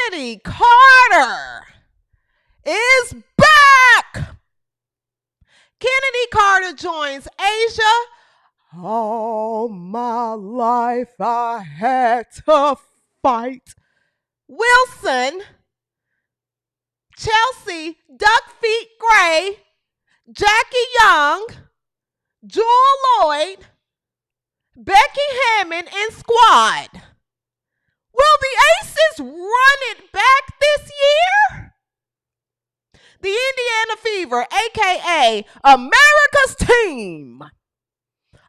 Chennedy Carter is back. Chennedy Carter joins Asia. All my life I had to fight. Wilson, Chelsea, Duck Feet Gray, Jackie Young, Jewel Lloyd, Becky Hammond, and Squad. Will the Aces run it back this year? The Indiana Fever, a.k.a. America's Team,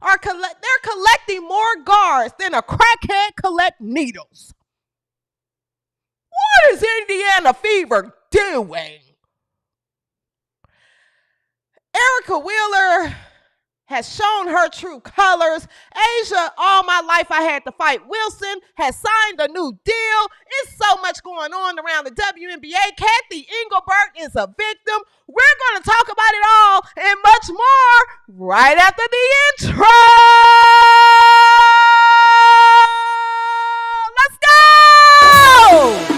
they're collecting more guards than a crackhead collect needles. What is Indiana Fever doing? Erica Wheeler has shown her true colors. Asia, all my life I had to fight. Wilson has signed a new deal. It's so much going on around the WNBA. Kathy Engelbert is a victim. We're going to talk about it all and much more right after the intro. Let's go!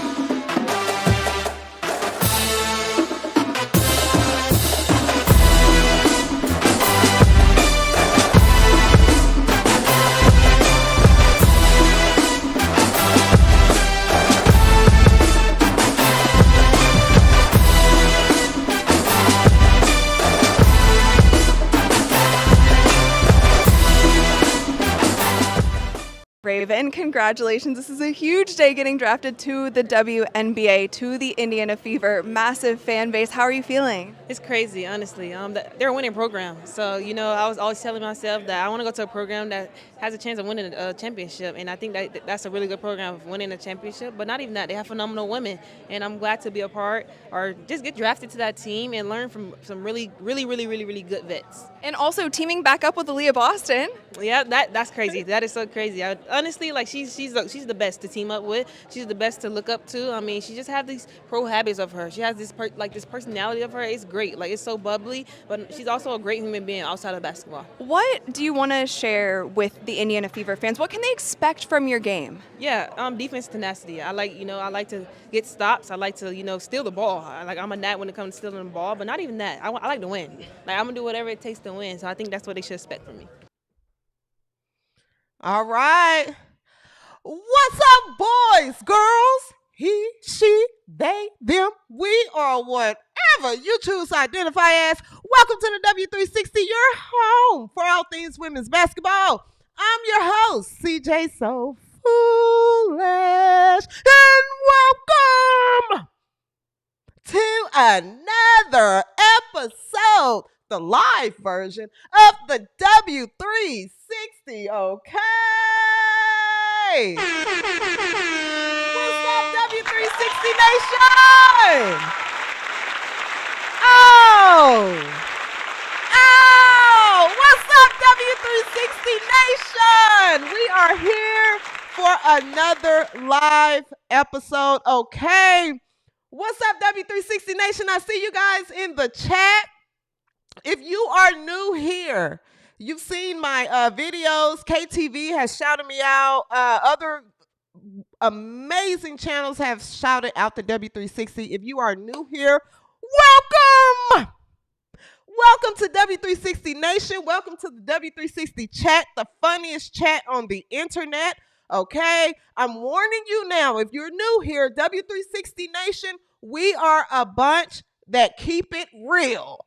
Raven, congratulations. This is a huge day getting drafted to the WNBA, to the Indiana Fever. Massive fan base. How are you feeling? It's crazy, honestly. They're a winning program. So, I was always telling myself that I want to go to a program that has a chance of winning a championship. And I think that's a really good program of winning a championship. But not even that. They have phenomenal women. And I'm glad to be a part or just get drafted to that team and learn from some really good vets. And also teaming back up with Aaliyah Boston. Yeah, that's crazy. That is so crazy. Honestly, like she's the best to team up with. She's the best to look up to. I mean, she just has these pro habits of her. She has this this personality of her. It's great. Like, it's so bubbly, but she's also a great human being outside of basketball. What do you want to share with the Indiana Fever fans? What can they expect from your game? Yeah, defense tenacity. I like to get stops. I like to steal the ball. I'm a gnat when it comes to stealing the ball, but not even that. I like to win. Like, I'm gonna do whatever it takes to win. So I think that's what they should expect from me. All right. What's up, boys, girls? He, she, they, them, we, or whatever you choose to identify as. Welcome to the W360, your home for all things women's basketball. I'm your host, CJ So Foolish, and welcome to another episode, the live version of the W360, okay? What's up, W360 Nation? What's up, W360 Nation? We are here for another live episode, okay? What's up, W360 Nation? I see you guys in the chat. If you are new here, you've seen my videos. KTV has shouted me out. Other amazing channels have shouted out the W360. If you are new here, welcome! Welcome to W360 Nation. Welcome to the W360 chat, the funniest chat on the internet. Okay? I'm warning you now, if you're new here, W360 Nation, we are a bunch that keep it real.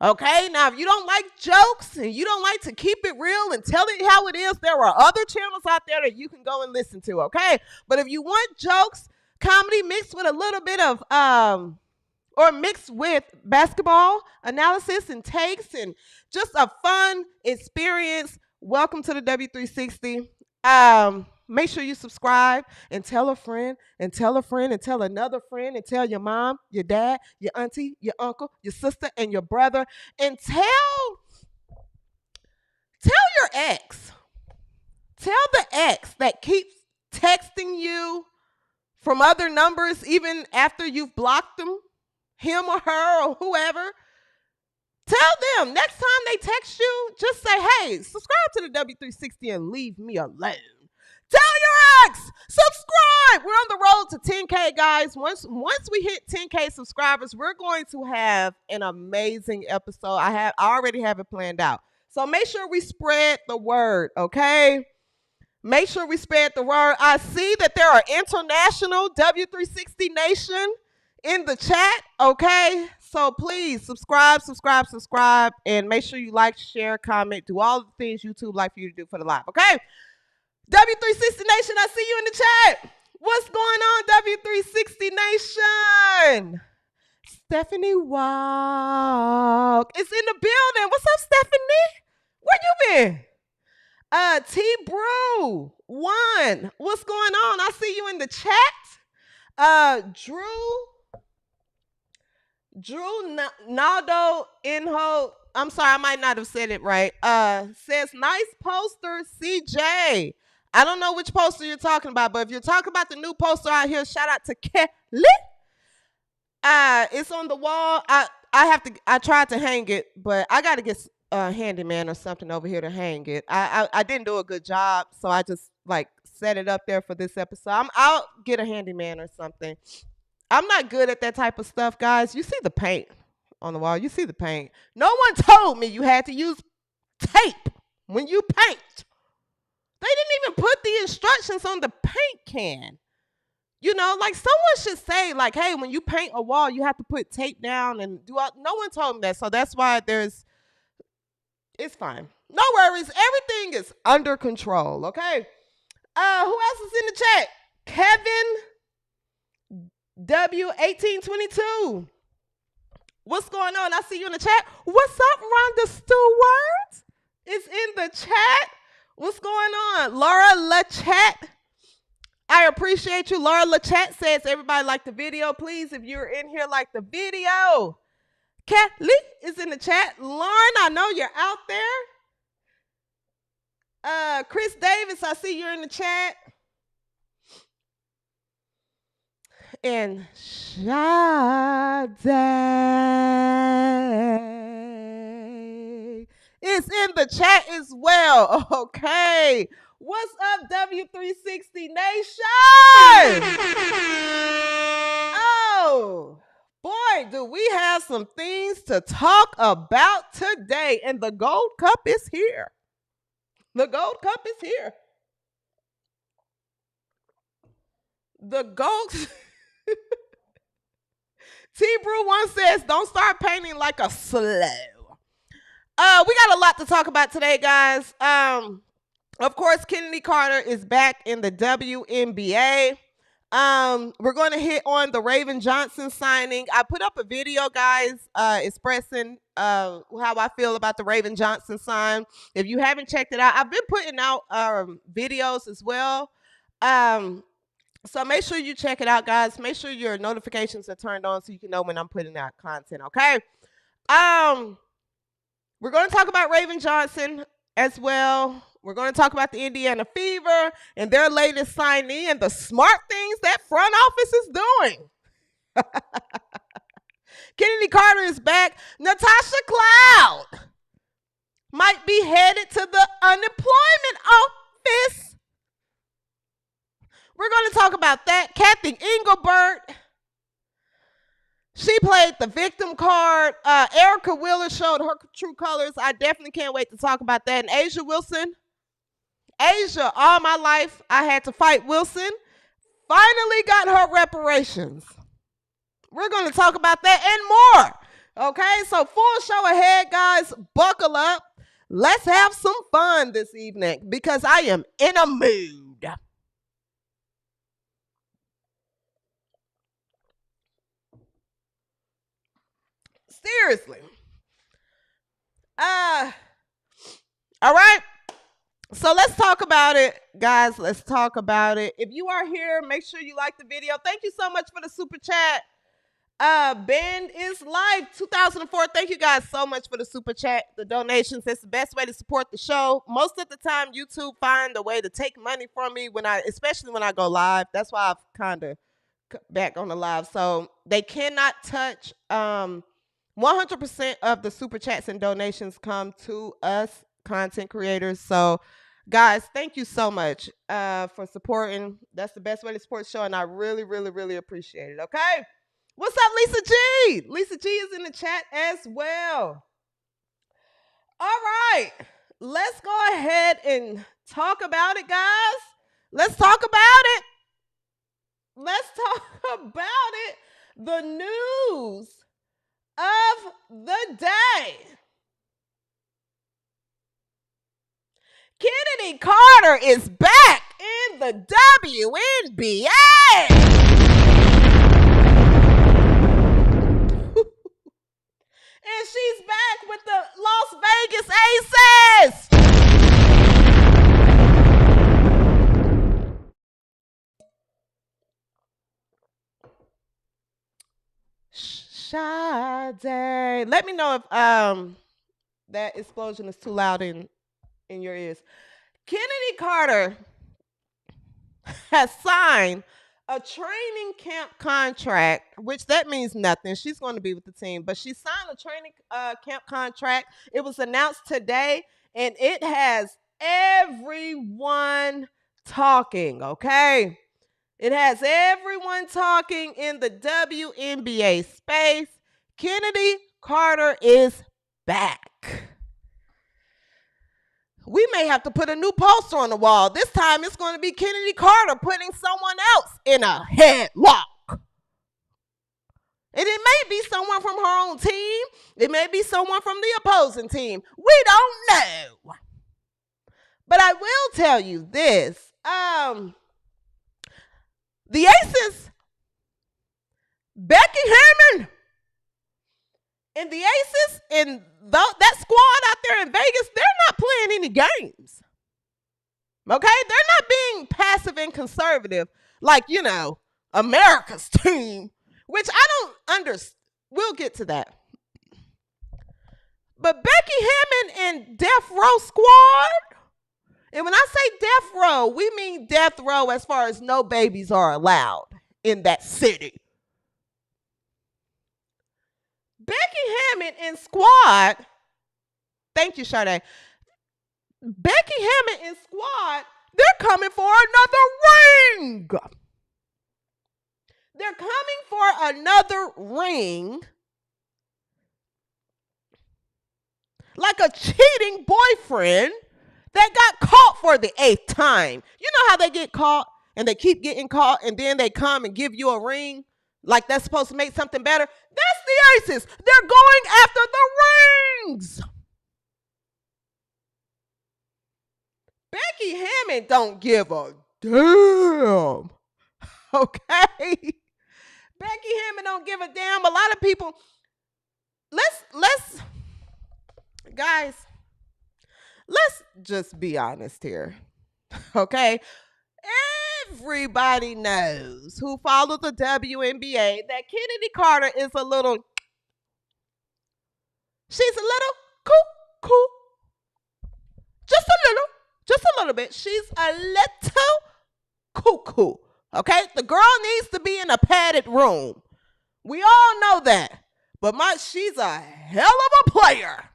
Okay, now if you don't like jokes and you don't like to keep it real and tell it how it is, there are other channels out there that you can go and listen to, okay? But if you want jokes, comedy mixed with a little bit of, or mixed with basketball analysis and takes and just a fun experience, welcome to the W360. Make sure you subscribe and tell a friend and tell a friend and tell another friend and tell your mom, your dad, your auntie, your uncle, your sister, and your brother. And tell your ex. Tell the ex that keeps texting you from other numbers even after you've blocked them, him or her or whoever. Tell them next time they text you, just say, hey, subscribe to the W360 and leave me alone. Tell your ex, subscribe. We're on the road to 10K, guys, once we hit 10K subscribers, we're going to have an amazing episode. I already have it planned out. So make sure we spread the word, okay? Make sure we spread the word. I see that there are international W360 Nation in the chat, okay? So please subscribe, and make sure you like, share, comment, do all the things YouTube like for you to do for the live, okay? W360 Nation, I see you in the chat. What's going on, W360 Nation? Stephanie Walk is in the building. What's up, Stephanie? Where you been? T Brew 1. What's going on? I see you in the chat. Drew Naldo Inho. I'm sorry, I might not have said it right. Says nice poster, CJ. I don't know which poster you're talking about, but if you're talking about the new poster out here, shout out to Kelly. It's on the wall. I tried to hang it, but I got to get a handyman or something over here to hang it. I didn't do a good job, so I just like set it up there for this episode. I'll get a handyman or something. I'm not good at that type of stuff, guys. You see the paint on the wall. You see the paint. No one told me you had to use tape when you paint. They didn't even put the instructions on the paint can. You know, like someone should say, like, hey, when you paint a wall, you have to put tape down and do all. No one told me that. So that's why it's fine. No worries. Everything is under control, okay? Who else is in the chat? Kevin W1822. What's going on? I see you in the chat. What's up, Rhonda Stewart? Is in the chat. What's going on? Laura LaChat. I appreciate you. Laura LaChat says everybody like the video. Please, if you're in here, like the video. Kelly is in the chat. Lauren, I know you're out there. Chris Davis, I see you're in the chat. And Sade is in the chat as well. Okay. What's up, W360 Nation? Oh, boy, do we have some things to talk about today. And the Gold Cup is here. The Gold Cup is here. The Gold... T-Brew1 says, don't start painting like a slow. We got a lot to talk about today, guys. Of course, Chennedy Carter is back in the WNBA. We're going to hit on the Raven Johnson signing. I put up a video, guys, expressing how I feel about the Raven Johnson sign. If you haven't checked it out, I've been putting out videos as well. So make sure you check it out, guys. Make sure your notifications are turned on so you can know when I'm putting out content, okay? We're going to talk about Raven Johnson as well. We're going to talk about the Indiana Fever and their latest signee and the smart things that front office is doing. Chennedy Carter is back. Natasha Cloud might be headed to the unemployment office. We're going to talk about that. Kathy Engelbert, she played the victim card. Erica Wheeler showed her true colors. I definitely can't wait to talk about that. And Asia Wilson. Asia, all my life, I had to fight Wilson. Finally got her reparations. We're going to talk about that and more. Okay, so full show ahead, guys. Buckle up. Let's have some fun this evening because I am in a mood. Seriously. All right. So let's talk about it, guys. Let's talk about it. If you are here, make sure you like the video. Thank you so much for the super chat. Band is Life 2004. Thank you guys so much for the super chat, the donations. It's the best way to support the show. Most of the time, YouTube find a way to take money from me especially when I go live. That's why I've kind of back on the live. So they cannot touch 100% of the super chats and donations come to us content creators. So Guys, thank you so much for supporting. That's the best way to support the show, and I really, really, really appreciate it. Okay. What's up, Lisa G? Lisa G is in the chat as well. All right. Let's go ahead and talk about it, guys. Let's talk about it. Let's talk about it. The news of the day. Chennedy Carter is back in the WNBA. And she's back with the Las Vegas Aces. Sade. Let me know if that explosion is too loud in your ears. Chennedy Carter has signed a training camp contract, which that means nothing. She's going to be with the team, but she signed a training camp contract. It was announced today, and it has everyone talking, okay? It has everyone talking in the WNBA space. Chennedy Carter is back. We may have to put a new poster on the wall. This time it's going to be Chennedy Carter putting someone else in a headlock. And it may be someone from her own team. It may be someone from the opposing team. We don't know. But I will tell you this. The Aces, Becky Hammond, and the Aces and that squad out there in Vegas, they're not playing any games. Okay? They're not being passive and conservative like, America's team, which I don't understand. We'll get to that. But Becky Hammond and Death Row Squad, and when I say death row, we mean death row as far as no babies are allowed in that city. Becky Hammond and squad, thank you, Sade. Becky Hammond and squad, they're coming for another ring. They're coming for another ring like a cheating boyfriend that got caught for the 8th time. You know how they get caught and they keep getting caught and then they come and give you a ring like that's supposed to make something better? That's the Aces. They're going after the rings. Becky Hammond don't give a damn. Okay? Becky Hammond don't give a damn. A lot of people, guys, let's just be honest here, okay? Everybody knows who follow the WNBA that Chennedy Carter is she's a little cuckoo. Just a little bit. She's a little cuckoo, okay? The girl needs to be in a padded room. We all know that. But she's a hell of a player.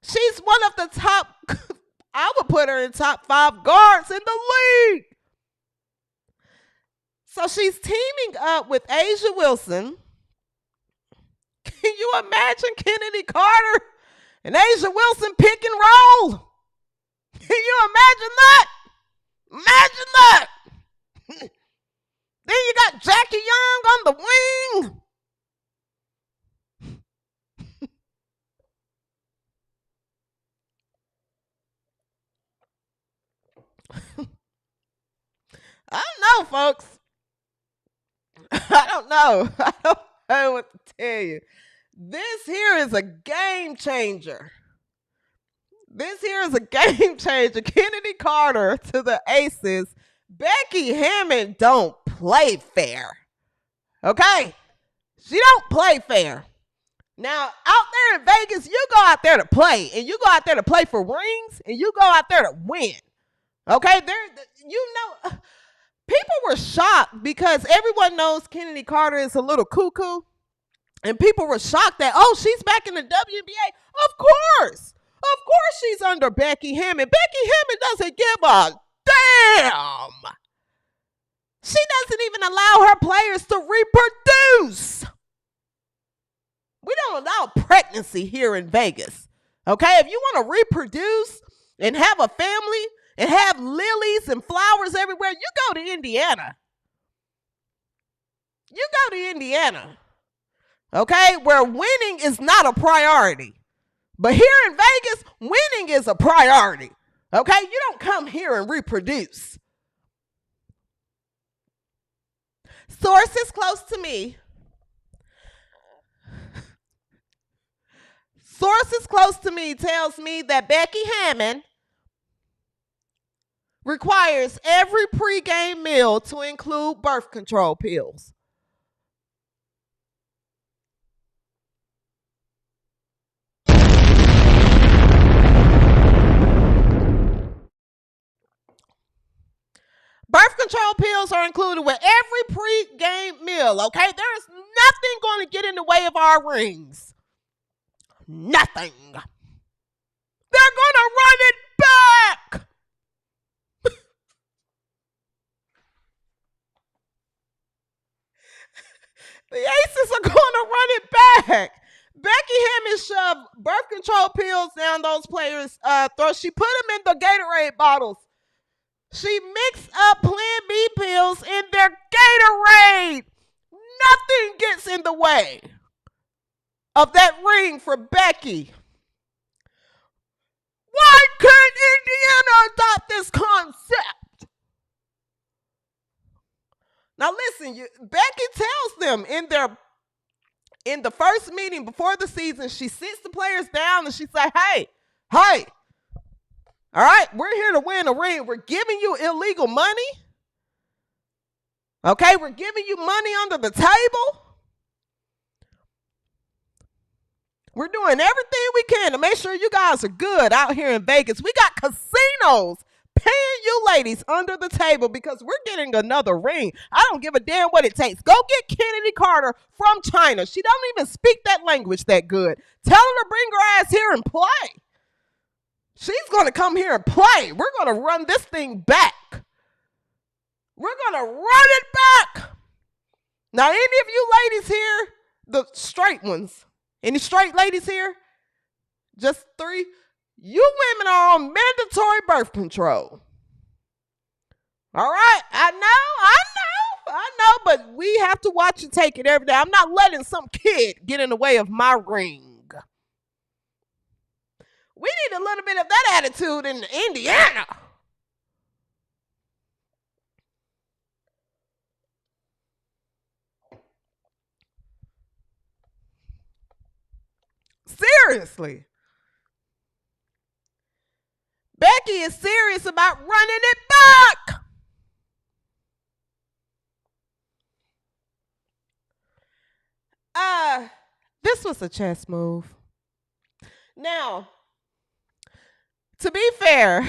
She's one of the top, I would put her in top 5 guards in the league. So she's teaming up with Asia Wilson. Can you imagine Chennedy Carter and Asia Wilson pick and roll? Can you imagine that? Imagine that. Then you got Jackie Young on the wing. I don't know, folks. I don't know. I don't know what to tell you. This here is a game changer. This here is a game changer. Chennedy Carter to the Aces. Becky Hammond don't play fair. Okay? She don't play fair. Now, out there in Vegas, you go out there to play. And you go out there to play for rings. And you go out there to win. Okay? People were shocked because everyone knows Chennedy Carter is a little cuckoo. And people were shocked that, oh, she's back in the WNBA. Of course. Of course she's under Becky Hammond. Becky Hammond doesn't give a damn. She doesn't even allow her players to reproduce. We don't allow pregnancy here in Vegas. Okay? If you want to reproduce and have a family and have lilies and flowers everywhere, you go to Indiana. You go to Indiana. Okay? Where winning is not a priority. But here in Vegas, winning is a priority. Okay? You don't come here and reproduce. Sources close to me. Sources close to me tells me that Becky Hammond requires every pregame meal to include birth control pills. Birth control pills are included with every pregame meal, okay? There is nothing going to get in the way of our rings. Nothing. They're going to run it back. The Aces are going to run it back. Becky Hammond shoved birth control pills down those players' throats. She put them in the Gatorade bottles. She mixed up Plan B pills in their Gatorade. Nothing gets in the way of that ring for Becky. Why couldn't Indiana adopt this concept? Now listen, Becky tells them in the first meeting before the season, she sits the players down and she says, hey, all right, we're here to win a ring. We're giving you illegal money. Okay, we're giving you money under the table. We're doing everything we can to make sure you guys are good out here in Vegas. We got casinos paying you ladies under the table because we're getting another ring. I don't give a damn what it takes. Go get Chennedy Carter from China. She don't even speak that language that good. Tell her to bring her ass here and play. She's going to come here and play. We're going to run this thing back. We're going to run it back. Now, any of you ladies here, the straight ones, any straight ladies here? Just 3? You women are on mandatory birth control. All right, I know, but we have to watch you take it every day. I'm not letting some kid get in the way of my ring. We need a little bit of that attitude in Indiana. Seriously. Becky is serious about running it back. This was a chess move. Now, to be fair,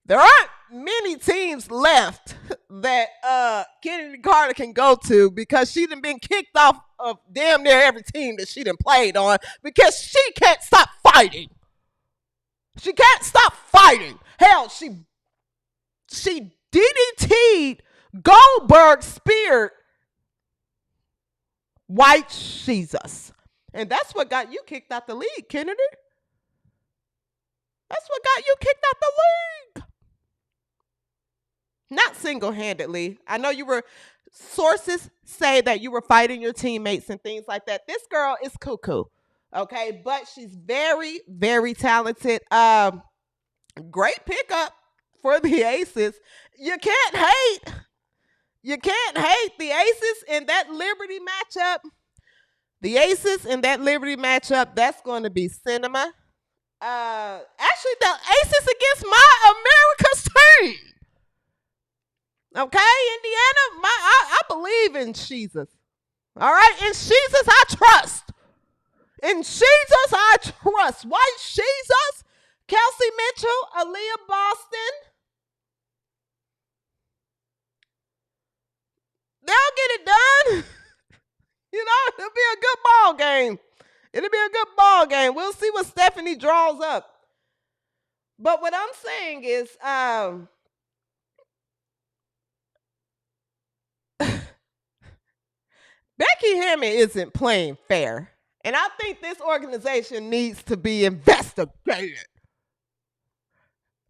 there aren't many teams left that Chennedy Carter can go to because she done been kicked off of damn near every team that she done played on because she can't stop fighting. She can't stop fighting. Hell, she DDT'd Goldberg, speared White Jesus. And that's what got you kicked out the league, Kennedy. That's what got you kicked out the league. Not single-handedly. I know sources say that you were fighting your teammates and things like that. This girl is cuckoo, okay? But she's very, very talented. Great pickup for the Aces. You can't hate. You can't hate the Aces in that Liberty matchup. The Aces in that Liberty matchup, that's going to be cinema. Actually, the Aces against my America's team. Okay, Indiana, I believe in Jesus. All right, in Jesus I trust. In Jesus I trust. White Jesus, Kelsey Mitchell, Aaliyah Boston. They'll get it done. You know, it'll be a good ball game. It'll be a good ball game. We'll see what Stephanie draws up. But what I'm saying is, Becky Hammond isn't playing fair. And I think this organization needs to be investigated.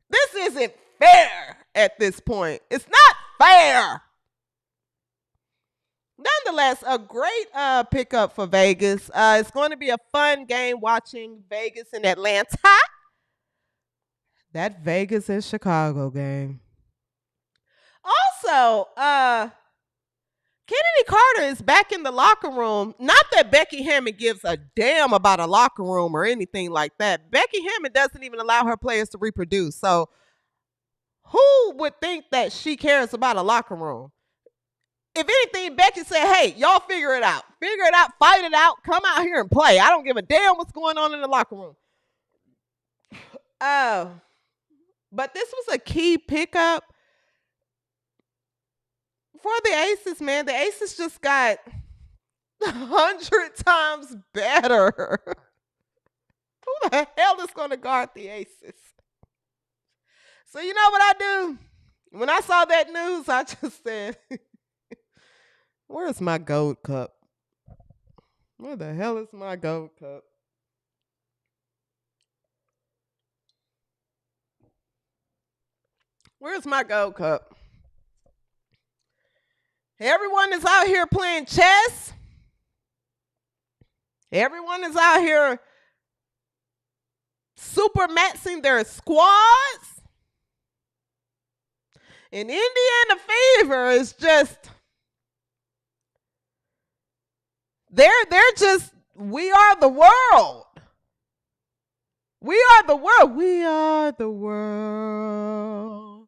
This isn't fair at this point. It's not fair. Nonetheless, a great pickup for Vegas. It's going to be a fun game watching Vegas and Atlanta. That Vegas and Chicago game. Also, Kennedy Carter is back in the locker room. Not that Becky Hammond gives a damn about a locker room or anything like that. Becky Hammond doesn't even allow her players to reproduce. So who would think that she cares about a locker room? If anything, Becky said, hey, y'all figure it out. Figure it out, fight it out, come out here and play. I don't give a damn what's going on in the locker room. But this was a key pickup for the Aces, man. The Aces just got 100 times better. Who the hell is going to guard the Aces? So you know what I do? When I saw that news, I just said, where's my gold cup? Where the hell is my gold cup? Where's my gold cup? Everyone is out here playing chess. Everyone is out here super maxing their squads. And Indiana Fever is just, they're just, we are the world. We are the world. We are the world.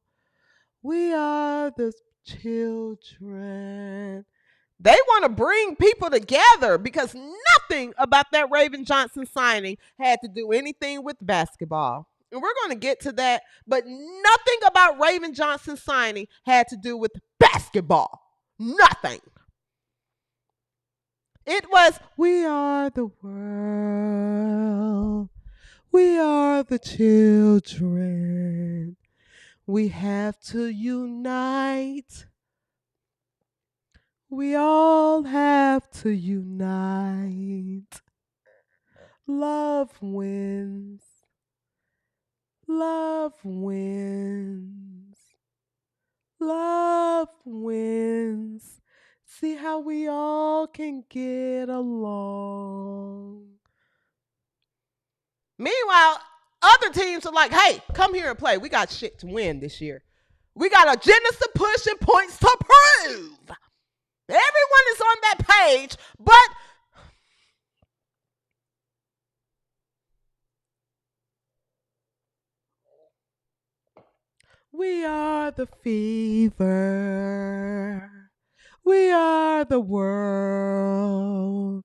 We are the children. They want to bring people together because nothing about that Raven Johnson signing had to do anything with basketball. And we're going to get to that, but nothing about Raven Johnson signing had to do with basketball. Nothing. It was, we are the world. We are the children. We have to unite. We all have to unite. Love wins. Love wins. Love wins. See how we all can get along. Meanwhile, other teams are like, hey, come here and play. We got shit to win this year. We got agendas to push and points to prove. Everyone is on that page, but we are the fever. We are the world.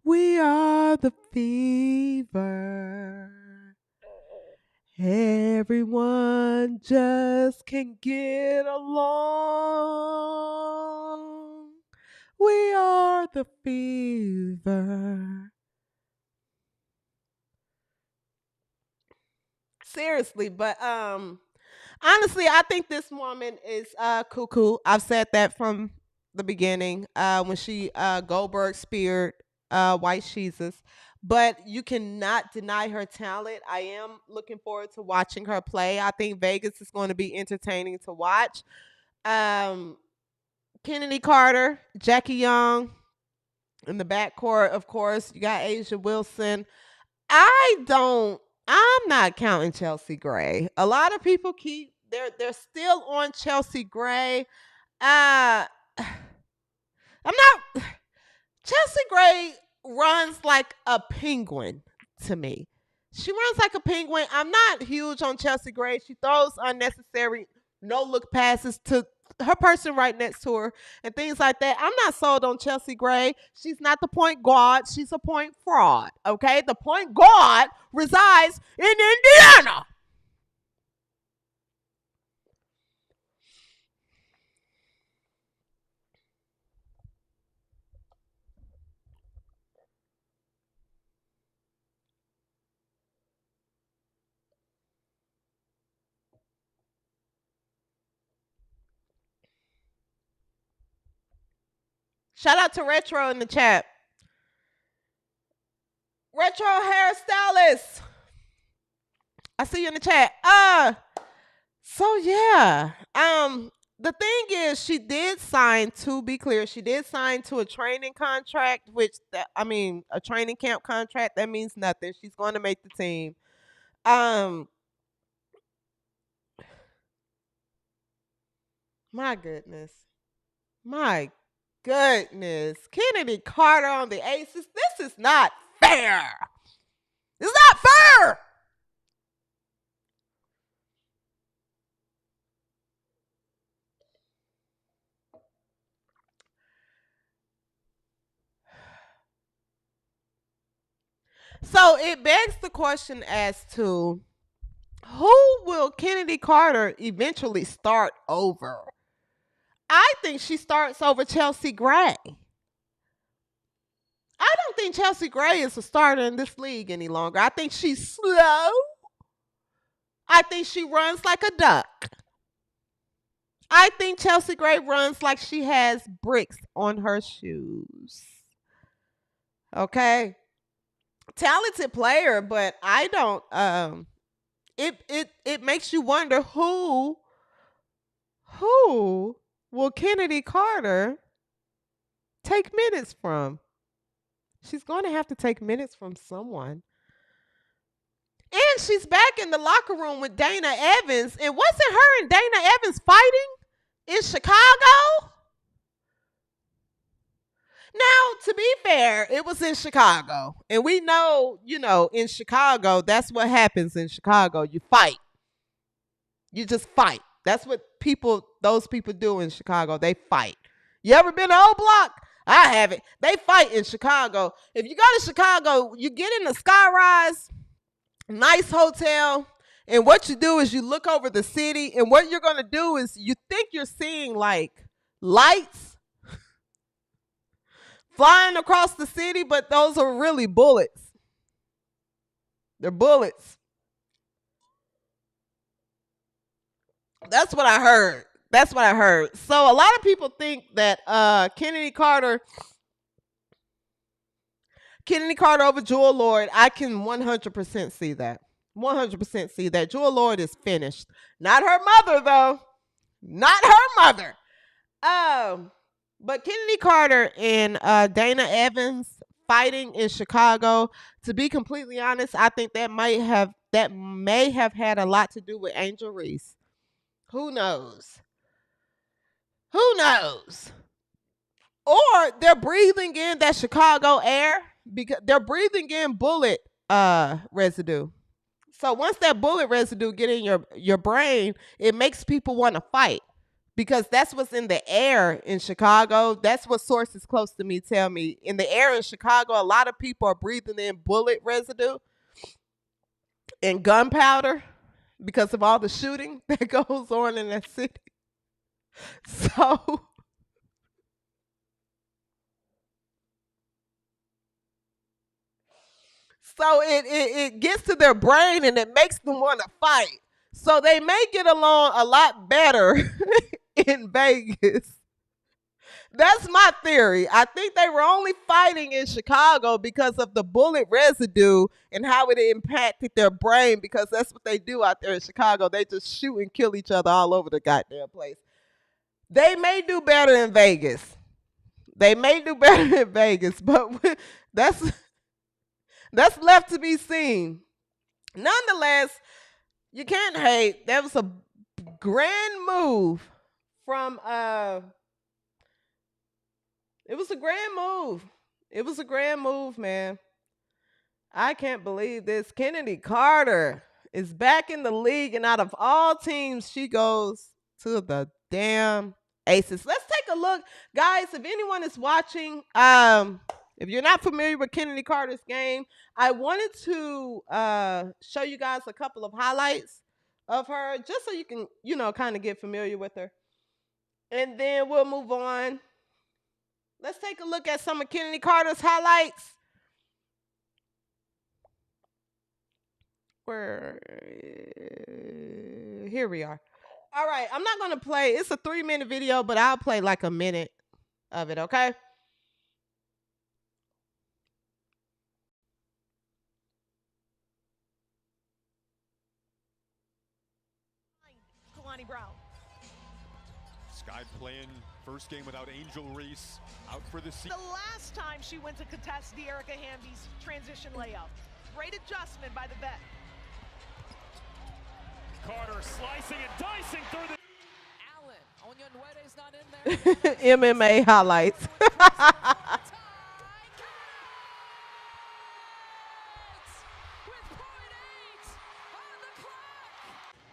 We are the fever. Everyone just can get along. We are the fever. Seriously, but honestly, I think this woman is cuckoo. I've said that from the beginning when she Goldberg speared White Jesus. But you cannot deny her talent. I am looking forward to watching her play. I think Vegas is going to be entertaining to watch. Kennedy Carter, Jackie Young in the backcourt, of course. You got Asia Wilson. I'm not counting Chelsea Gray. A lot of people they're still on Chelsea Gray. I'm not. Chelsea Gray runs like a penguin to me. She runs like a penguin. I'm not huge on Chelsea Gray. She throws unnecessary no-look passes to her person right next to her and things like that. I'm not sold on Chelsea Gray. She's not the point guard. She's a point fraud, okay? The point guard resides in Indiana. Shout out to Retro in the chat. Retro hairstylist. I see you in the chat. So yeah. The thing is, she did sign, to be clear, she did sign to a training contract, a training camp contract. That means nothing. She's going to make the team. My goodness. My goodness. Chennedy Carter on the Aces. This is not fair. It's not fair. So it begs the question as to who will Chennedy Carter eventually start over? I think she starts over Chelsea Gray. I don't think Chelsea Gray is a starter in this league any longer. I think she's slow. I think she runs like a duck. I think Chelsea Gray runs like she has bricks on her shoes. Okay. Talented player, but I don't it makes you wonder who will Chennedy Carter take minutes from? She's going to have to take minutes from someone. And she's back in the locker room with Dana Evans. And wasn't her and Dana Evans fighting in Chicago? Now, to be fair, it was in Chicago. And we know, in Chicago, that's what happens in Chicago. You fight. You just fight. That's what those people do in Chicago. They fight. You ever been to O Block? I haven't. They fight in Chicago. If you go to Chicago, you get in the Skyrise, nice hotel, and what you do is you look over the city, and what you're going to do is you think you're seeing like lights flying across the city, but those are really bullets. They're bullets. That's what I heard. So a lot of people think that Chennedy Carter over Jewel Lord. I can 100% see that. 100% see that. Jewel Lord is finished. Not her mother, though. Not her mother. But Chennedy Carter and Dana Evans fighting in Chicago, to be completely honest, I think that may have had a lot to do with Angel Reese. Who knows? Or they're breathing in that Chicago air because they're breathing in bullet residue. So once that bullet residue get in your brain, it makes people want to fight because that's what's in the air in Chicago. That's what sources close to me tell me. In the air in Chicago, a lot of people are breathing in bullet residue and gunpowder because of all the shooting that goes on in that city. So it gets to their brain and it makes them want to fight. So they may get along a lot better in Vegas. That's my theory. I think they were only fighting in Chicago because of the bullet residue and how it impacted their brain, because that's what they do out there in Chicago. They just shoot and kill each other all over the goddamn place. They may do better in Vegas. But that's left to be seen. Nonetheless, you can't hate. That was a grand move from it was a grand move, man. I can't believe this. Chennedy Carter is back in the league, and out of all teams, she goes to the damn Aces. Let's take a look, guys. If anyone is watching, if you're not familiar with Chennedy Carter's game, I wanted to show you guys a couple of highlights of her, just so you can, kind of get familiar with her. And then we'll move on. Let's take a look at some of Chennedy Carter's highlights. Here we are. All right, I'm not going to play. It's a 3-minute video, but I'll play like a minute of it, okay? Brown. Sky playing first game without Angel Reese, out for the season. The last time she went to contest the Erica Hamby's transition layup. Great adjustment by the vet. Carter slicing and dicing through the... Allen, Onyenuede's not in there. MMA highlights.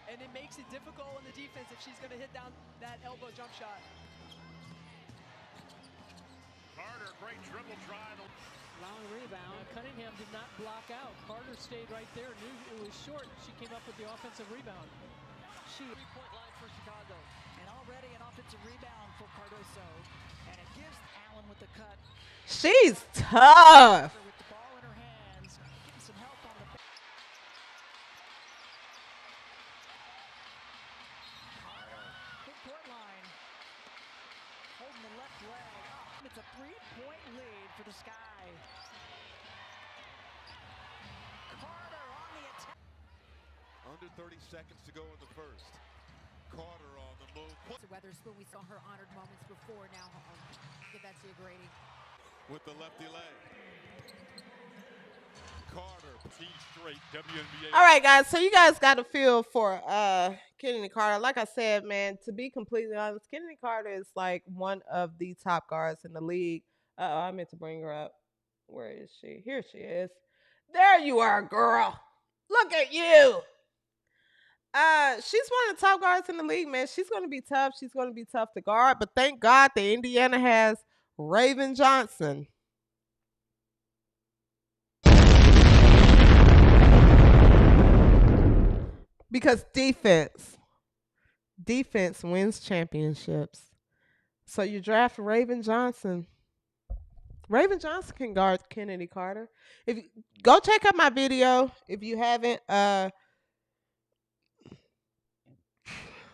And it makes it difficult on the defense if she's going to hit down that elbow jump shot. Carter, great dribble drive. Allowing rebound. Cunningham did not block out. Carter stayed right there, knew it was short. She came up with the offensive rebound. She 3-point line for Chicago. And already an offensive rebound for Cardoso. And it gives Allen with the cut. She's tough. With the ball in her hands, getting some help on the bench. Court line, holding the left leg. Oh, it's a 3-point lead for the Sky. Carter on the attack. Under 30 seconds to go in the first. Carter on the move. Weatherspoon, we saw her honored moments before. Now, give that to you, Grady. With the lefty leg. Carter, P straight, WNBA. All right, guys. So you guys got a feel for Chennedy Carter. Like I said, man, to be completely honest, Chennedy Carter is like one of the top guards in the league. I meant to bring her up. Where is she? Here she is. There you are, girl. Look at you. She's one of the top guards in the league, man. She's going to be tough. She's going to be tough to guard. But thank God that Indiana has Raven Johnson. Because defense wins championships. So you draft Raven Johnson. Raven Johnson can guard Chennedy Carter. If you, go check out my video if you haven't.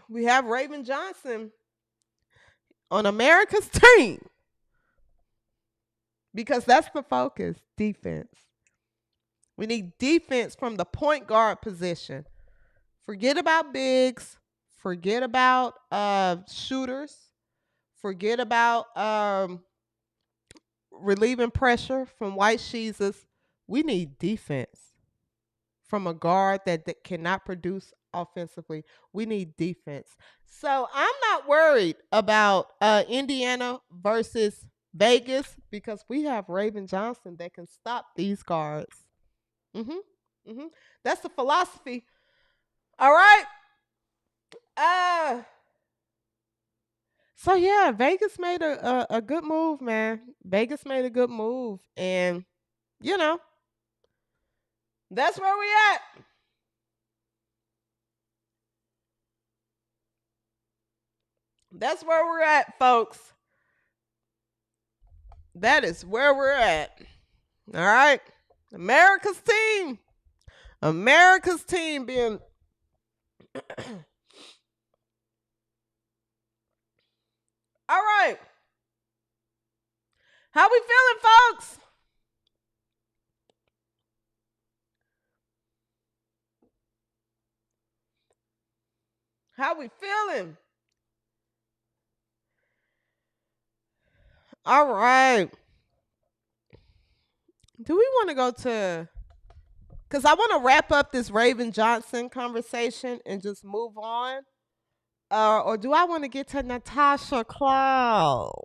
We have Raven Johnson on America's team because that's the focus, defense. We need defense from the point guard position. Forget about bigs. Forget about shooters. Forget about relieving pressure from white sheezes. We need defense from a guard that cannot produce offensively. We need defense. So I'm not worried about Indiana versus Vegas because we have Raven Johnson that can stop these guards. That's the philosophy. All right. So yeah, Vegas made a good move, man. Vegas made a good move, and you know, that's where we at. That's where we're at, folks. That is where we're at. All right. America's team. America's team being all right. How we feeling, folks? How we feeling? All right. Do we want to go to, because I want to wrap up this Raven Johnson conversation and just move on. Or do I want to get to Natasha Cloud?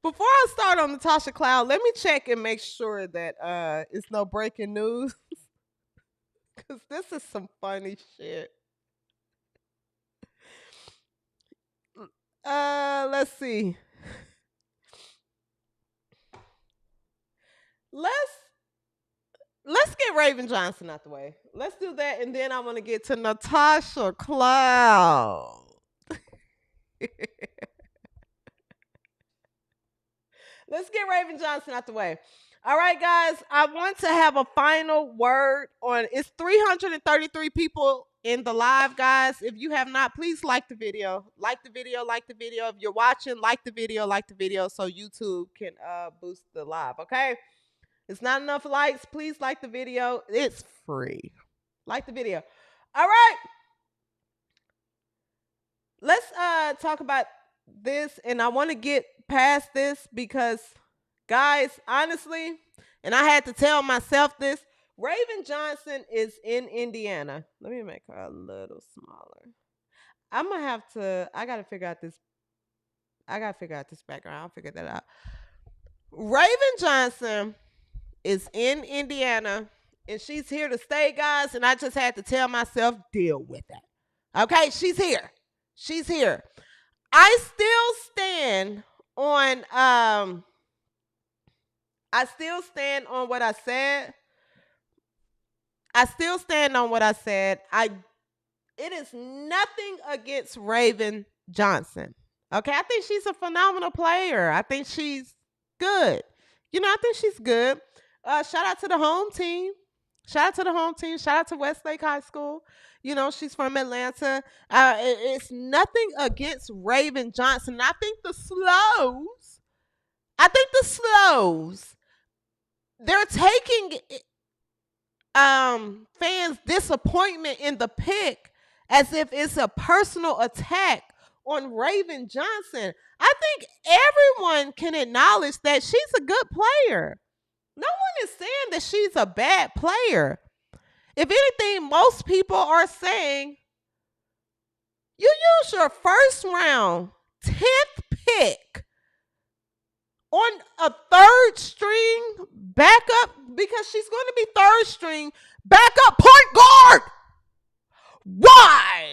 Before I start on Natasha Cloud, let me check and make sure that it's no breaking news. Because this is some funny shit. Let's see. Let's get Raven Johnson out the way. Let's do that, and then I want to get to Natasha Cloud. Let's get Raven Johnson out the way. All right, guys, I want to have a final word on, it's 333 people in the live, guys. If you have not, please like the video. Like the video, like the video. If you're watching, like the video so YouTube can boost the live, okay? It's not enough likes. Please like the video. It's free. Like the video. All right. Let's talk about this, and I want to get past this because, guys, honestly, and I had to tell myself this, Raven Johnson is in Indiana. Let me make her a little smaller. I gotta figure out this. I gotta figure out this background. I'll figure that out. Raven Johnson is in Indiana, and she's here to stay, guys. And I just had to tell myself, deal with that. Okay, she's here. She's here. I still stand on I still stand on what I said. I still stand on what I said. It is nothing against Raven Johnson. Okay, I think she's a phenomenal player. I think she's good. I think she's good. Shout out to the home team. Shout out to the home team. Shout out to Westlake High School. She's from Atlanta. It's nothing against Raven Johnson. I think the Slows, they're taking fans' disappointment in the pick as if it's a personal attack on Raven Johnson. I think everyone can acknowledge that she's a good player. No one is saying that she's a bad player. If anything, most people are saying you use your first round 10th pick on a third string backup, because she's going to be third string backup point guard. Why?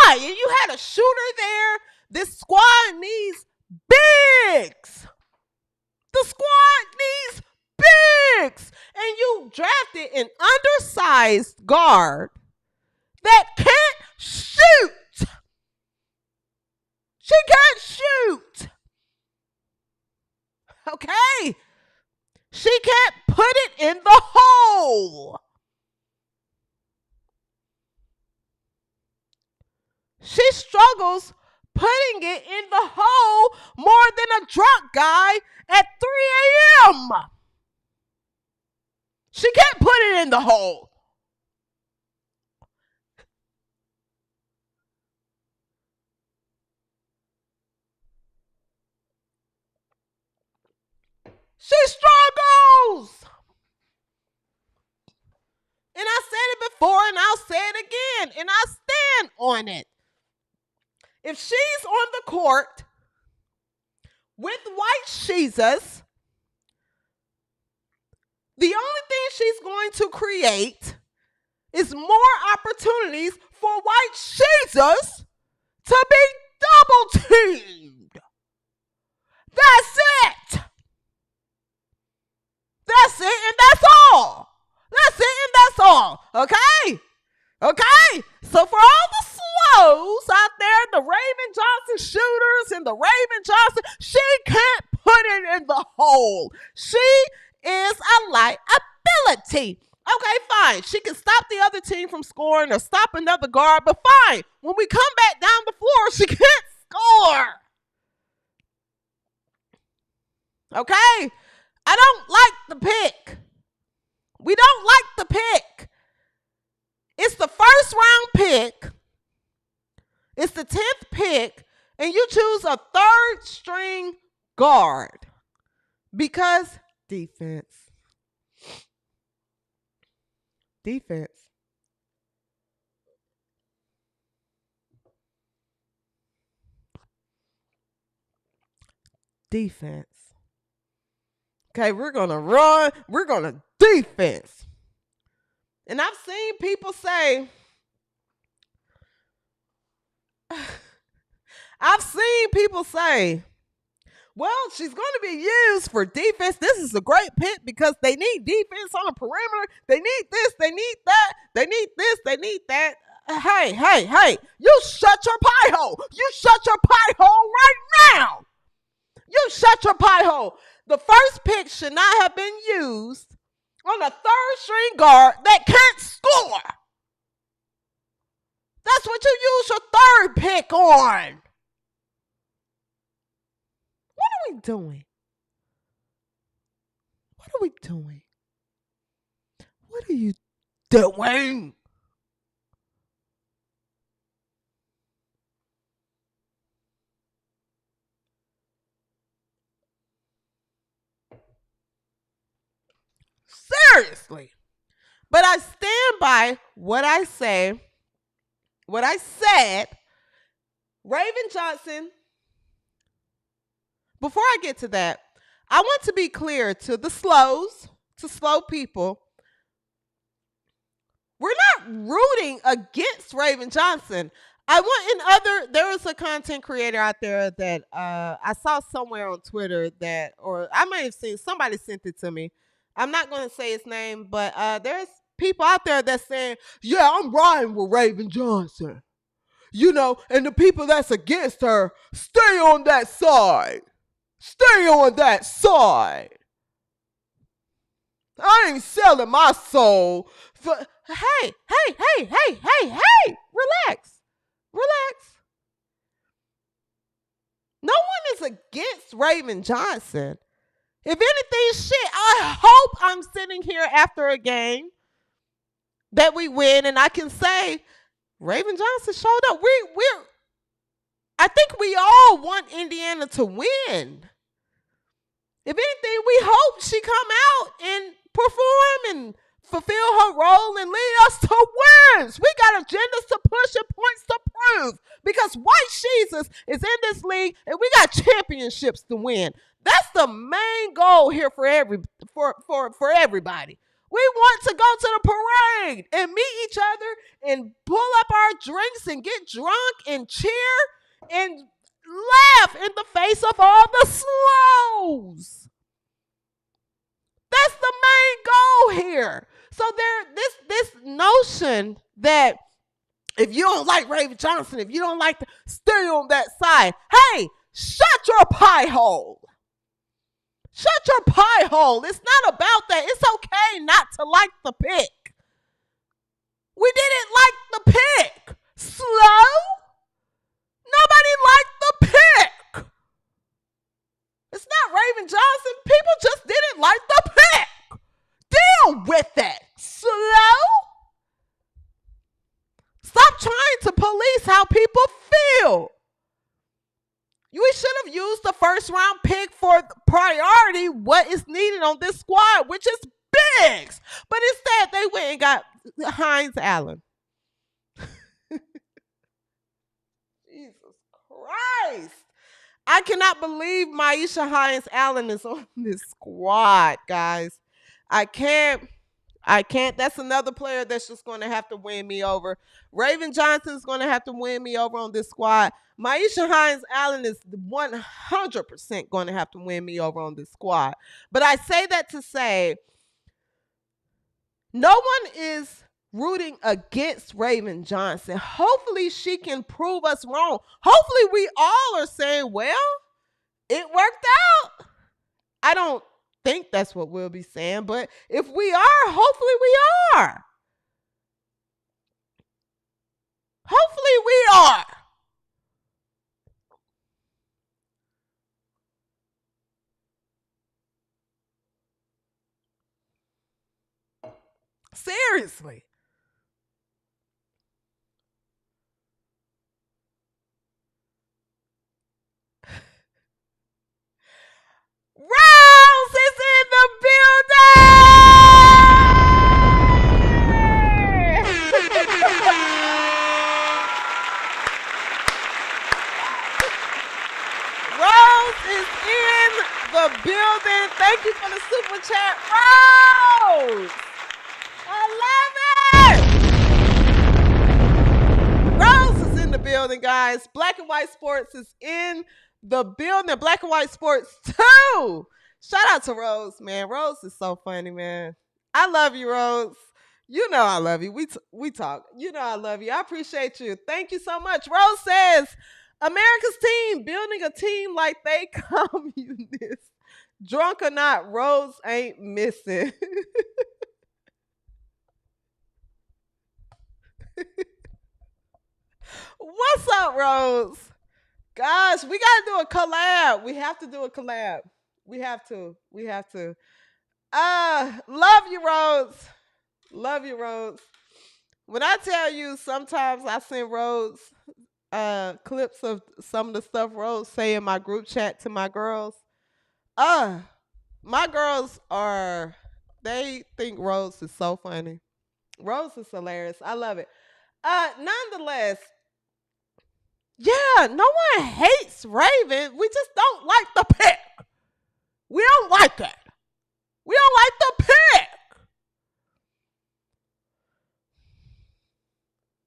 And you had a shooter there. This squad needs bigs. The squad needs bigs. And you drafted an undersized guard that can't shoot. She can't shoot. Okay? She can't put it in the hole. She struggles putting it in the hole more than a drunk guy at 3 a.m. She can't put it in the hole. She struggles. And I said it before, and I'll say it again, and I stand on it. If she's on the court with white Jesus, the only thing she's going to create is more opportunities for white Jesus to be double teamed. That's it. That's it, and that's all. That's it, and that's all. Okay? Okay? So for all the slows out there, the Raven Johnson shooters and the Raven Johnson, she can't put it in the hole. She is a liability. Okay, fine. She can stop the other team from scoring or stop another guard, but fine. When we come back down the floor, she can't score. Okay? I don't like the pick. We don't like the pick. It's the first round pick. It's the 10th pick, and you choose a third string guard because defense. Defense. Defense. Okay, we're going to run. We're going to defense. And I've seen people say, well, she's going to be used for defense. This is a great pick because they need defense on the perimeter. They need this. They need that. They need this. They need that. Hey. You shut your pie hole. You shut your pie hole right now. You shut your pie hole. The first pick should not have been used on a third string guard that can't score. That's what you use your third pick on. What are we doing? What are we doing? What What are you doing? Seriously. But I stand by what I say, what I said. Raven Johnson, before I get to that, I want to be clear to the slow people. We're not rooting against Raven Johnson. There was a content creator out there that I saw somewhere on Twitter or I might have seen, somebody sent it to me. I'm not going to say his name, but there's people out there that's saying, yeah, I'm riding with Raven Johnson. And the people that's against her, stay on that side. Stay on that side. I ain't selling my soul for. Hey, relax. No one is against Raven Johnson. If anything, I hope I'm sitting here after a game that we win and I can say Raven Johnson showed up. I think we all want Indiana to win. If anything, we hope she come out and perform and fulfill her role and lead us to wins. We got agendas to push and points to prove because White Jesus is in this league and we got championships to win. That's the main goal here for everybody. We want to go to the parade and meet each other and pull up our drinks and get drunk and cheer and laugh in the face of all the slows. That's the main goal here. So this notion that if you don't like Raven Johnson, if you don't like to stay on that side, hey, shut your pie hole. Shut your pie hole. It's not about that. It's okay not to like the pick. We didn't like the pick. Slow? Nobody liked the pick. It's not Raven Johnson. People just didn't like the pick. Deal with it. Slow? Stop trying to police how people feel. We should have used the first round pick for priority, what is needed on this squad, which is bigs. But instead, they went and got Hines Allen. Jesus Christ. I cannot believe Maisha Hines Allen is on this squad, guys. I can't. That's another player that's just going to have to win me over. Raven Johnson is going to have to win me over on this squad. Maisha Hines Allen is 100% going to have to win me over on this squad. But I say that to say no one is rooting against Raven Johnson. Hopefully she can prove us wrong. Hopefully we all are saying, well, it worked out. I don't think that's what we'll be saying, but if we are, hopefully we are. Hopefully we are. Seriously. Rose is in the building! Rose is in the building. Thank you for the super chat, Rose! I love it! Rose is in the building, guys. Black and White Sports is in the building. Black and White Sports 2. Shout out to Rose, man. Rose is so funny, man. I love you, Rose. You know I love you. We talk. You know I love you. I appreciate you. Thank you so much. Rose says, America's team building a team like they communists. Drunk or not, Rose ain't missing. What's up, Rose? Gosh, we got to do a collab. We have to do a collab. We have to. Love you, Rose. Love you, Rhodes. When I tell you, sometimes I send Rhodes clips of some of the stuff Rhodes say in my group chat to my girls. My girls they think Rhodes is so funny. Rhodes is hilarious. I love it. Nonetheless, yeah, no one hates Raven. We just don't like the pick. We don't like it. We don't like the pick.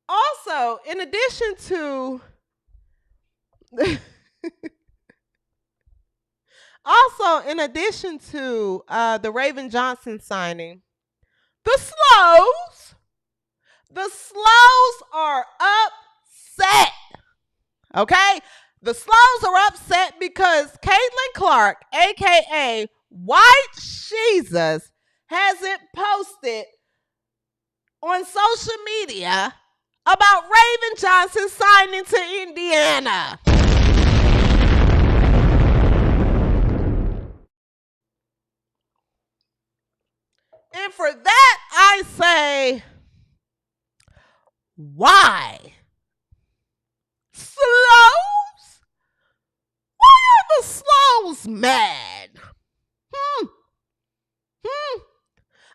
Also, in addition to the Raven Johnson signing, the Slows are upset. Okay? The Slows are upset because Caitlin Clark, aka White Jesus, hasn't posted on social media about Raven Johnson signing to Indiana. And for that, I say, why? Slows? Why are the Slows mad?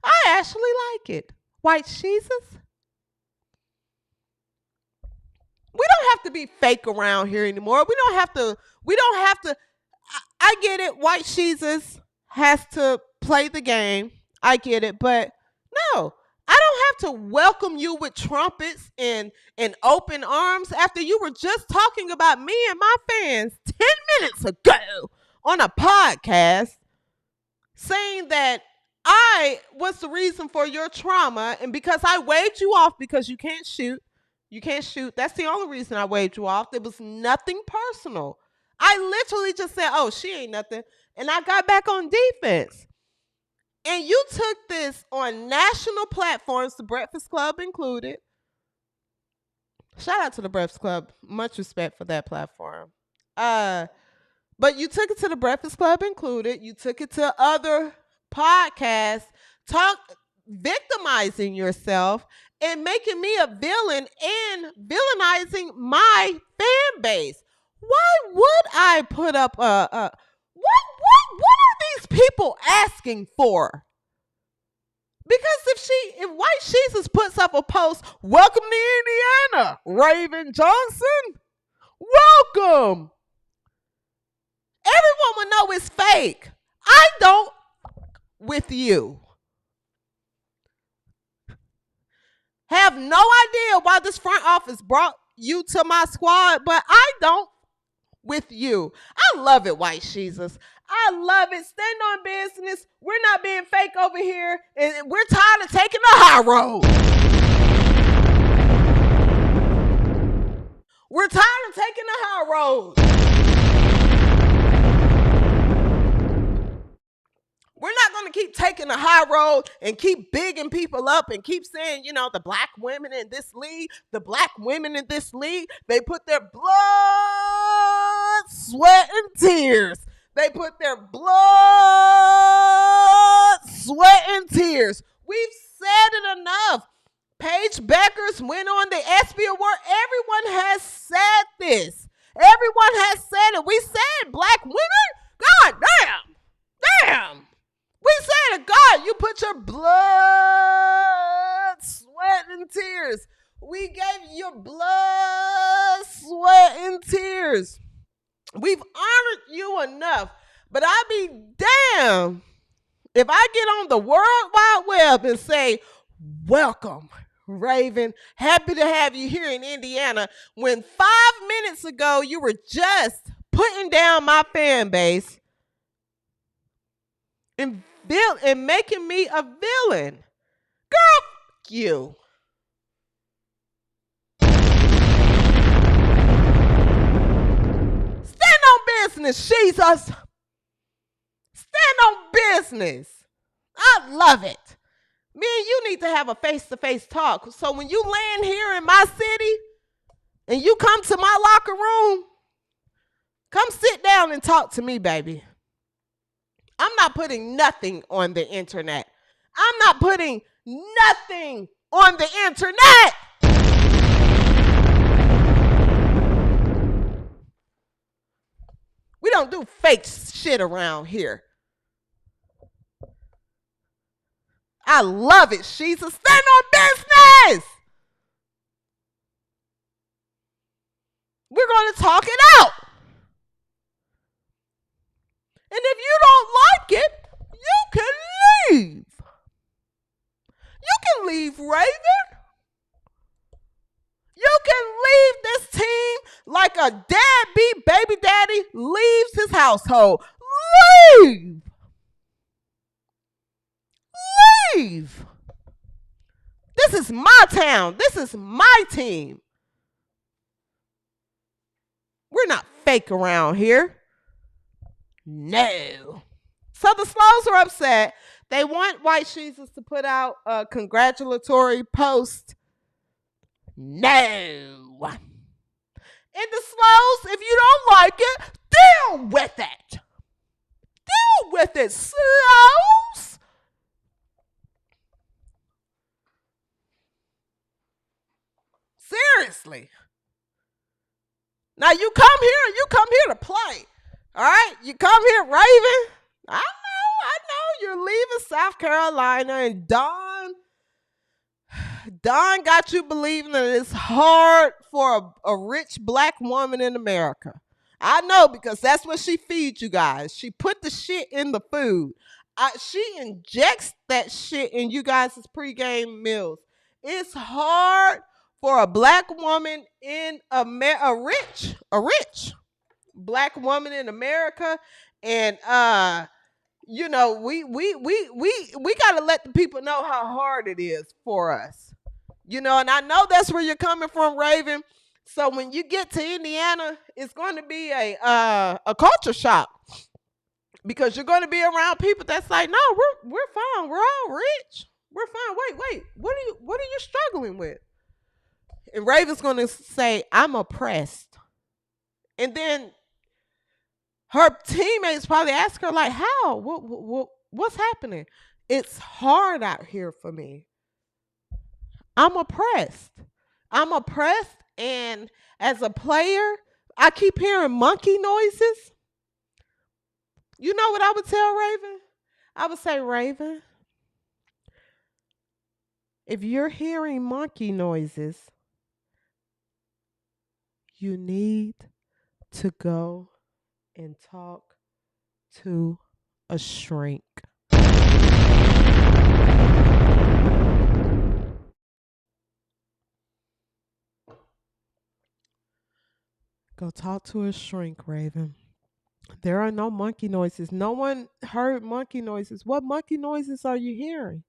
I actually like it. White Jesus? We don't have to be fake around here anymore. We don't have to. I get it. White Jesus has to play the game. I get it. But no, I don't have to welcome you with trumpets and open arms after you were just talking about me and my fans 10 minutes ago on a podcast saying that I was the reason for your trauma, and because I waved you off because you can't shoot. That's the only reason I waved you off. There was nothing personal. I literally just said, oh, she ain't nothing. And I got back on defense. And you took this on national platforms, the Breakfast Club included. Shout out to the Breakfast Club. Much respect for that platform. But you took it to the Breakfast Club included. You took it to other podcasts, victimizing yourself and making me a villain and villainizing my fan base. Why would I put up what are these people asking for? Because if White Jesus puts up a post, welcome to Indiana, Raven Johnson, welcome. Everyone will know it's fake. I don't with you. Have no idea why this front office brought you to my squad, but I don't with you. I love it, White Jesus. I love it. Stand on business. We're not being fake over here, and we're tired of taking the high road. We're tired of taking the high road. We're not going to keep taking the high road and keep bigging people up and keep saying, the black women in this league, they put their blood, sweat, and tears. They put their blood, sweat, and tears. We've said it enough. Paige Beckers went on the ESPY Award. Everyone has said this. Everyone has said it. We said black women? God damn. We said to God, you put your blood, sweat, and tears. We gave you your blood, sweat, and tears. We've honored you enough. But I'll be damned if I get on the World Wide Web and say, welcome, Raven. Happy to have you here in Indiana. When 5 minutes ago, you were just putting down my fan base and making me a villain. Girl, fuck you. Stand on business, Jesus. Stand on business. I love it. Me and you need to have a face-to-face talk. So when you land here in my city and you come to my locker room, come sit down and talk to me, baby. I'm not putting nothing on the internet. I'm not putting Nothing on the internet. We don't do fake shit around here. I love it. She's a stand on business. We're going to talk it out. And if you don't like it, you can leave. You can leave, Raven. You can leave this team like a deadbeat baby daddy leaves his household. Leave. Leave. This is my town. This is my team. We're not fake around here. No. So the Slows are upset. They want White Jesus to put out a congratulatory post. No. And the Slows, if you don't like it, deal with it. Deal with it, Slows. Seriously. Now you come here to play. All right? You come here, Raven. I know. You're leaving South Carolina, and Dawn got you believing that it's hard for a rich black woman in America. I know, because that's what she feeds you guys. She put the shit in the food. She injects that shit in you guys' pregame meals. It's hard for a black woman in a rich black woman in America, and we got to let the people know how hard it is for us. And I know that's where you're coming from, Raven. So when you get to Indiana, it's going to be a culture shock, because you're going to be around people that's like, no, we're fine. We're all rich. We're fine. Wait. What are you struggling with? And Raven's going to say, I'm oppressed. And then her teammates probably ask her, like, how? What's happening? It's hard out here for me. I'm oppressed. And as a player, I keep hearing monkey noises. You know what I would tell Raven? I would say, Raven, if you're hearing monkey noises, you need to go and talk to a shrink. Go talk to a shrink, Raven. There are no monkey noises. No one heard monkey noises. What monkey noises are you hearing?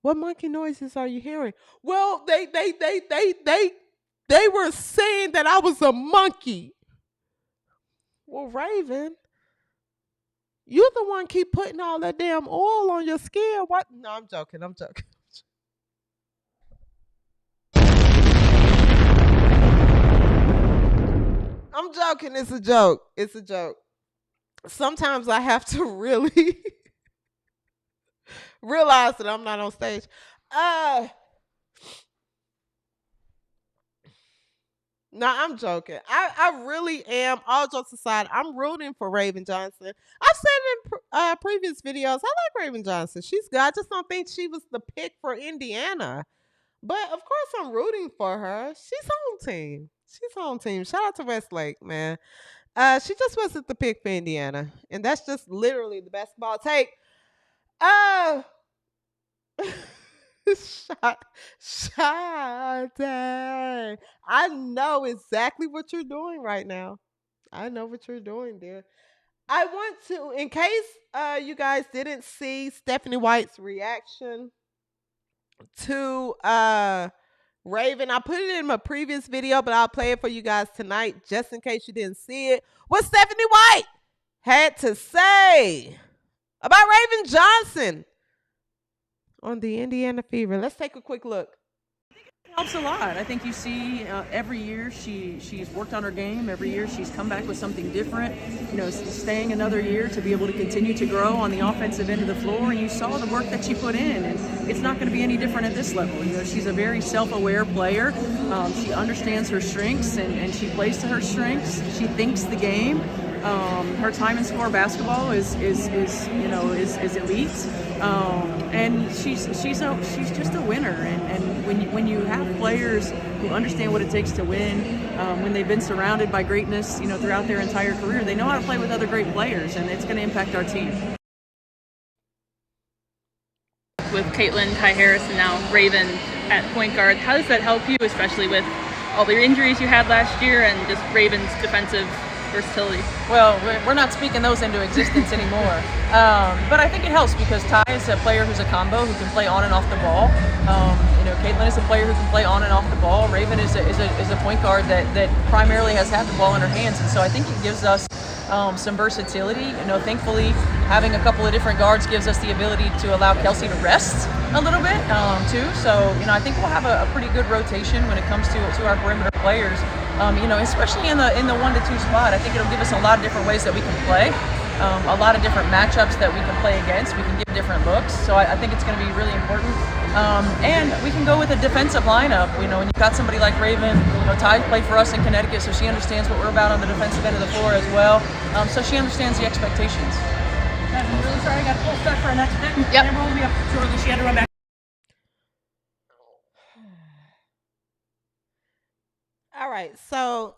What monkey noises are you hearing? Well, they were saying that I was a monkey. Well, Raven, you're the one keep putting all that damn oil on your skin. What? No, I'm joking. I'm joking. It's a joke. Sometimes I have to really realize that I'm not on stage. No, I'm joking. I really am. All jokes aside, I'm rooting for Raven Johnson. I've said in previous videos, I like Raven Johnson. She's good. I just don't think she was the pick for Indiana. But of course, I'm rooting for her. She's home team. Shout out to Westlake, man. She just wasn't the pick for Indiana, and that's just literally the basketball take. Shade. I know exactly what you're doing right now. I know what you're doing, dear. I want to, in case you guys didn't see Stephanie White's reaction to Raven, I put it in my previous video, but I'll play it for you guys tonight just in case you didn't see it. What Stephanie White had to say about Raven Johnson on the Indiana Fever. Let's take a quick look. Helps a lot. I think you see every year she's worked on her game. Every year she's come back with something different. You know, staying another year to be able to continue to grow on the offensive end of the floor. And you saw the work that she put in, and it's not going to be any different at this level. You know, she's a very self-aware player. She understands her strengths and she plays to her strengths. She thinks the game. Her time and score basketball is elite, and she's just a winner. And when you have players who understand what it takes to win, when they've been surrounded by greatness, you know, throughout their entire career, they know how to play with other great players, and it's going to impact our team. With Caitlin, Ty Harris, and now Raven at point guard, how does that help you, especially with all the injuries you had last year and just Raven's defensive versatility? Well, we're not speaking those into existence anymore. But I think it helps because Ty is a player who's a combo who can play on and off the ball. You know, Caitlin is a player who can play on and off the ball. Raven is a point guard that primarily has had the ball in her hands, and so I think it gives us some versatility. You know, thankfully, having a couple of different guards gives us the ability to allow Kelsey to rest a little bit too. So, you know, I think we'll have a pretty good rotation when it comes to our perimeter players. You know, especially in the 1-2 spot, I think it'll give us a lot of different ways that we can play, a lot of different matchups that we can play against. We can give different looks, so I think it's going to be really important. And we can go with a defensive lineup. You know, when you've got somebody like Raven, you know, Ty played for us in Connecticut, so she understands what we're about on the defensive end of the floor as well. So she understands the expectations. I'm really sorry, I got to pull stuff for a next pick. Yep. Amber will be up shortly. She had to run back. All right, so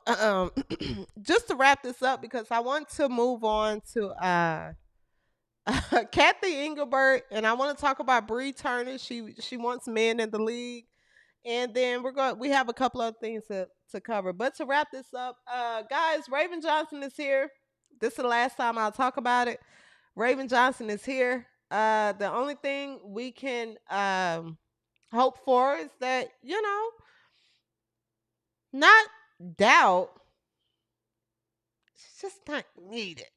just to wrap this up, because I want to move on to Kathy Engelbert, and I want to talk about Bree Turner. She wants men in the league, and then we have a couple of things to cover. But to wrap this up, guys, Raven Johnson is here. This is the last time I'll talk about it. Raven Johnson is here. The only thing we can hope for is that, you know, not doubt, it's just not needed.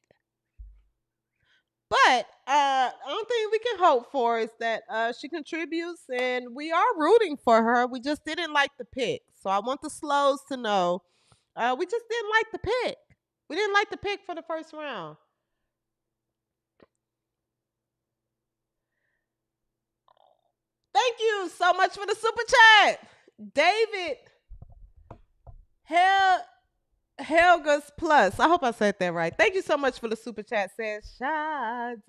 But the only thing we can hope for is that she contributes, and we are rooting for her. We just didn't like the pick. So I want the Slows to know we just didn't like the pick. We didn't like the pick for the first round. Thank you so much for the super chat. David Helga's Plus. I hope I said that right. Thank you so much for the super chat. Says Sade.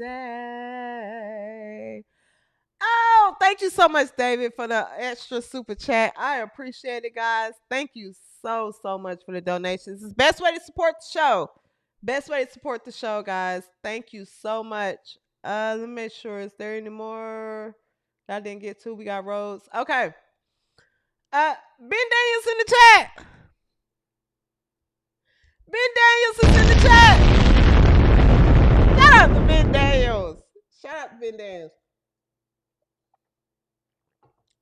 Oh, thank you so much, David, for the extra super chat. I appreciate it, guys. Thank you so much for the donations. It's the best way to support the show. Best way to support the show, guys. Thank you so much. Let me make sure. Is there any more that I didn't get to? We got Rose. Okay. Ben Daniels in the chat. Ben Daniels is in the chat. Shout out to Ben Daniels. Shout out to Ben Daniels.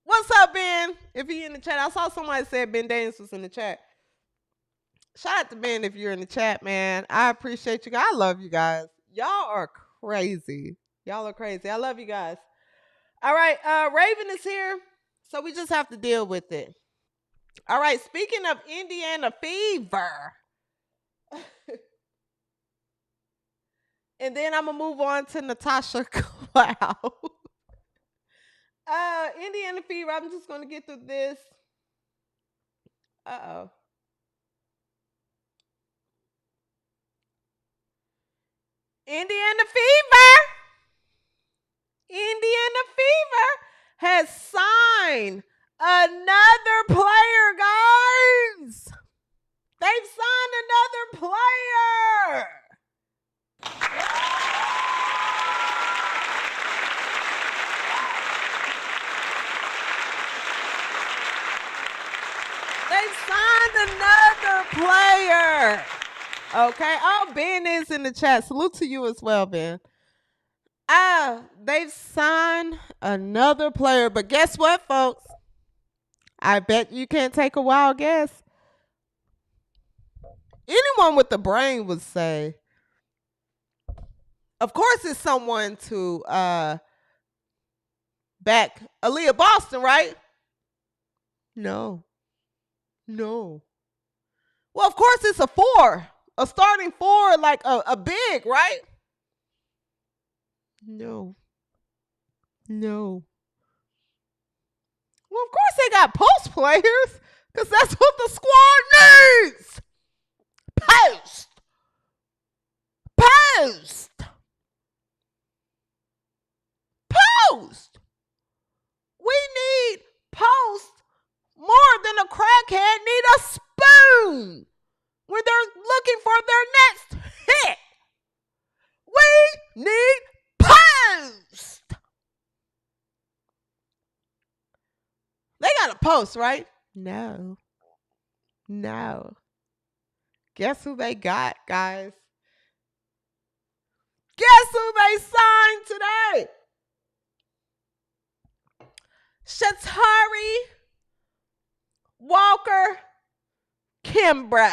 What's up, Ben? If you're in the chat, I saw somebody said Ben Daniels was in the chat. Shout out to Ben if you're in the chat, man. I appreciate you guys. I love you guys. Y'all are crazy. Y'all are crazy. I love you guys. All right, Raven is here, so we just have to deal with it. All right, speaking of Indiana Fever. And then I'm going to move on to Natasha Cloud. Indiana Fever, I'm just going to get through this. Uh-oh. Indiana Fever has signed another player, guys. They've signed another player. They've signed another player. Okay. Oh, Ben is in the chat. Salute to you as well, Ben. They've signed another player. But guess what, folks? I bet you can't take a wild guess. Anyone with the brain would say, of course, it's someone to back Aaliyah Boston, right? No. No. Well, of course it's a 4. A starting 4, like a big, right? No. No. Well, of course they got post players, because that's what the squad needs. Post. Post. Post. We need post more than a crackhead need a spoon when they're looking for their next hit. We need post. They got a post, right? No. No. Guess who they got, guys? Guess who they signed today? Shatari Walker Kimbrough.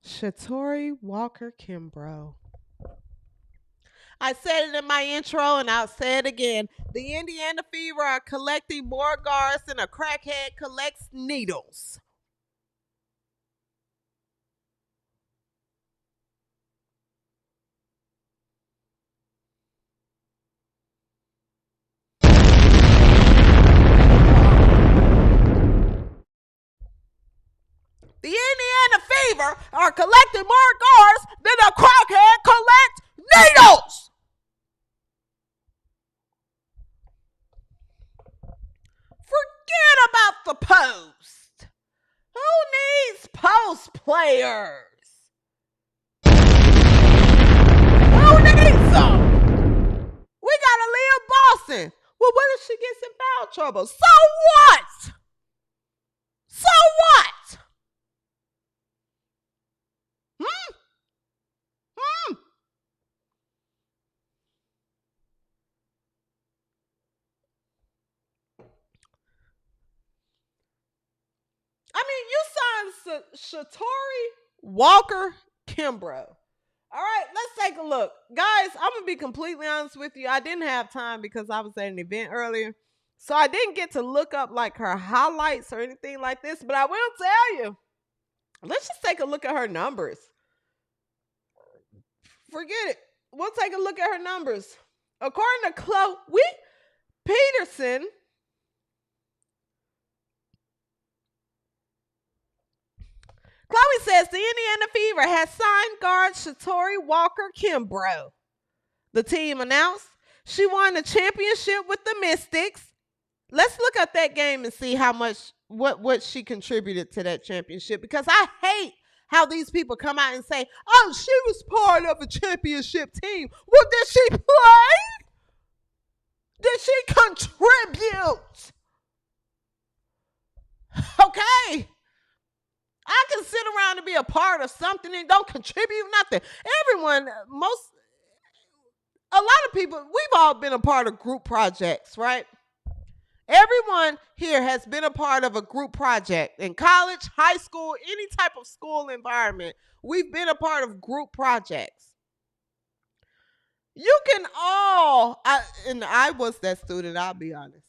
Shatari Walker Kimbrough. I said it in my intro and I'll say it again. The Indiana Fever are collecting more guards than a crackhead collects needles. The Indiana Fever are collecting more guards than a crackhead collects needles. Forget about the post. Who needs post players? Who needs them? We got Aaliyah Boston. Well, what if she gets in foul trouble? So what? So what? I mean, you signed Shatari Walker Kimbrough. All right, let's take a look. Guys, I'm going to be completely honest with you. I didn't have time because I was at an event earlier. So I didn't get to look up like her highlights or anything like this. But I will tell you, let's just take a look at her numbers. Forget it. We'll take a look at her numbers. According to Chloe Peterson, Chloe says the Indiana Fever has signed guard Shatari Walker Kimbrough. The team announced she won the championship with the Mystics. Let's look at that game and see how much what she contributed to that championship, because I hate how these people come out and say, "Oh, she was part of a championship team." Well, did she play? Did she contribute? Okay. I can sit around and be a part of something and don't contribute nothing. Everyone, a lot of people, we've all been a part of group projects, right? Everyone here has been a part of a group project in college, high school, any type of school environment. We've been a part of group projects. You can all, and I was that student, I'll be honest.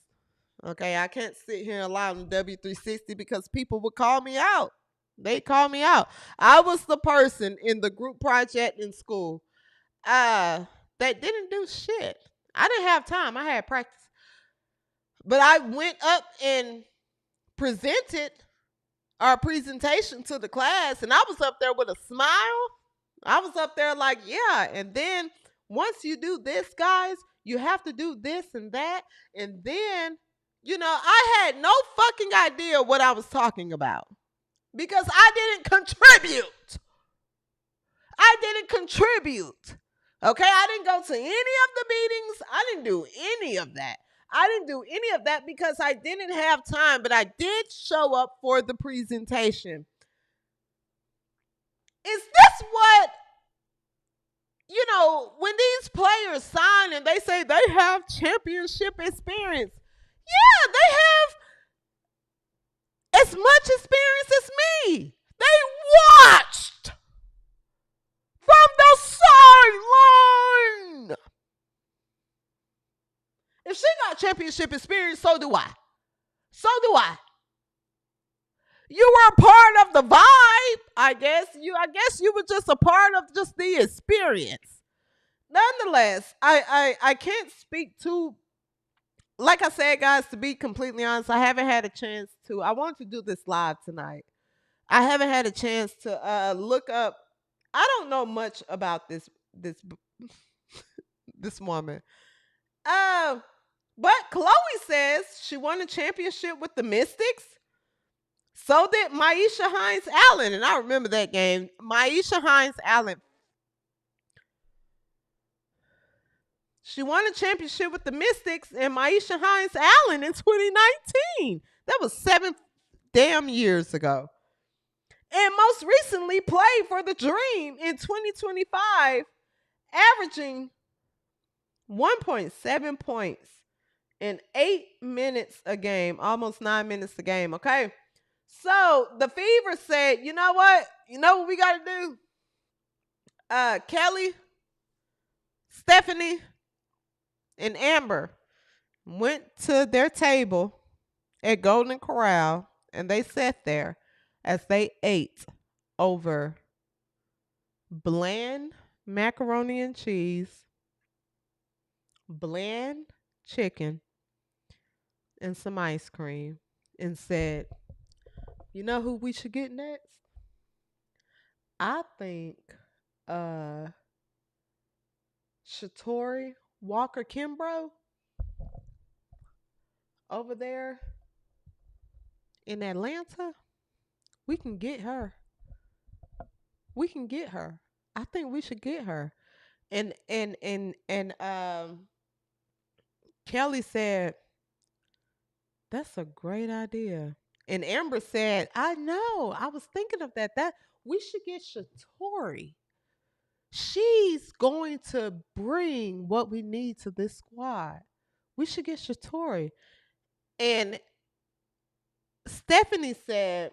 Okay, I can't sit here and lie on W360 because people would call me out. They call me out. I was the person in the group project in school that didn't do shit. I didn't have time. I had practice. But I went up and presented our presentation to the class, and I was up there with a smile. I was up there like, yeah. And then once you do this, guys, you have to do this and that. And then, I had no fucking idea what I was talking about. Because I didn't contribute. Okay, I didn't go to any of the meetings. I didn't do any of that. Because I didn't have time, but I did show up for the presentation. Is this what you know, when these players sign and they say they have championship experience, yeah, they have as much experience as me. They watched from the sideline. If she got championship experience, so do I. So do I. You were a part of the vibe, I guess. I guess you were just a part of just the experience. Nonetheless, I can't speak to, like I said, guys, to be completely honest, I haven't had a chance to. I wanted to do this live tonight. I haven't had a chance to look up. I don't know much about this this woman. But Chloe says she won a championship with the Mystics. So did Maisha Hines Allen. And I remember that game. Maisha Hines Allen. She won a championship with the Mystics and Maisha Hines Allen in 2019. That was 7 damn years ago. And most recently played for the Dream in 2025, averaging 1.7 points in 8 minutes a game, almost 9 minutes a game, okay? So the Fever said, you know what? You know what we got to do? Kelly, Stephanie, and Amber went to their table at Golden Corral, and they sat there as they ate over bland macaroni and cheese, bland chicken, and some ice cream, and said, you know who we should get next? I think Shatori Walker Kimbrough over there in Atlanta. We can get her. We can get her. I think we should get her. And Kelly said, that's a great idea. And Amber said, I know. I was thinking of that. That we should get Shatori. She's going to bring what we need to this squad. We should get Shatori. And Stephanie said,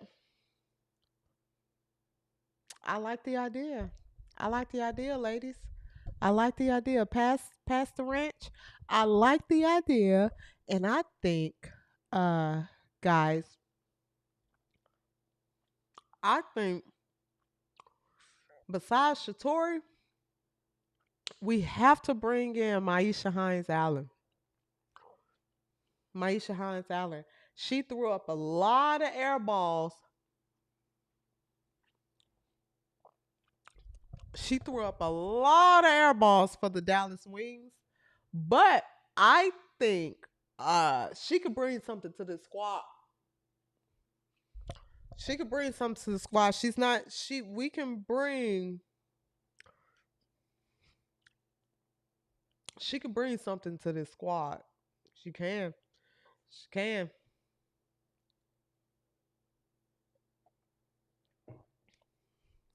I like the idea. I like the idea, ladies. I like the idea. Pass the ranch. I like the idea. And I think, guys, I think besides Shatori, we have to bring in Maisha Hines Allen. Maisha Hines Allen. She threw up a lot of air balls. She threw up a lot of air balls for the Dallas Wings. But I think she could bring something to the squad. She could bring something to the squad. We can bring. She could bring something to this squad. She can. She can.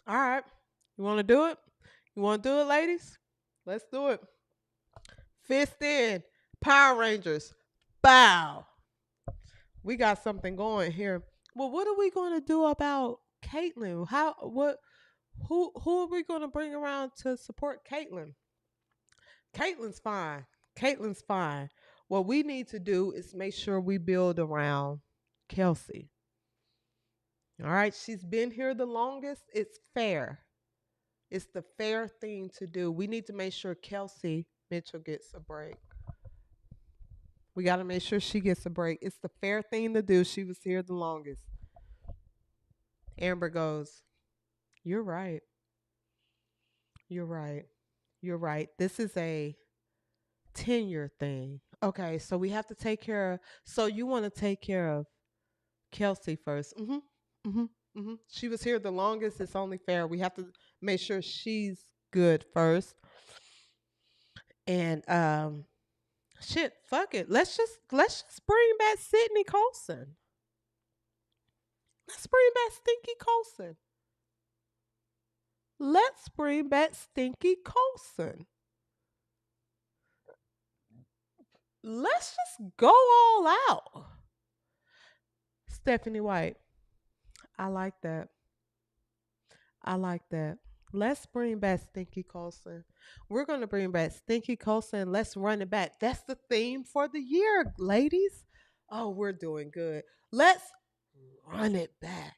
All right. You want to do it? You want to do it, ladies? Let's do it. Fist in. Power Rangers. Bow. We got something going here. Well, what are we going to do about Caitlyn? Who are we going to bring around to support Caitlyn? Caitlyn's fine. Caitlyn's fine. What we need to do is make sure we build around Kelsey. All right, she's been here the longest. It's fair. It's the fair thing to do. We need to make sure Kelsey Mitchell gets a break. We got to make sure she gets a break. It's the fair thing to do. She was here the longest. Amber goes, you're right. You're right. You're right. This is a tenure thing. Okay, so we have to take care of. So you want to take care of Kelsey first. She was here the longest. It's only fair. We have to make sure she's good first. And shit, fuck it. Let's just bring back Sydney Colson. Let's bring back Stinky Colson. let's bring back Stinky Colson. Let's just go all out. Stephanie White. I like that. I like that. Let's bring back Stinky Colson. We're going to bring back Stinky Colson. Let's run it back. That's the theme for the year, ladies. Oh, we're doing good. Let's run it back.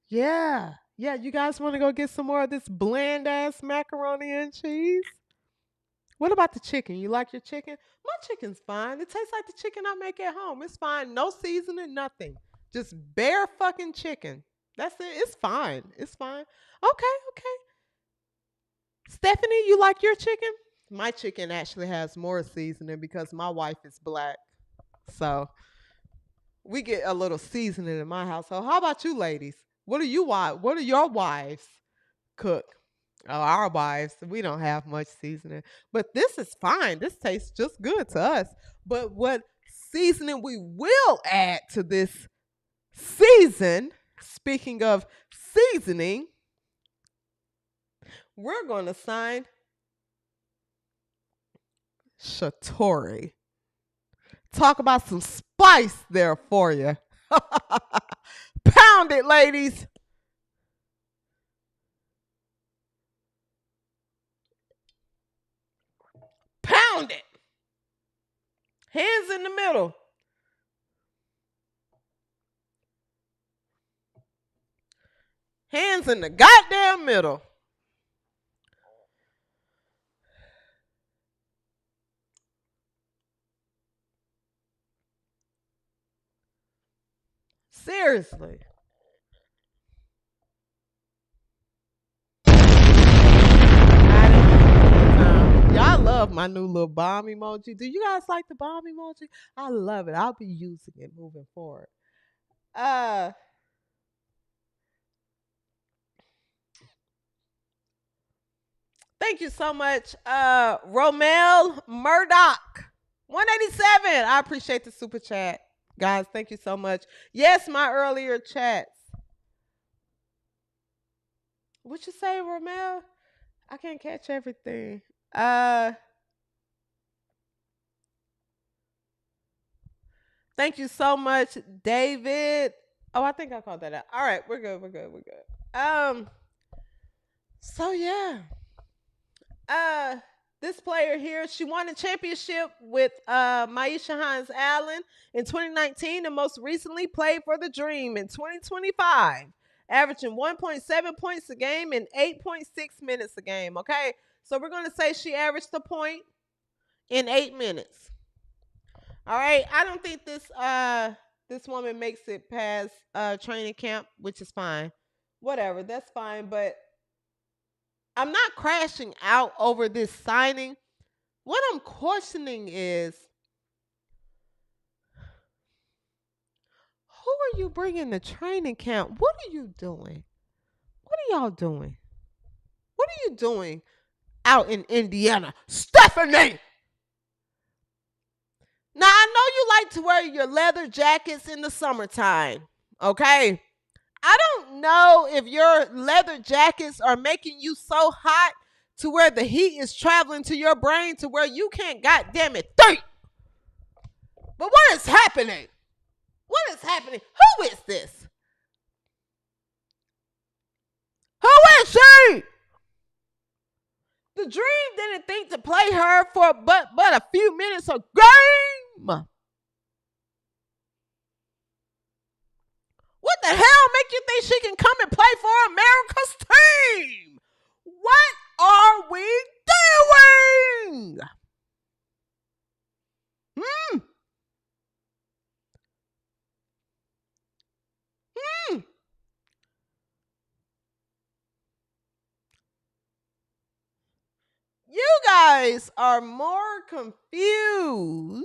Yeah. Yeah, you guys want to go get some more of this bland ass macaroni and cheese? What about the chicken? You like your chicken? My chicken's fine. It tastes like the chicken I make at home. It's fine. No seasoning, nothing. Just bare fucking chicken. That's it. It's fine. It's fine. Okay, okay. Stephanie, you like your chicken? My chicken actually has more seasoning because my wife is black. So we get a little seasoning in my household. How about you ladies? What do you want? What do your wives cook? Oh, our wives, we don't have much seasoning. But this is fine. This tastes just good to us. But what seasoning we will add to this season, speaking of seasoning, we're going to sign Shatori. Talk about some spice there for you. Pound it, ladies. Pound it. Hands in the middle. Hands in the goddamn middle. Seriously. Y'all love my new little bomb emoji. Do you guys like the bomb emoji? I love it. I'll be using it moving forward. Thank you so much, Romel Murdoch. 187. I appreciate the super chat. Guys, thank you so much. Yes, my earlier chats. What you say, Romel? I can't catch everything. Thank you so much, David. Oh, I think I called that out. All right, we're good. We're good. We're good. So yeah. This player here, she won a championship with Maisha Hines Allen in 2019 and most recently played for the Dream in 2025, averaging 1.7 points a game and 8.6 minutes a game. Okay, so we're going to say she averaged a point in 8 minutes. All right, I don't think this woman makes it past training camp, which is fine. Whatever, that's fine, but I'm not crashing out over this signing. What I'm questioning is, who are you bringing to training camp? What are you doing? What are y'all doing? What are you doing out in Indiana? Stephanie! Now, I know you like to wear your leather jackets in the summertime, okay? I don't know if your leather jackets are making you so hot to where the heat is traveling to your brain to where you can't, goddamn it, think. But what is happening? What is happening? Who is this? Who is she? The Dream didn't think to play her for but a few minutes of game. What the hell make you think she can come and play for America's team? What are we doing? You guys are more confused.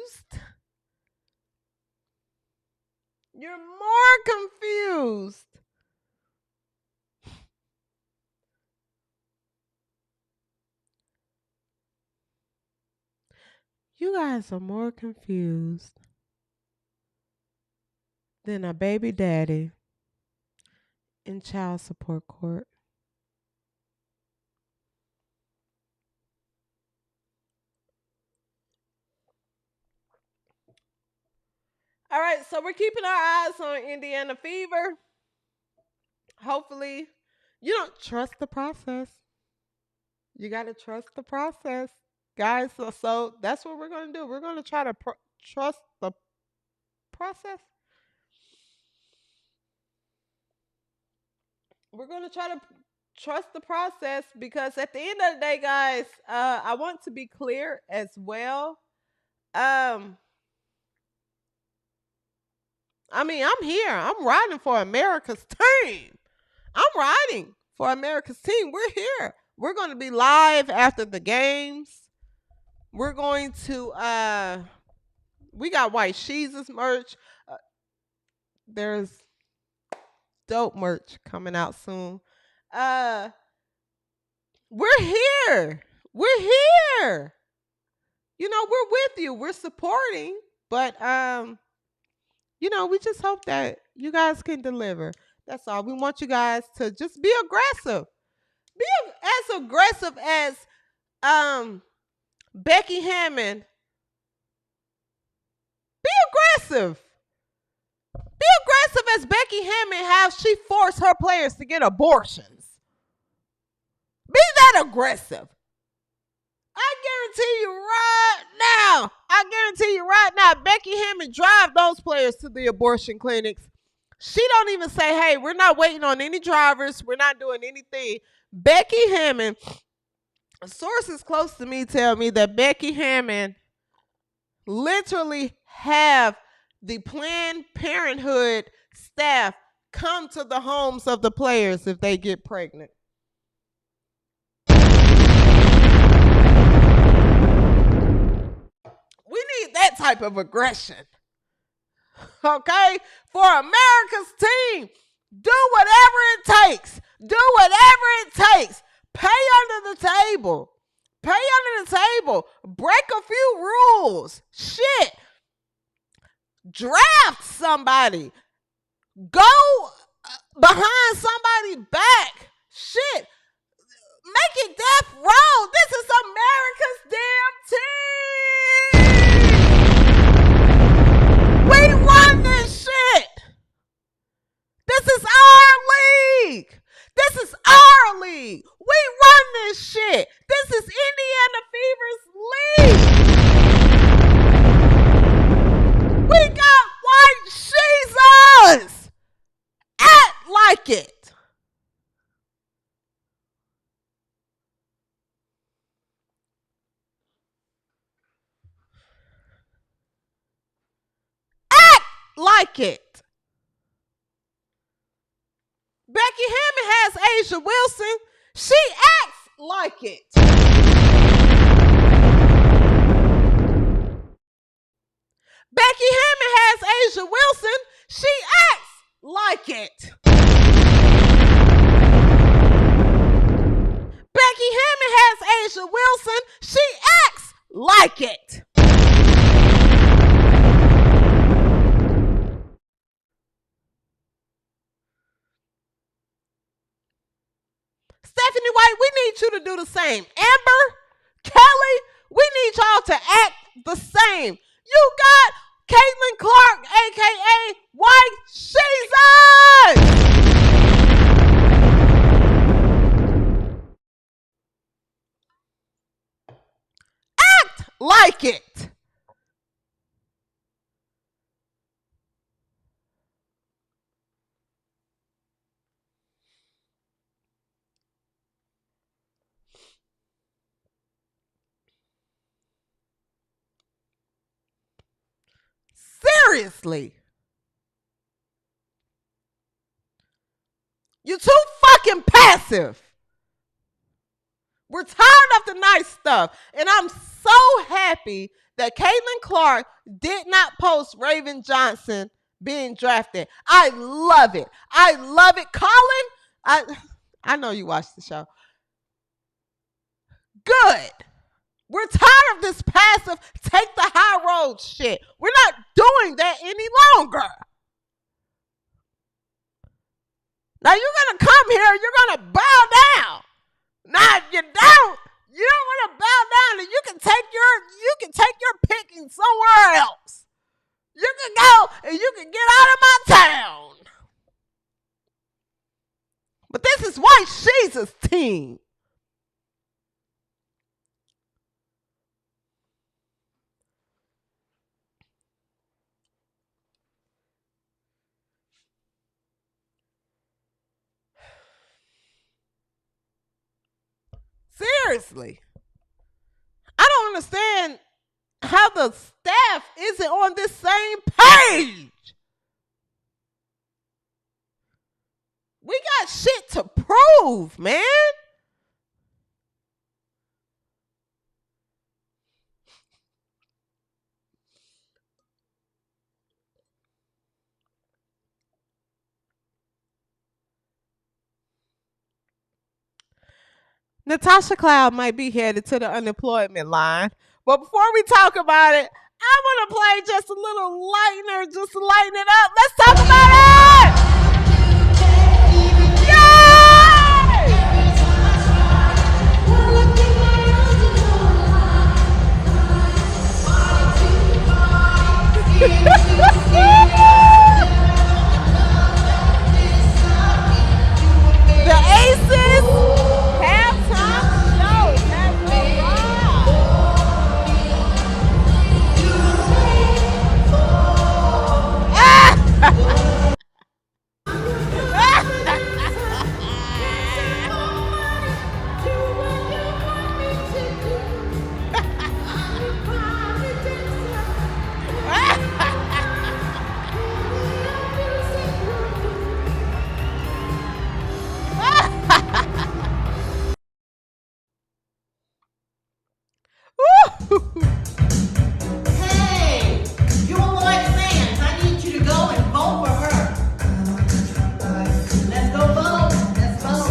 You're more confused. You guys are more confused than a baby daddy in child support court. All right, so we're keeping our eyes on Indiana Fever. Hopefully, you don't trust the process. You got to trust the process, guys. So that's what we're going to do. We're going to try to trust the process. We're going to try to trust the process because at the end of the day, guys, I want to be clear as well. I mean, I'm here. I'm riding for America's team. I'm riding for America's team. We're here. We're going to be live after the games. We're going to we got White Sheez's merch. There's dope merch coming out soon. We're here. We're here. You know, we're with you. We're supporting, but you know, we just hope that you guys can deliver. That's all. We want you guys to just be aggressive. Be as aggressive as Becky Hammond. Be aggressive. Be aggressive as Becky Hammond, how she forced her players to get abortions. Be that aggressive. I guarantee you right now, Becky Hammond drive those players to the abortion clinics. She don't even say, hey, we're not waiting on any drivers. We're not doing anything. Becky Hammond, sources close to me tell me that Becky Hammond literally have the Planned Parenthood staff come to the homes of the players if they get pregnant. We need that type of aggression. Okay? For America's team, do whatever it takes. Do whatever it takes. Pay under the table. Pay under the table. Break a few rules. Shit. Draft somebody. Go behind somebody's back. Shit. Make it death row. This is America's damn team. We run this shit. This is our league. This is our league. We run this shit. This is Indiana Fever's league. We got White Sheezers. Act like it. Like it. Becky Hammond has Asia Wilson. She acts like it. Becky Hammond has Asia Wilson. She acts like it. Becky Hammond has Asia Wilson. She acts like it. Stephanie White, we need you to do the same. Amber, Kelly, we need y'all to act the same. You got Caitlin Clark, a.k.a. White Sheezers. Act like it. Seriously. You're too fucking passive. We're tired of the nice stuff. And I'm so happy that Caitlin Clark did not post Raven Johnson being drafted. I love it. I love it. Colin, I know you watched the show. Good. We're tired of this passive, take the high road shit. We're not doing that any longer. Now you're going to come here, you're going to bow down. Now if you don't want to bow down and you can take your picking somewhere else. You can go and you can get out of my town. But this is White Jesus' team. Seriously. I don't understand how the staff isn't on this same page. We got shit to prove, man. Natasha Cloud might be headed to the unemployment line. But before we talk about it, I want to play just a little lightener, just to lighten it up. Let's talk about it! The Aces halftime show has Hey, UNEMPLOYED fans, I need you to go and vote for her. Let's go vote. Let's vote.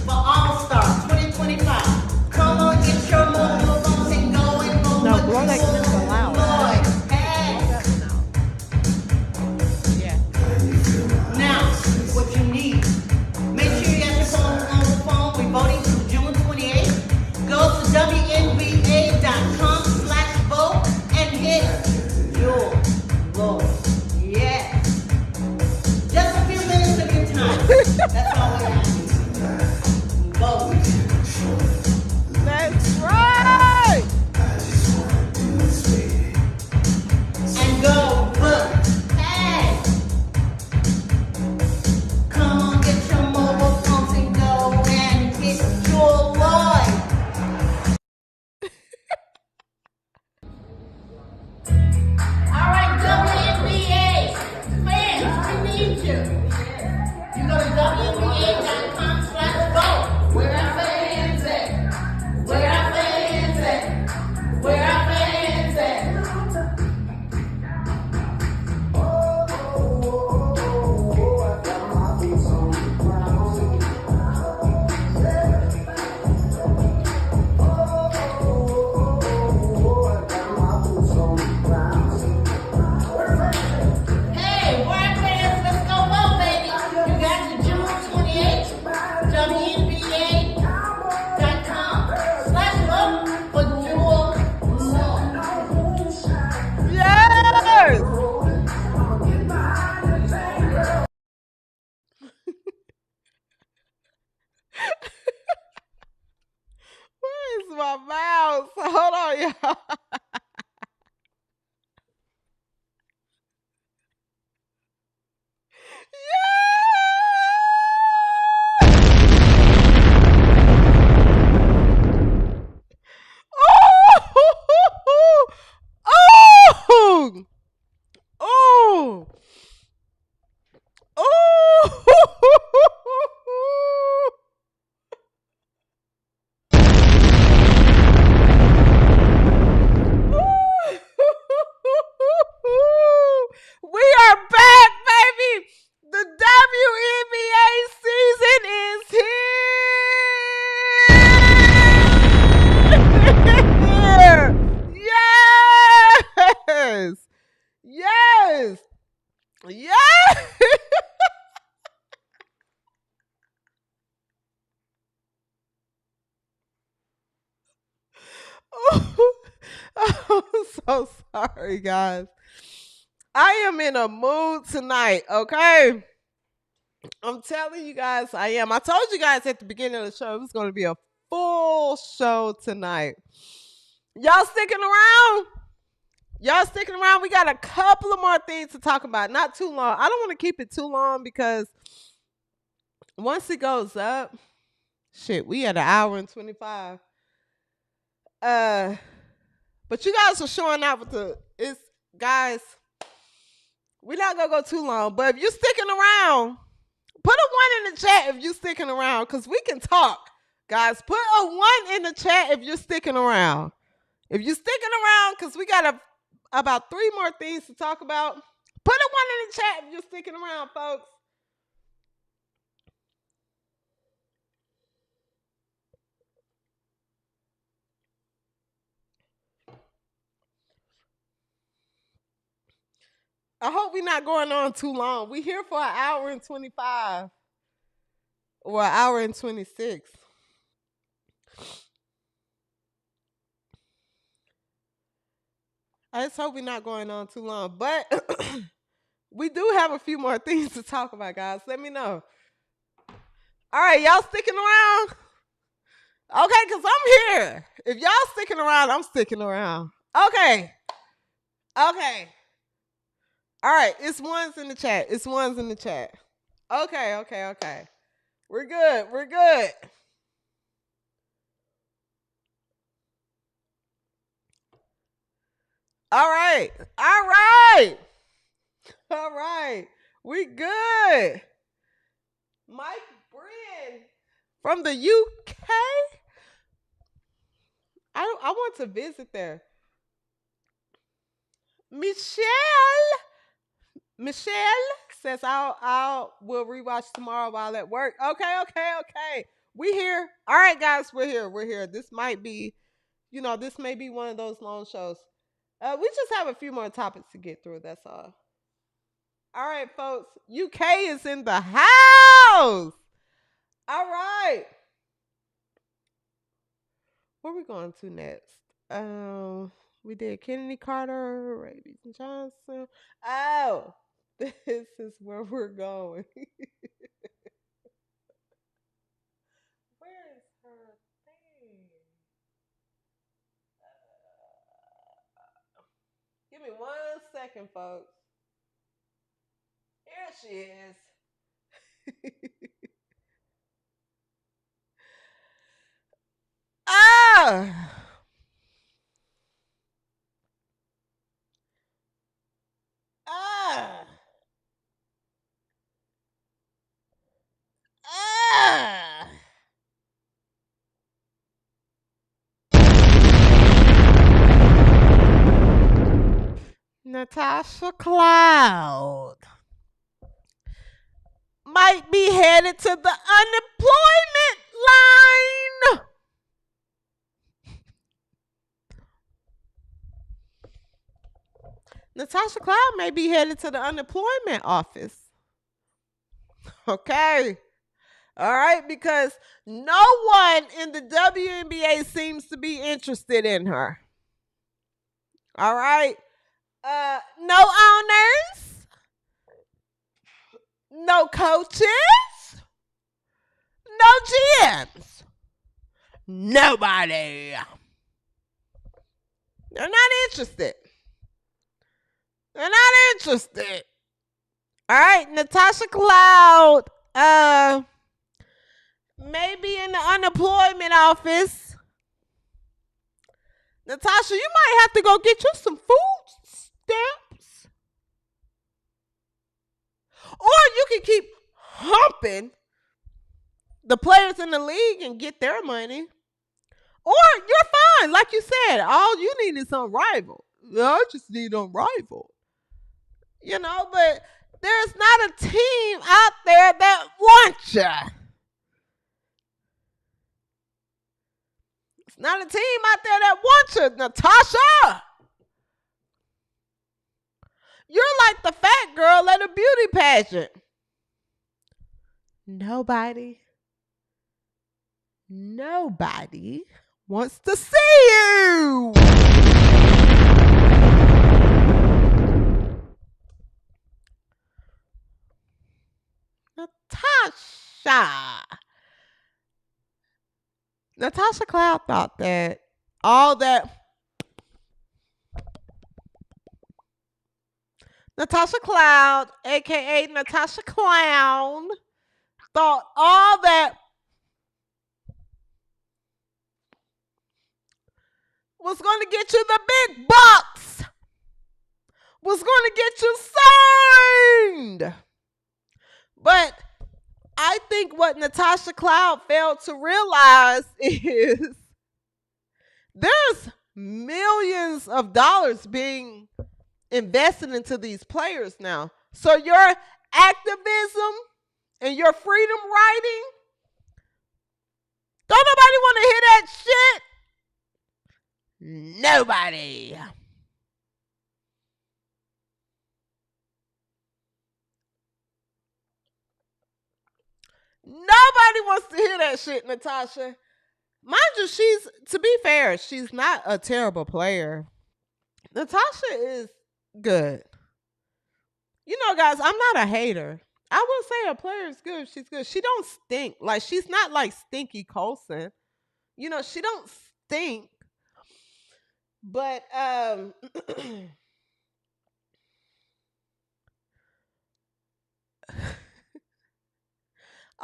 For All-Star 2025. Come on, get your mobile phones and go and vote. No, blow that kiss loud. Hey. Yeah. Now, what you need. Make sure you got your phone on the phone. We're voting through June 28th. Go to WNBA.com/vote and hit your vote. Yes. Just a few minutes of your time. That's all we have. Vote. That's right. And go vote. Hey. Come on, get your mobile phones and go and hit your vote. All right, WNBA fans, we need you. You go to WNBA.com/vote. Where our fans at? Where our fans at? Where our fans at? Hey, where our fans? Let's go vote, baby. You got to June 28th. WNBA.com/vote for Jewel Lord. Yes. Where is my mouse? Hold on, y'all. Oh! Oh! Oh! We are back, baby. The WNBA season is here. Yes. Yes. Yes. Oh, I'm so sorry, guys. I am in a mood tonight, okay? I'm telling you guys I am. I told you guys at the beginning of the show it was going to be a full show tonight. Y'all sticking around? Y'all sticking around? We got a couple of more things to talk about. Not too long. I don't want to keep it too long because once it goes up, shit, we at 1:25. But you guys are showing out with guys, we're not gonna go too long. But if you're sticking around, put a 1 in the chat if you're sticking around, because we can talk. Guys, put a 1 in the chat if you're sticking around. If you're sticking around, because we got about 3 more things to talk about. Put a 1 in the chat if you're sticking around, folks. I hope we're not going on too long. We're here for 1:25 or 1:26. I just hope we're not going on too long. But we do have a few more things to talk about, guys. Let me know. All right, y'all sticking around? Okay, because I'm here. If y'all sticking around, I'm sticking around. Okay. Okay. All right, it's 1s in the chat. It's 1s in the chat. Okay. We're good. We're good. All right. All right. All right. We good. Mike Bryn from the UK. I want to visit there. Michelle says we'll rewatch tomorrow while at work. Okay. We here. All right, guys, we're here. This might be, this may be one of those long shows. We just have a few more topics to get through. That's all. All right, folks. UK is in the house. All right. Where are we going to next? We did Kennedy, Carter, Rabies, and Johnson. Oh, this is where we're going. Where is her thing? Give me 1 second, folks. Here she is. Natasha Cloud might be headed to the unemployment line. Natasha Cloud may be headed to the unemployment office. Okay. All right, because no one in the WNBA seems to be interested in her. All right. No owners, no coaches, no GMs, nobody. They're not interested. They're not interested. All right, Natasha Cloud, maybe in the unemployment office. Natasha, you might have to go get you some food stamps. Or you can keep humping the players in the league and get their money. Or you're fine. Like you said, all you need is Unrivaled. I just need Unrivaled. But there's not a team out there that wants you. It's not a team out there that wants you, Natasha. You're like the fat girl at a beauty pageant. Nobody wants to see you. Natasha Cloud thought that all that Natasha Cloud, aka Natasha Clown, thought all that was going to get you the big bucks, was going to get you signed. But I think what Natasha Cloud failed to realize is there's millions of dollars being invested into these players now. So your activism and your freedom writing, don't nobody want to hear that shit? Nobody. Nobody wants to hear that shit, Natasha. Mind you, to be fair, she's not a terrible player. Natasha is good. You know, guys, I'm not a hater. I will say a player is good. She's good. She don't stink. Like, she's not like Stinky Colson. You know, she don't stink. But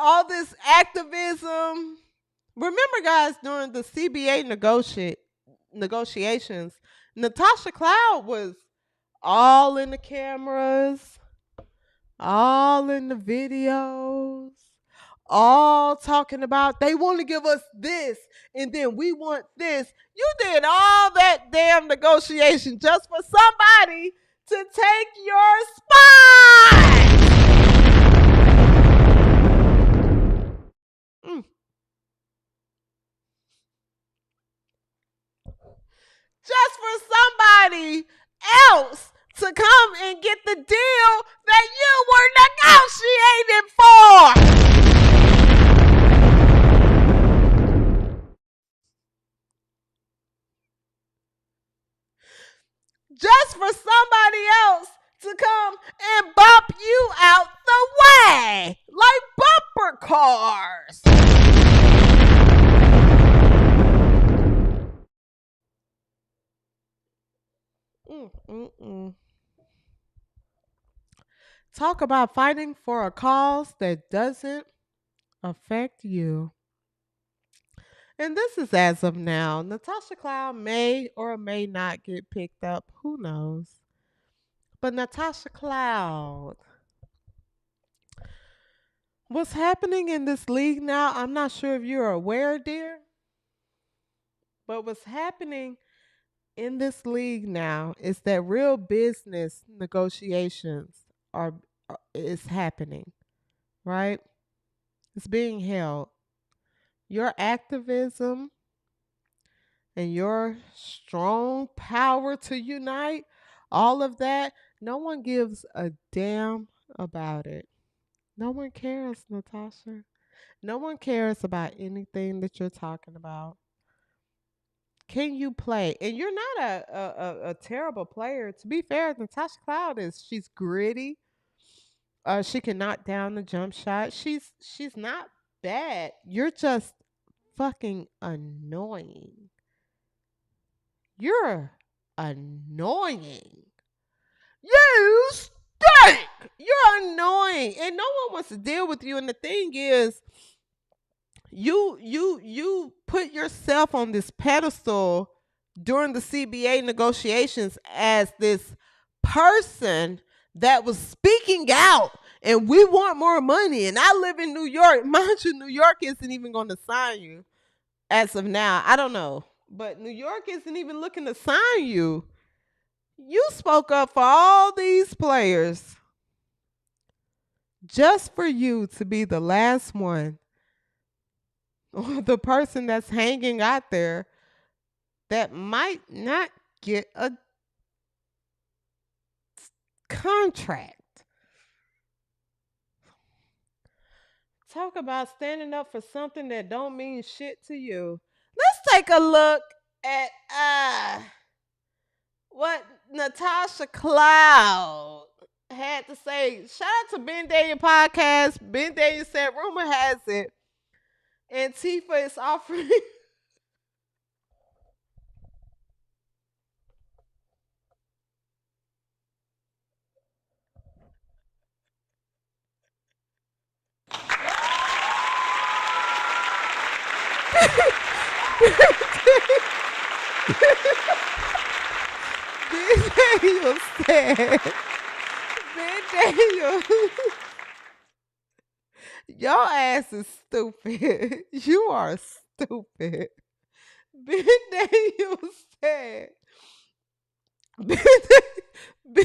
all this activism. Remember, guys, during the CBA negotiations, Natasha Cloud was all in the cameras, all in the videos, all talking about they want to give us this and then we want this. You did all that damn negotiation just for somebody to take your spot. Just for somebody else to come and get the deal that you were negotiating for. Just for somebody else to come and bump you out the way like bumper cars. Talk about fighting for a cause that doesn't affect you. And this is as of now. Natasha Cloud may or may not get picked up. Who knows? But Natasha Cloud, what's happening in this league now, I'm not sure if you're aware, dear. But what's happening in this league now is that real business negotiations is happening, right? It's being held. Your activism and your strong power to unite, all of that, no one gives a damn about it. No one cares, Natasha. No one cares about anything that you're talking about. Can you play? And you're not a terrible player. To be fair, Natasha Cloud she's gritty. She can knock down the jump shot. She's not bad. You're just fucking annoying. You're annoying. You stink. You're annoying. And no one wants to deal with you. And the thing is, you put yourself on this pedestal during the CBA negotiations as this person that was speaking out and we want more money. And I live in New York. Mind you, New York isn't even going to sign you as of now. I don't know. But New York isn't even looking to sign you. You spoke up for all these players just for you to be the last one, or the person that's hanging out there that might not get a contract. Talk about standing up for something that don't mean shit to you. Let's take a look at what Natasha Cloud had to say, shout out to Ben Daniel Podcast. Ben Daniel said, rumor has it, Antifa is offering. Ben Daniel said, Ben Daniel, your ass is stupid. You are stupid. Ben Daniel said, Ben, ben,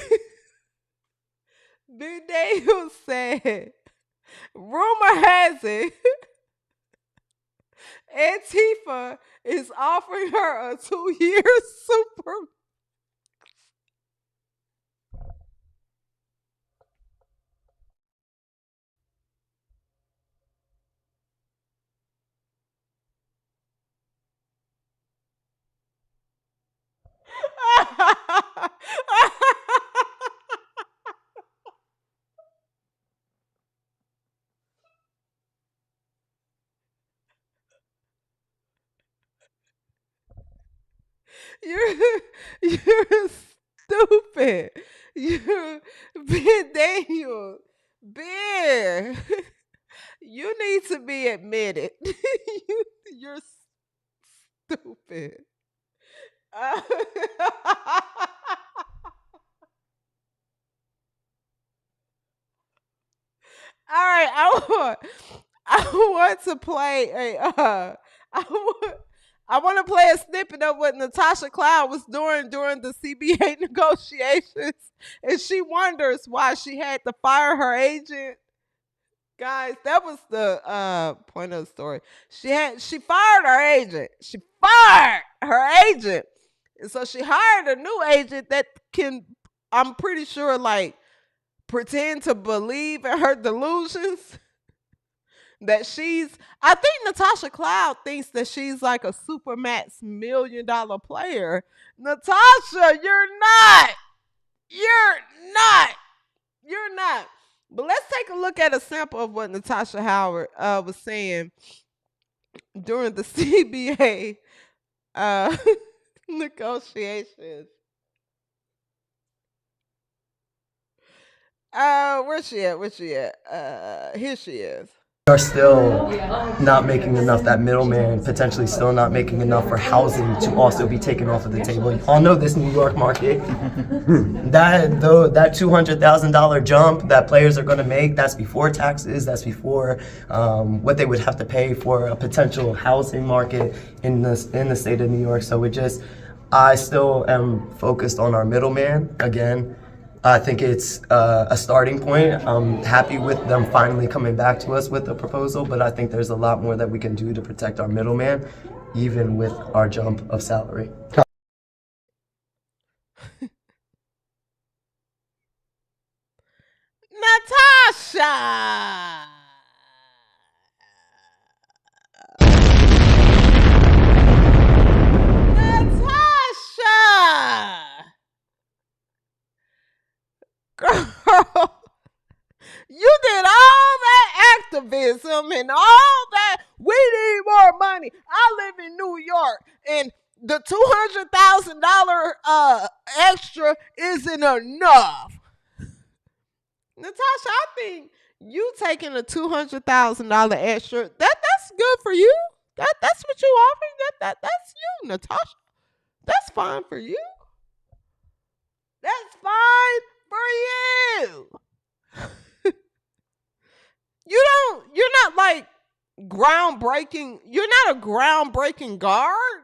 Ben Daniel said, rumor has it, Antifa is offering her a 2-year super. You're stupid. You're Ben Daniel. Ben, you need to be admitted. You're stupid. All right, I want to play I want to play a snippet of what Natasha Cloud was doing during the CBA negotiations, and she wonders why she had to fire her agent. Guys, that was the point of the story. She fired her agent. She fired her agent, and so she hired a new agent that can, I'm pretty sure, like, pretend to believe in her delusions. That I think Natasha Cloud thinks that she's like a supermax $1 million player. Natasha, you're not. You're not. You're not. But let's take a look at a sample of what Natasha Howard was saying during the CBA negotiations. Where's she at? Where's she at? Here she is. Are still not making enough. That middleman potentially still not making enough for housing to also be taken off of the table. You all know this New York market. that $200,000 jump that players are going to make, that's before taxes. That's before what they would have to pay for a potential housing market in the state of New York. So I still am focused on our middleman again. I think it's a starting point. I'm happy with them finally coming back to us with a proposal, but I think there's a lot more that we can do to protect our middleman, even with our jump of salary. Natasha! Girl, you did all that activism and all that. We need more money. I live in New York, and the $200,000 extra isn't enough. Natasha, I think you taking a $200,000 extra. That's good for you. That's what you offering. That's you, Natasha. That's fine for you. That's fine for you. You're not like groundbreaking. You're not a groundbreaking guard.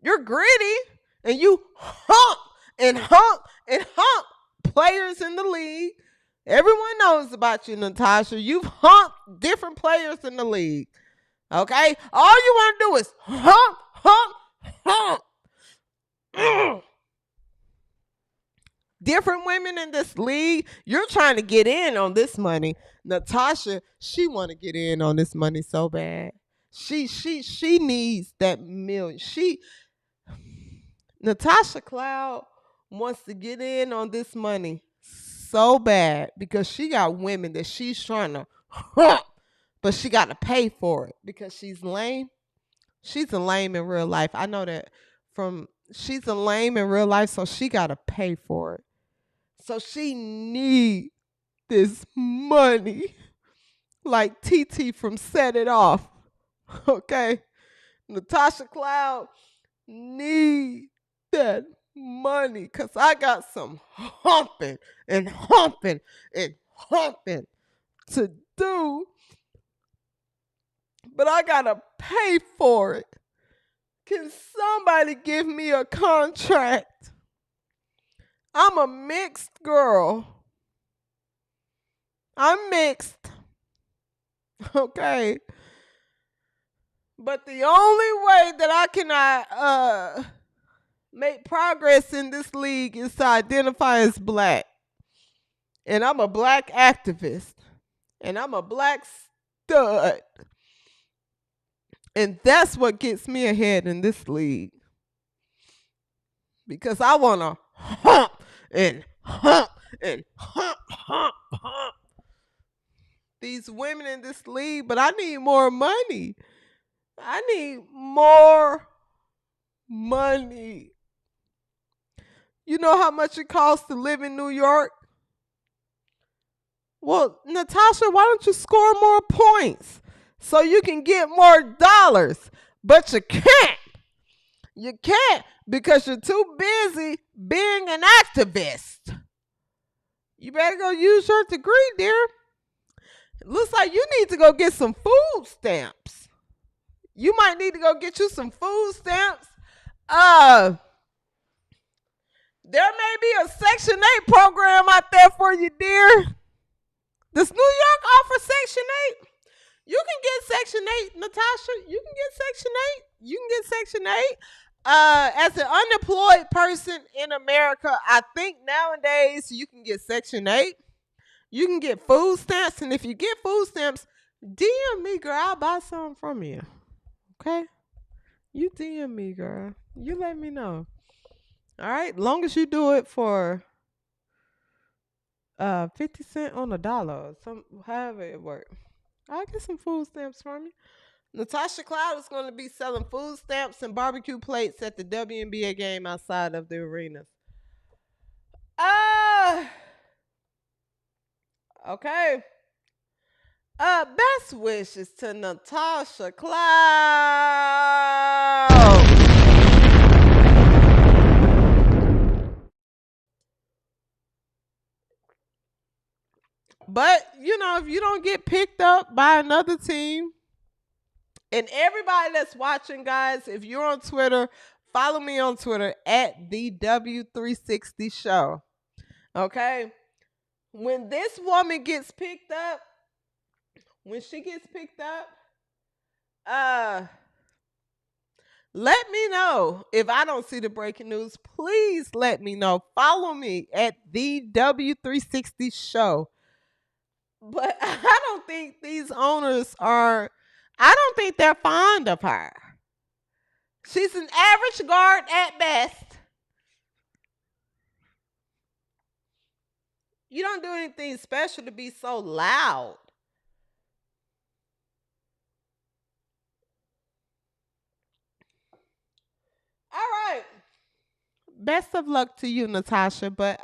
You're gritty, and you hump and hump and hump players in the league. Everyone knows about you, Natasha. You've humped different players in the league. Okay? All you want to do is hump, hump, hump. Different women in this league, you're trying to get in on this money. Natasha, she want to get in on this money so bad. She needs that million. Natasha Cloud wants to get in on this money so bad because she got women that she's trying to hump, but she got to pay for it because she's lame. She's a lame in real life. I know that she's a lame in real life, so she got to pay for it. So she need this money like TT from Set It Off. Okay? Natasha Cloud need that money because I got some humping and humping and humping to do, but I gotta pay for it. Can somebody give me a contract? I'm a mixed girl. I'm mixed. Okay. But the only way that I can make progress in this league is to identify as black. And I'm a black activist. And I'm a black stud. And that's what gets me ahead in this league. Because I want to hump and hump and hump, hump, hump these women in this league. But I need more money. I need more money. You know how much it costs to live in New York? Well, Natasha, why don't you score more points so you can get more dollars? But you can't. You can't because you're too busy being an activist. You better go use your degree, dear. It looks like you need to go get some food stamps. You might need to go get you some food stamps. There may be a Section 8 program out there for you, dear. Does New York offer Section 8? You can get Section 8, Natasha. You can get Section 8. You can get Section 8. As an unemployed person in America, I think nowadays you can get Section 8. You can get food stamps. And if you get food stamps, DM me, girl. I'll buy some from you. Okay? You DM me, girl. You let me know. All right? Long as you do it for 50 cents on a dollar, however it works. I'll get some food stamps from you. Natasha Cloud is going to be selling food stamps and barbecue plates at the WNBA game outside of the arenas. Okay. Best wishes to Natasha Cloud. But, if you don't get picked up by another team, and everybody that's watching, guys, if you're on Twitter, follow me on Twitter at the W360 Show. Okay? When this woman gets picked up, let me know. If I don't see the breaking news, please let me know. Follow me at the W360 Show. But I don't think these owners I don't think they're fond of her. She's an average guard at best. You don't do anything special to be so loud. All right. Best of luck to you, Natasha. But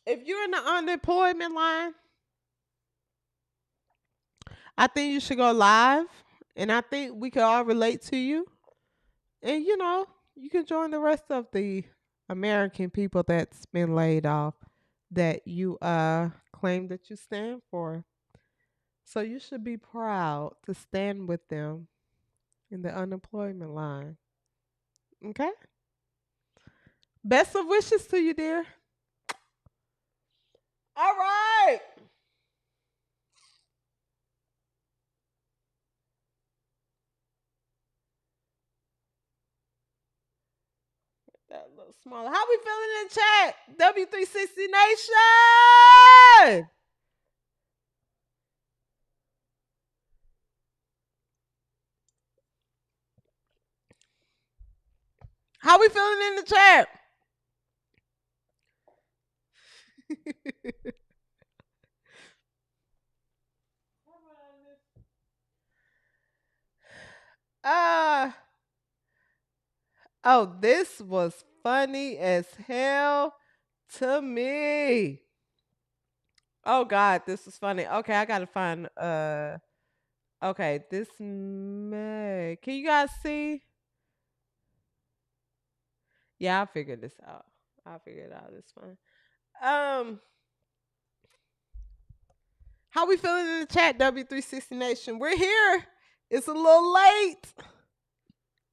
if you're in the unemployment line, I think you should go live. And I think we can all relate to you. And, you can join the rest of the American people that's been laid off that you claim that you stand for. So you should be proud to stand with them in the unemployment line. Okay? Best of wishes to you, dear. All right. That a little smaller. How we feeling in the chat? W360 Nation. How we feeling in the chat? uh oh, this was funny as hell to me. Oh God, this is funny. Okay, I gotta find okay, this May. Can you guys see? Yeah, I'll figure this out. I'll figure it out. It's fine. Um, how we feeling in the chat, W360 Nation? We're here. It's a little late.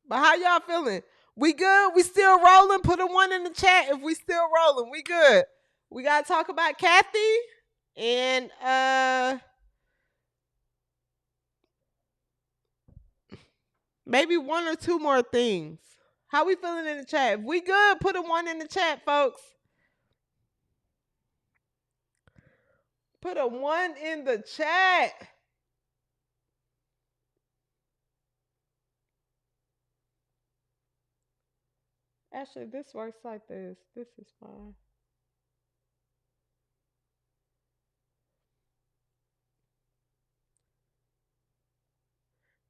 But how y'all feeling? We good? We still rolling? Put a 1 in the chat if we still rolling. We good. We gotta talk about Kathy and maybe 1 or 2 more things. How we feeling in the chat? If we good, put a 1 in the chat, folks. Put a 1 in the chat. Actually, this works like this. This is fine.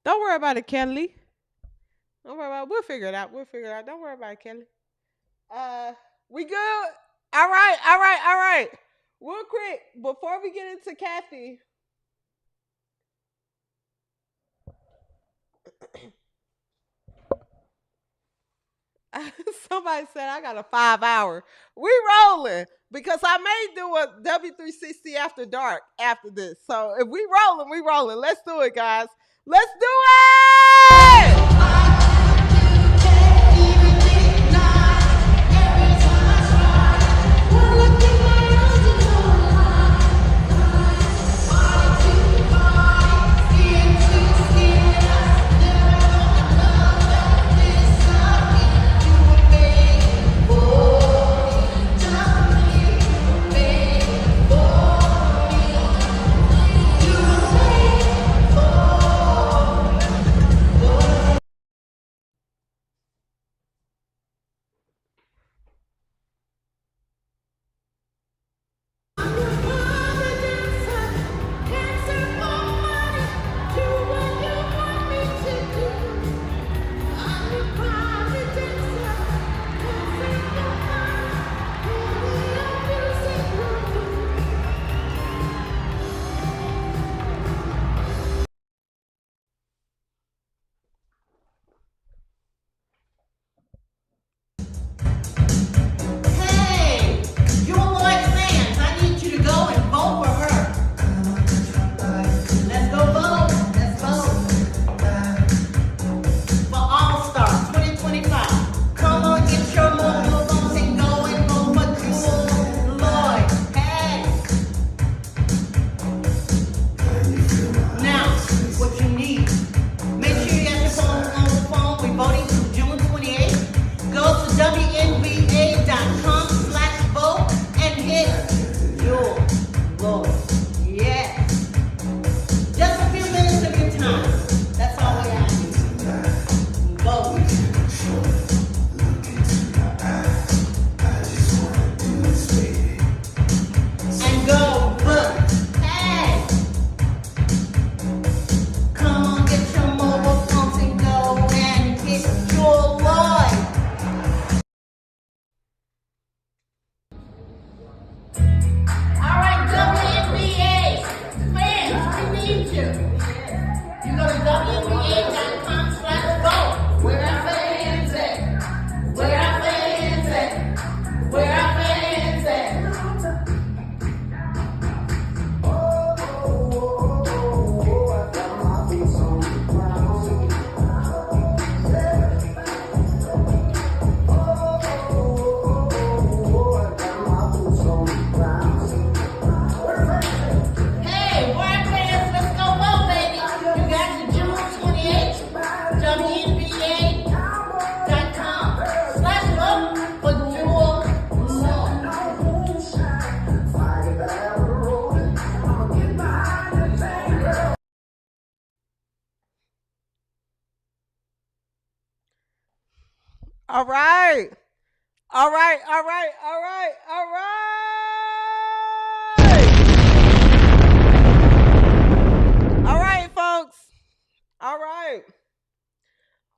Don't worry about it, Kelly. Don't worry about it. We'll figure it out. We'll figure it out. Don't worry about it, Kelly. We good? All right, all right, all right. Real quick, before we get into Kathy. Somebody said I got a 5-hour. We rolling because I may do a W360 after dark after this. So if we rolling, we rolling. Let's do it, guys. Let's do it! All right. All right, all right, all right, all right. All right.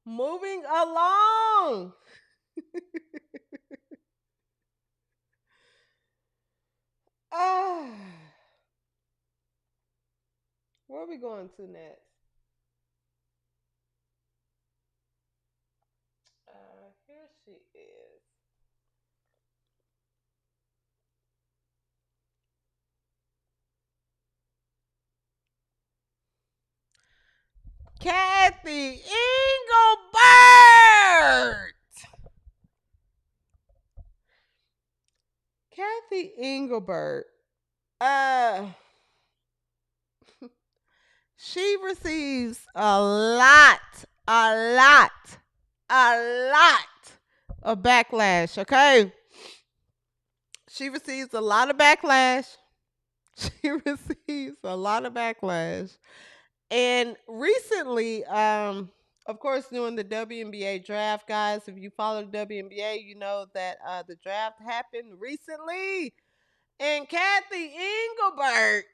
Moving along. Where are we going to next? Here she is. Kathy Engelbert. Kathy Engelbert. She receives a lot of backlash, okay? She receives a lot of backlash. She receives a lot of backlash. And recently, of course, during the WNBA draft, guys, if you follow the WNBA, you know that the draft happened recently. And Kathy Engelbert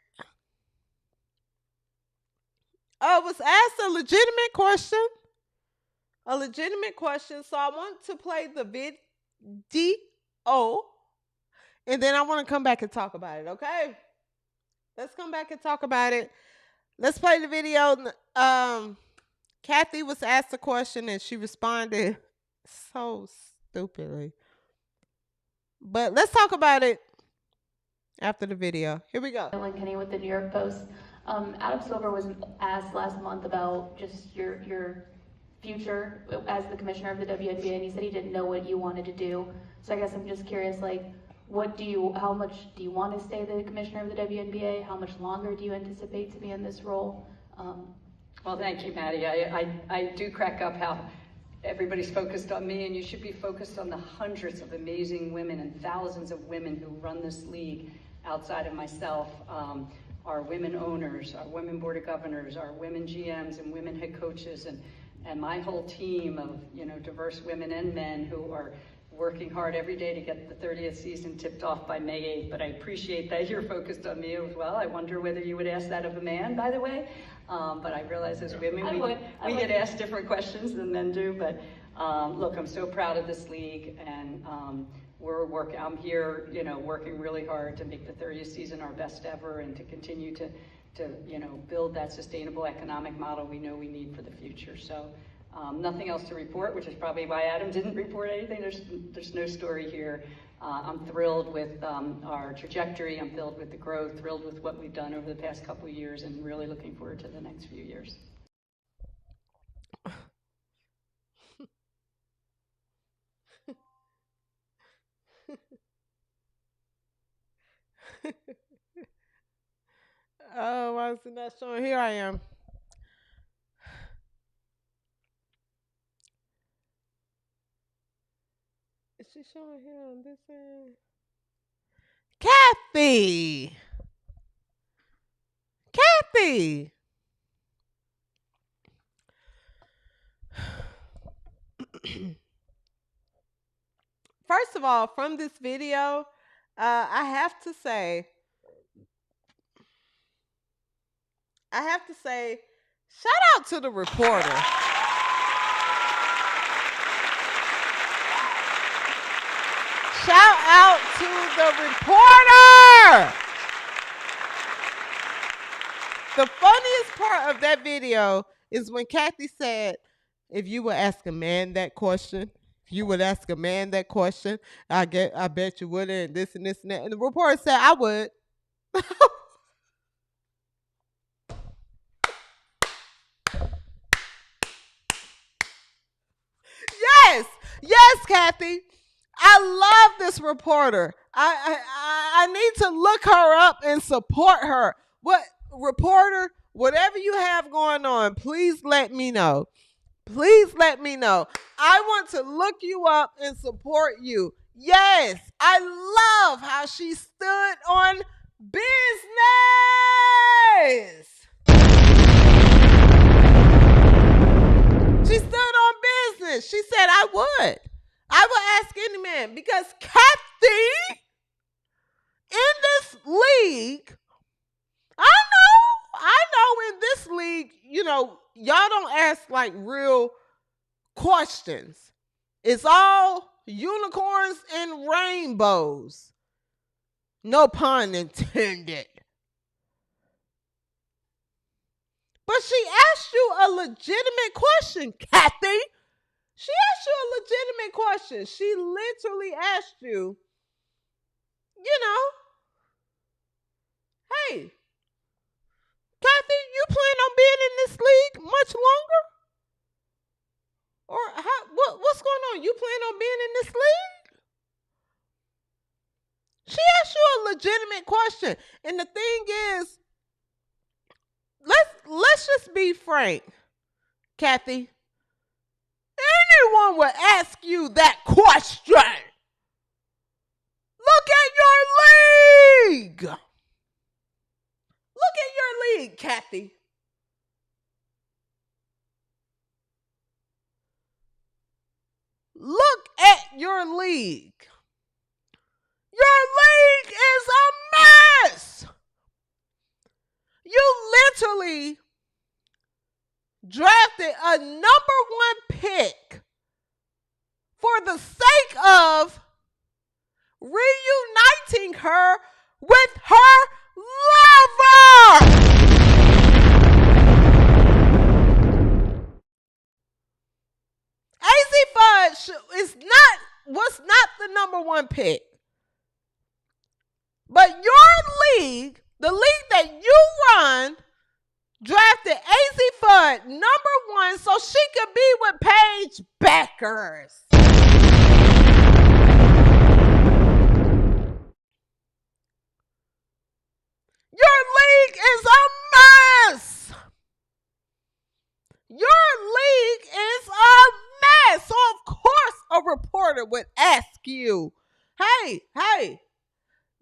was asked a legitimate question. So I want to play the video, and then I want to come back and talk about it, okay? Let's come back and talk about it. Let's play the video. Kathy was asked a question, and she responded so stupidly. But let's talk about it after the video. Here we go. Kenny with the New York Post. Adam Silver was asked last month about just your future as the commissioner of the WNBA, and he said he didn't know what you wanted to do. So I guess I'm just curious, like, how much do you want to stay the commissioner of the WNBA? How much longer do you anticipate to be in this role? Well, thank you, Maddie. I do crack up how everybody's focused on me, and you should be focused on the hundreds of amazing women and thousands of women who run this league outside of myself. Our women owners, our women board of governors, our women GMs and women head coaches, and my whole team of diverse women and men who are working hard every day to get the 30th season tipped off by May 8th. But I appreciate that you're focused on me as well. I wonder whether you would ask that of a man, by the way. But I realize as women, we get asked different questions than men do. But look, I'm so proud of this league, and I'm here, working really hard to make the 30th season our best ever, and to continue to build that sustainable economic model we know we need for the future. So nothing else to report, which is probably why Adam didn't report anything. There's no story here. I'm thrilled with our trajectory. I'm thrilled with the growth, thrilled with what we've done over the past couple of years, and really looking forward to the next few years. Oh, why is it not showing? Here I am. Is she showing here on this end? Kathy! Kathy! First of all, from this video, I have to say, shout out to the reporter. Shout out to the reporter. The funniest part of that video is when Kathy said, if you would ask a man that question, I bet you wouldn't, and this and this and that. And the reporter said, I would. Yes, Kathy. I love this reporter. I need to look her up and support her. What reporter, whatever you have going on, please let me know. Please let me know. I want to look you up and support you. Yes, I love how she stood on business. She stood on business. She said, I would ask any man, because Kathy in this league, I know know in this league, y'all don't ask like real questions. It's all unicorns and rainbows. No pun intended. But she asked you a legitimate question, Kathy. She asked you a legitimate question. She literally asked you, hey, Kathy, you plan on being in this league much longer? Or what's going on? You plan on being in this league? She asked you a legitimate question. And the thing is, let's just be frank, Kathy. Anyone would ask you that question. Look at your league. Look at your league, Kathy. Look at your league. Your league is a mess. You literally drafted a number 1 pick for the sake of reuniting her with her lover. AZ Fudge was not the number 1 pick. But your league, the league that you run, drafted AZ Fudd number 1 so she could be with Paige Beckers. Your league is a mess. Your league is a mess. So of course a reporter would ask you, hey,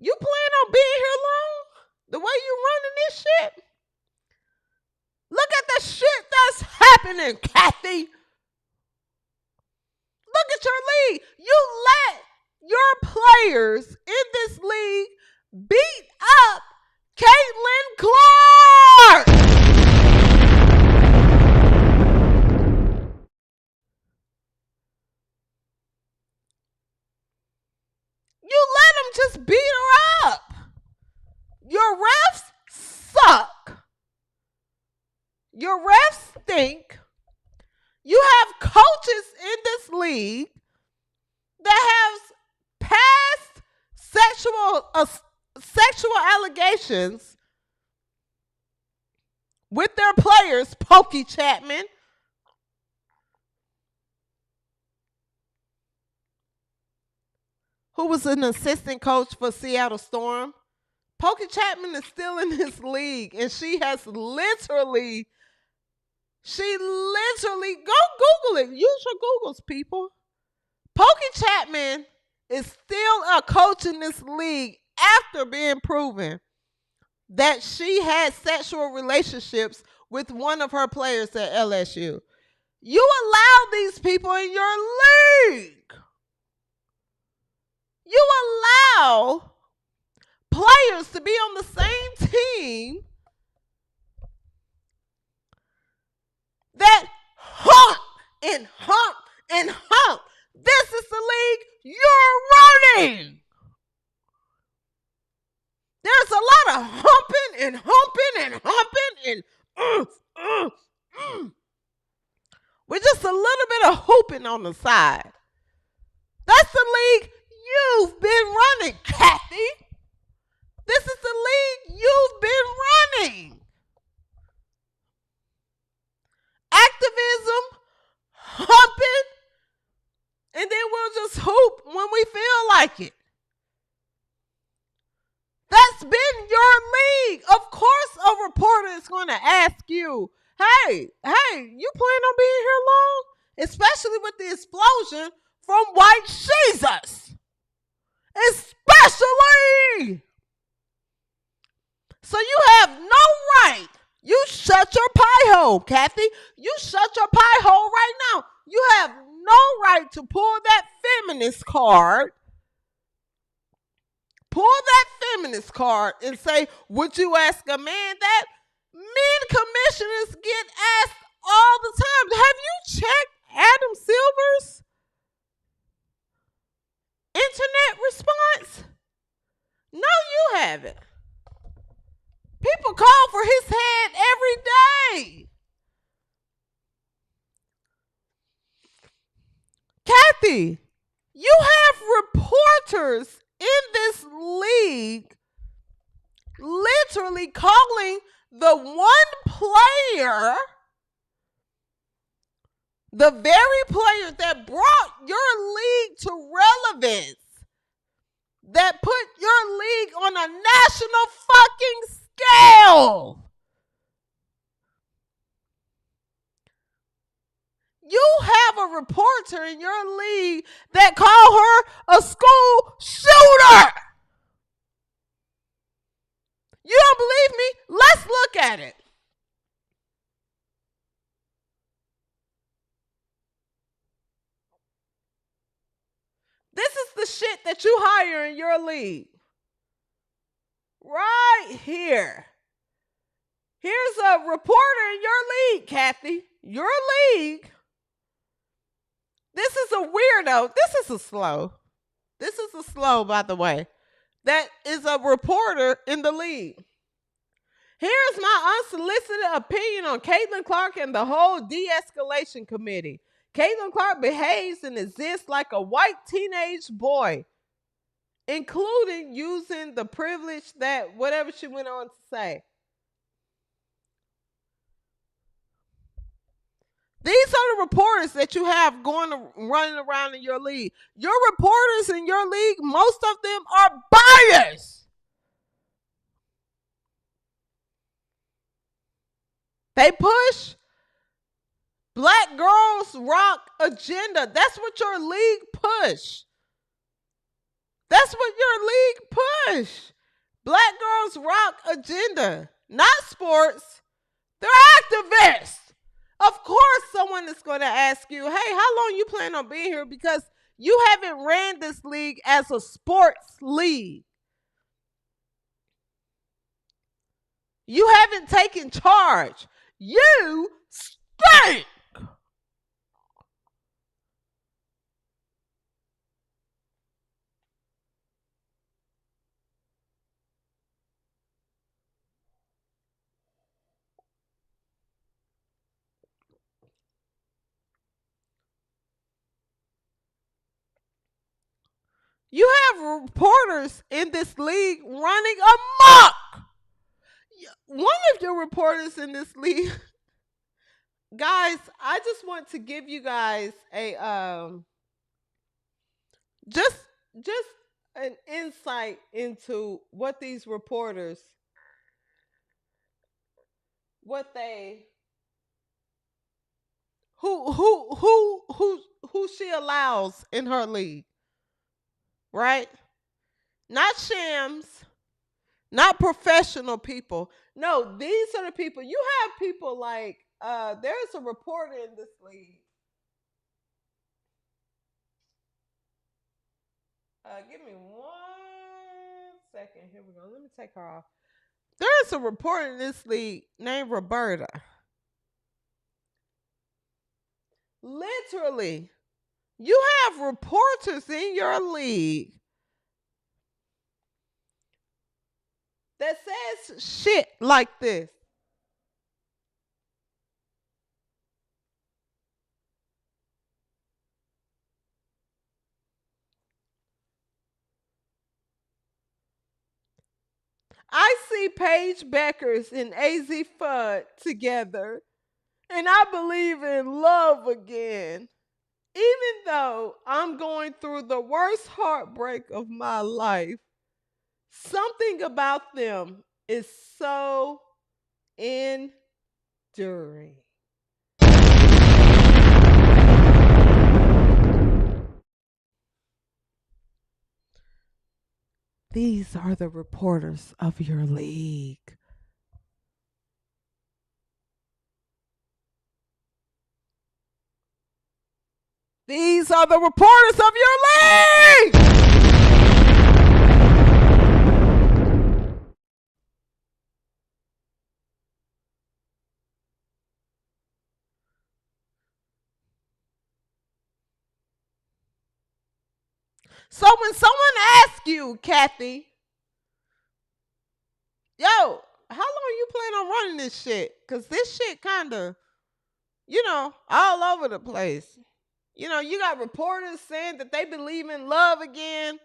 you plan on being here long? The way you running this shit? Look at the shit that's happening, Kathy. Look at your league. You let your players in this league beat up Caitlin Clark. You let them just beat her up. Your refs suck. Your refs stink. You have coaches in this league that have past sexual allegations with their players, Pokey Chapman. Who was an assistant coach for Seattle Storm. Pokey Chapman is still in this league, and she literally, go Google it. Use your Googles, people. Pokey Chapman is still a coach in this league after being proven that she had sexual relationships with one of her players at LSU. You allow these people in your league. You allow players to be on the same team that hump and hump and hump. This is the league you're running. There's a lot of humping and humping and humping and with just a little bit of hooping on the side. That's the league you've been running, Kathy. This is the league you've been running. Activism, humping, and then we'll just hoop when we feel like it. That's been your league. Of course a reporter is going to ask you, hey, you plan on being here long? Especially with the explosion from White Jesus. Especially. So you have no right. You shut your pie hole, Kathy. You shut your pie hole right now. You have no right to pull that feminist card. Pull that feminist card and say, would you ask a man that? Men commissioners get asked all the time. Have you checked Adam Silver's internet response? No, you haven't. People call for his head every day. Kathy, you have reporters in this league literally calling the one player, the very player that brought your league to relevance, that put your league on a national fucking scale. You have a reporter in your league that call her a school shooter. You don't believe me? Let's look at it. This is the shit that you hire in your league. Right here. Here's a reporter in your league, Kathy. Your league. This is a weirdo. This is a slow. This is a slow, by the way. That is a reporter in the league. Here's my unsolicited opinion on Caitlin Clark and the whole de-escalation committee. Caitlin Clark behaves and exists like a white teenage boy, including using the privilege that whatever she went on to say. These are the reporters that you have running around in your league. Your reporters in your league, most of them are biased. They push Black Girls Rock agenda. That's what your league push. That's what your league push. Black Girls Rock agenda. Not sports. They're activists. Of course someone is going to ask you, hey, how long you plan on being here? Because you haven't ran this league as a sports league. You haven't taken charge. You stink. You have reporters in this league running amok. One of your reporters in this league, guys, I just want to give you guys a just an insight into what these reporters, what they, who she allows in her league. Right? Not shams, not professional people. No, these are the people. You have people like, there's a reporter in this league. Give me 1 second. Here we go. Let me take her off. There's a reporter in this league named Roberta. Literally. You have reporters in your league that says shit like this. I see Paige Beckers and AZ Fudd together, and I believe in love again. Even though I'm going through the worst heartbreak of my life, something about them is so enduring. These are the reporters of your league. These are the reporters of your league! So when someone asks you, Kathy, yo, how long you plan on running this shit? Because this shit kind of, all over the place. You got reporters saying that they believe in love again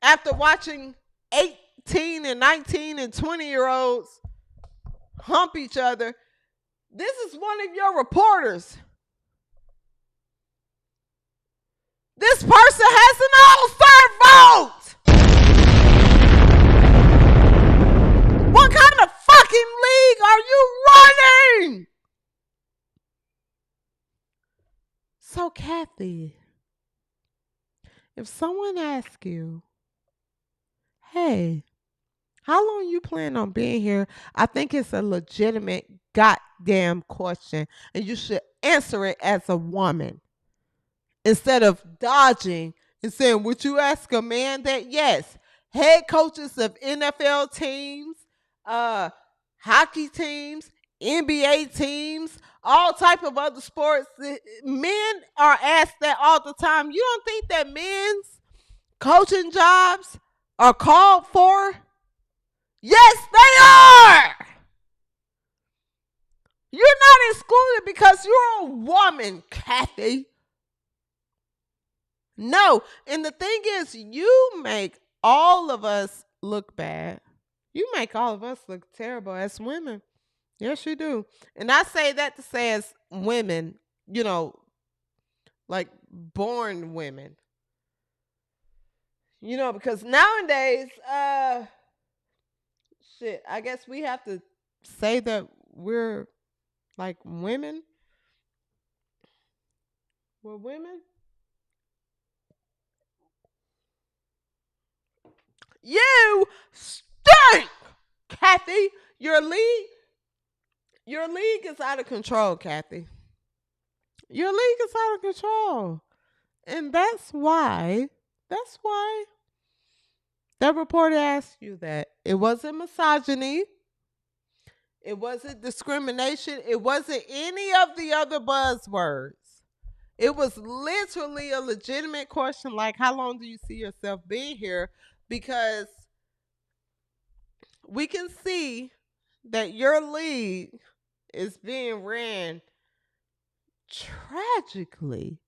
after watching 18 and 19 and 20-year-olds hump each other. This is one of your reporters. This person has an all-star vote. What kind of fucking league are you running? So, Kathy, if someone asks you, hey, how long you plan on being here? I think it's a legitimate goddamn question, and you should answer it as a woman instead of dodging and saying, would you ask a man that? Yes, head coaches of NFL teams, hockey teams, NBA teams, all type of other sports. Men are asked that all the time. You don't think that men's coaching jobs are called for? Yes, they are. You're not excluded because you're a woman, Kathy. No, and the thing is, you make all of us look bad. You make all of us look terrible as women. Yes, you do. And I say that to say as women, like born women. Because nowadays, shit, I guess we have to say that we're like women. We're women. You stink, Kathy. Your league is out of control, Kathy. Your league is out of control. And that's why that reporter asked you that. It wasn't misogyny. It wasn't discrimination. It wasn't any of the other buzzwords. It was literally a legitimate question like, how long do you see yourself being here? Because we can see that your league is being ran tragically.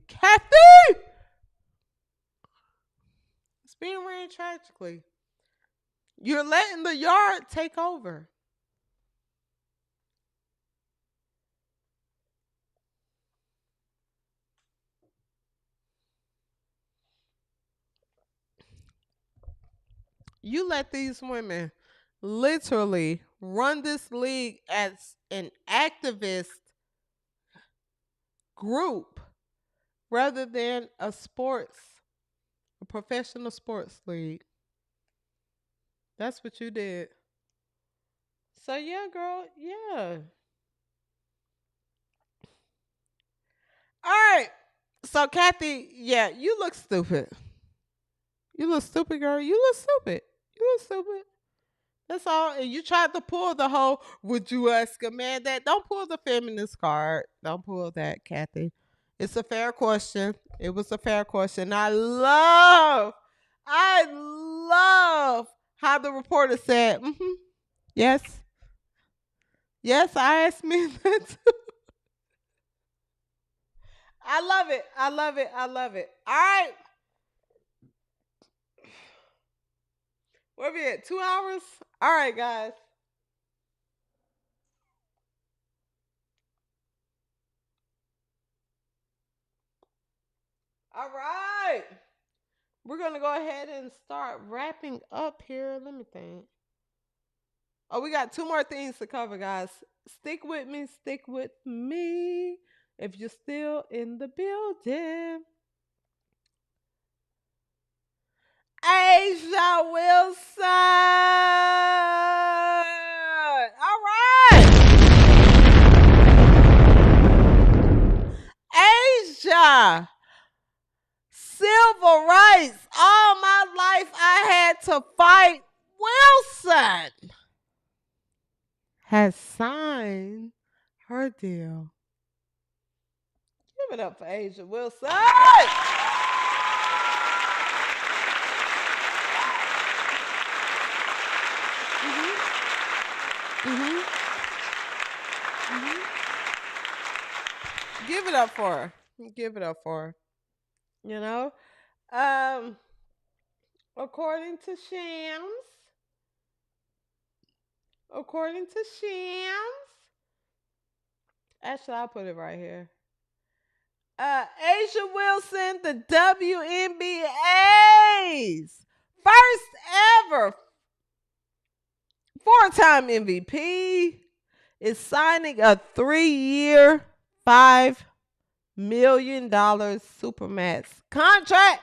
Kathy! It's being ran tragically. You're letting the yard take over. You let these women literally run this league as an activist group rather than a professional sports league. That's what you did. So yeah, girl, yeah. All right. So Kathy, yeah, you look stupid. You look stupid, girl. You look stupid. That's all. And you tried to pull the whole, would you ask a man that? Don't pull the feminist card. Don't pull that, Kathy. It's a fair question. It was a fair question. I love how the reporter said, yes. Yes, I asked me that too. I love it. All right. Where we at? 2 hours? All right, guys. All right. We're going to go ahead and start wrapping up here. Let me think. Oh, we got 2 more things to cover, guys. Stick with me. If you're still in the building. Asia Wilson. All right. Asia. Civil rights. All my life I had to fight. Wilson has signed her deal. Give it up for Asia Wilson. Give it up for her. Give it up for her. You know? According to Shams, actually, I'll put it right here. Asia Wilson, the WNBA's first ever four-time MVP, is signing a 3-year, $5 million supermax contract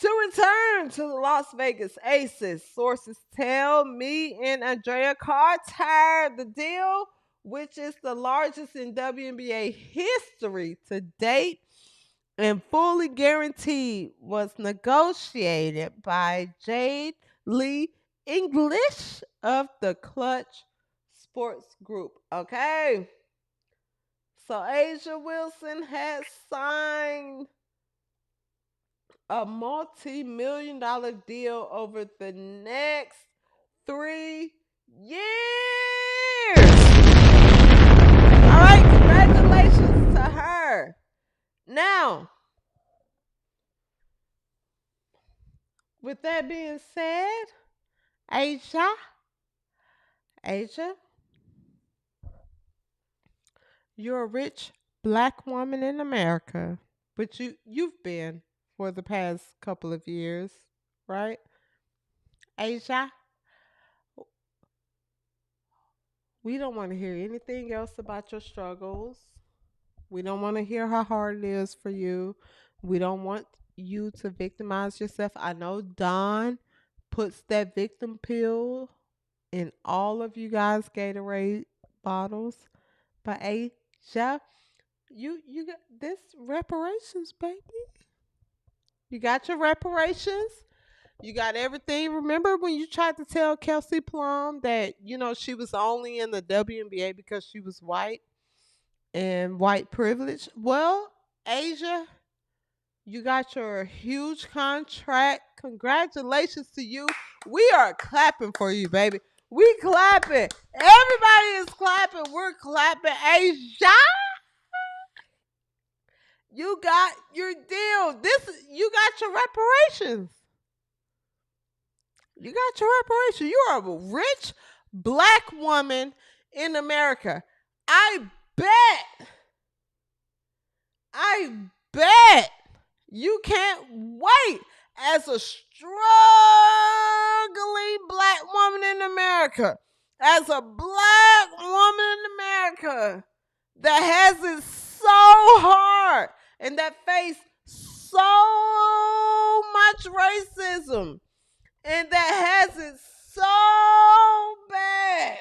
to return to the Las Vegas Aces. Sources tell me and Andrea Carter the deal, which is the largest in WNBA history to date and fully guaranteed, was negotiated by Jade Lee English of the Clutch Sports Group. Okay. So Asia Wilson has signed a multi-million-dollar deal over the next 3 years. All right, congratulations to her. Now, with that being said, Asia, you're a rich black woman in America, but you've been for the past couple of years, right? Asia, we don't want to hear anything else about your struggles. We don't want to hear how hard it is for you. We don't want you to victimize yourself. I know Don puts that victim pill in all of you guys' Gatorade bottles. But Asia, you got this reparations, baby. You got your reparations. You got everything. Remember when you tried to tell Kelsey Plum that, she was only in the WNBA because she was white and white privilege? Well, Asia, you got your huge contract. Congratulations to you. We are clapping for you, baby. We clapping. Everybody is clapping. We're clapping. Asia, you got your deal. You got your reparations. You got your reparations. You are a rich black woman in America. I bet you can't wait as a struggling black woman in America, as a black woman in America that has it so hard and that face so much racism and that has it so bad.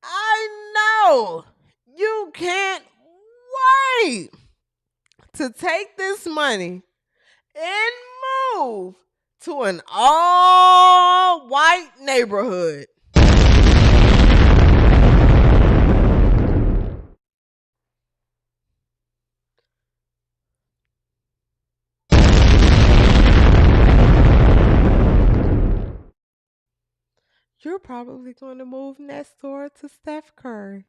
I know you can't wait to take this money and move to an all-white neighborhood. You're probably going to move next door to Steph Curry.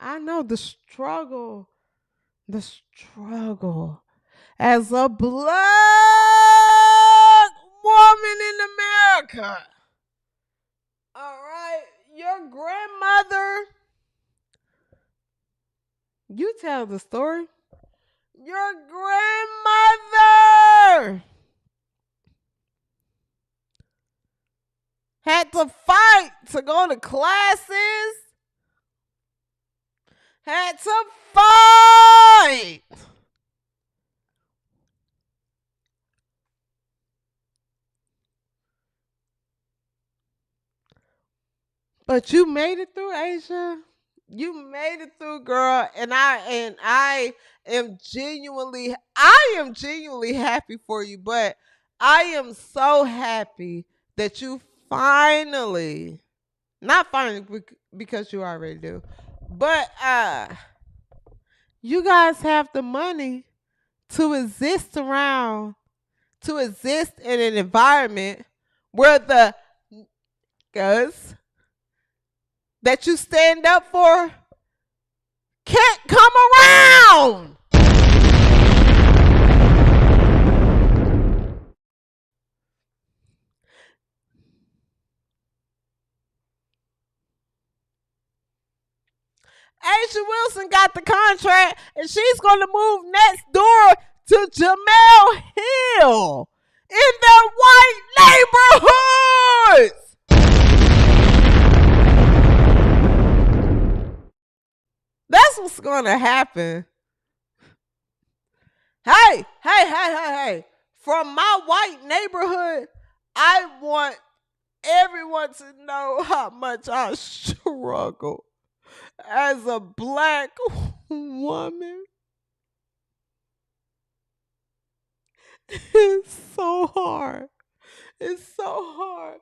I know the struggle as a black woman in America. All right, your grandmother, you tell the story. Your grandmother had to fight to go to classes. Had to fight. But you made it through, Asia. You made it through, girl. And I am genuinely happy for you. But I am so happy that you finally, Not finally because you already do. But you guys have the money to exist in an environment where the niggas that you stand up for can't come around. Asia Wilson got the contract, and she's going to move next door to Jamel Hill in their white neighborhoods. That's what's going to happen. Hey. From my white neighborhood, I want everyone to know how much I struggle as a black woman. It's so hard. It's so hard.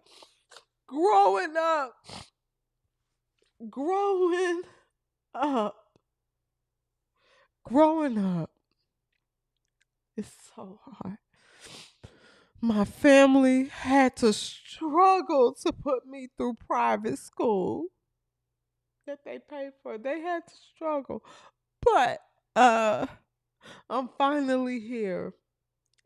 Growing up. It's so hard. My family had to struggle to put me through private school that they paid for. They had to struggle. But I'm finally here.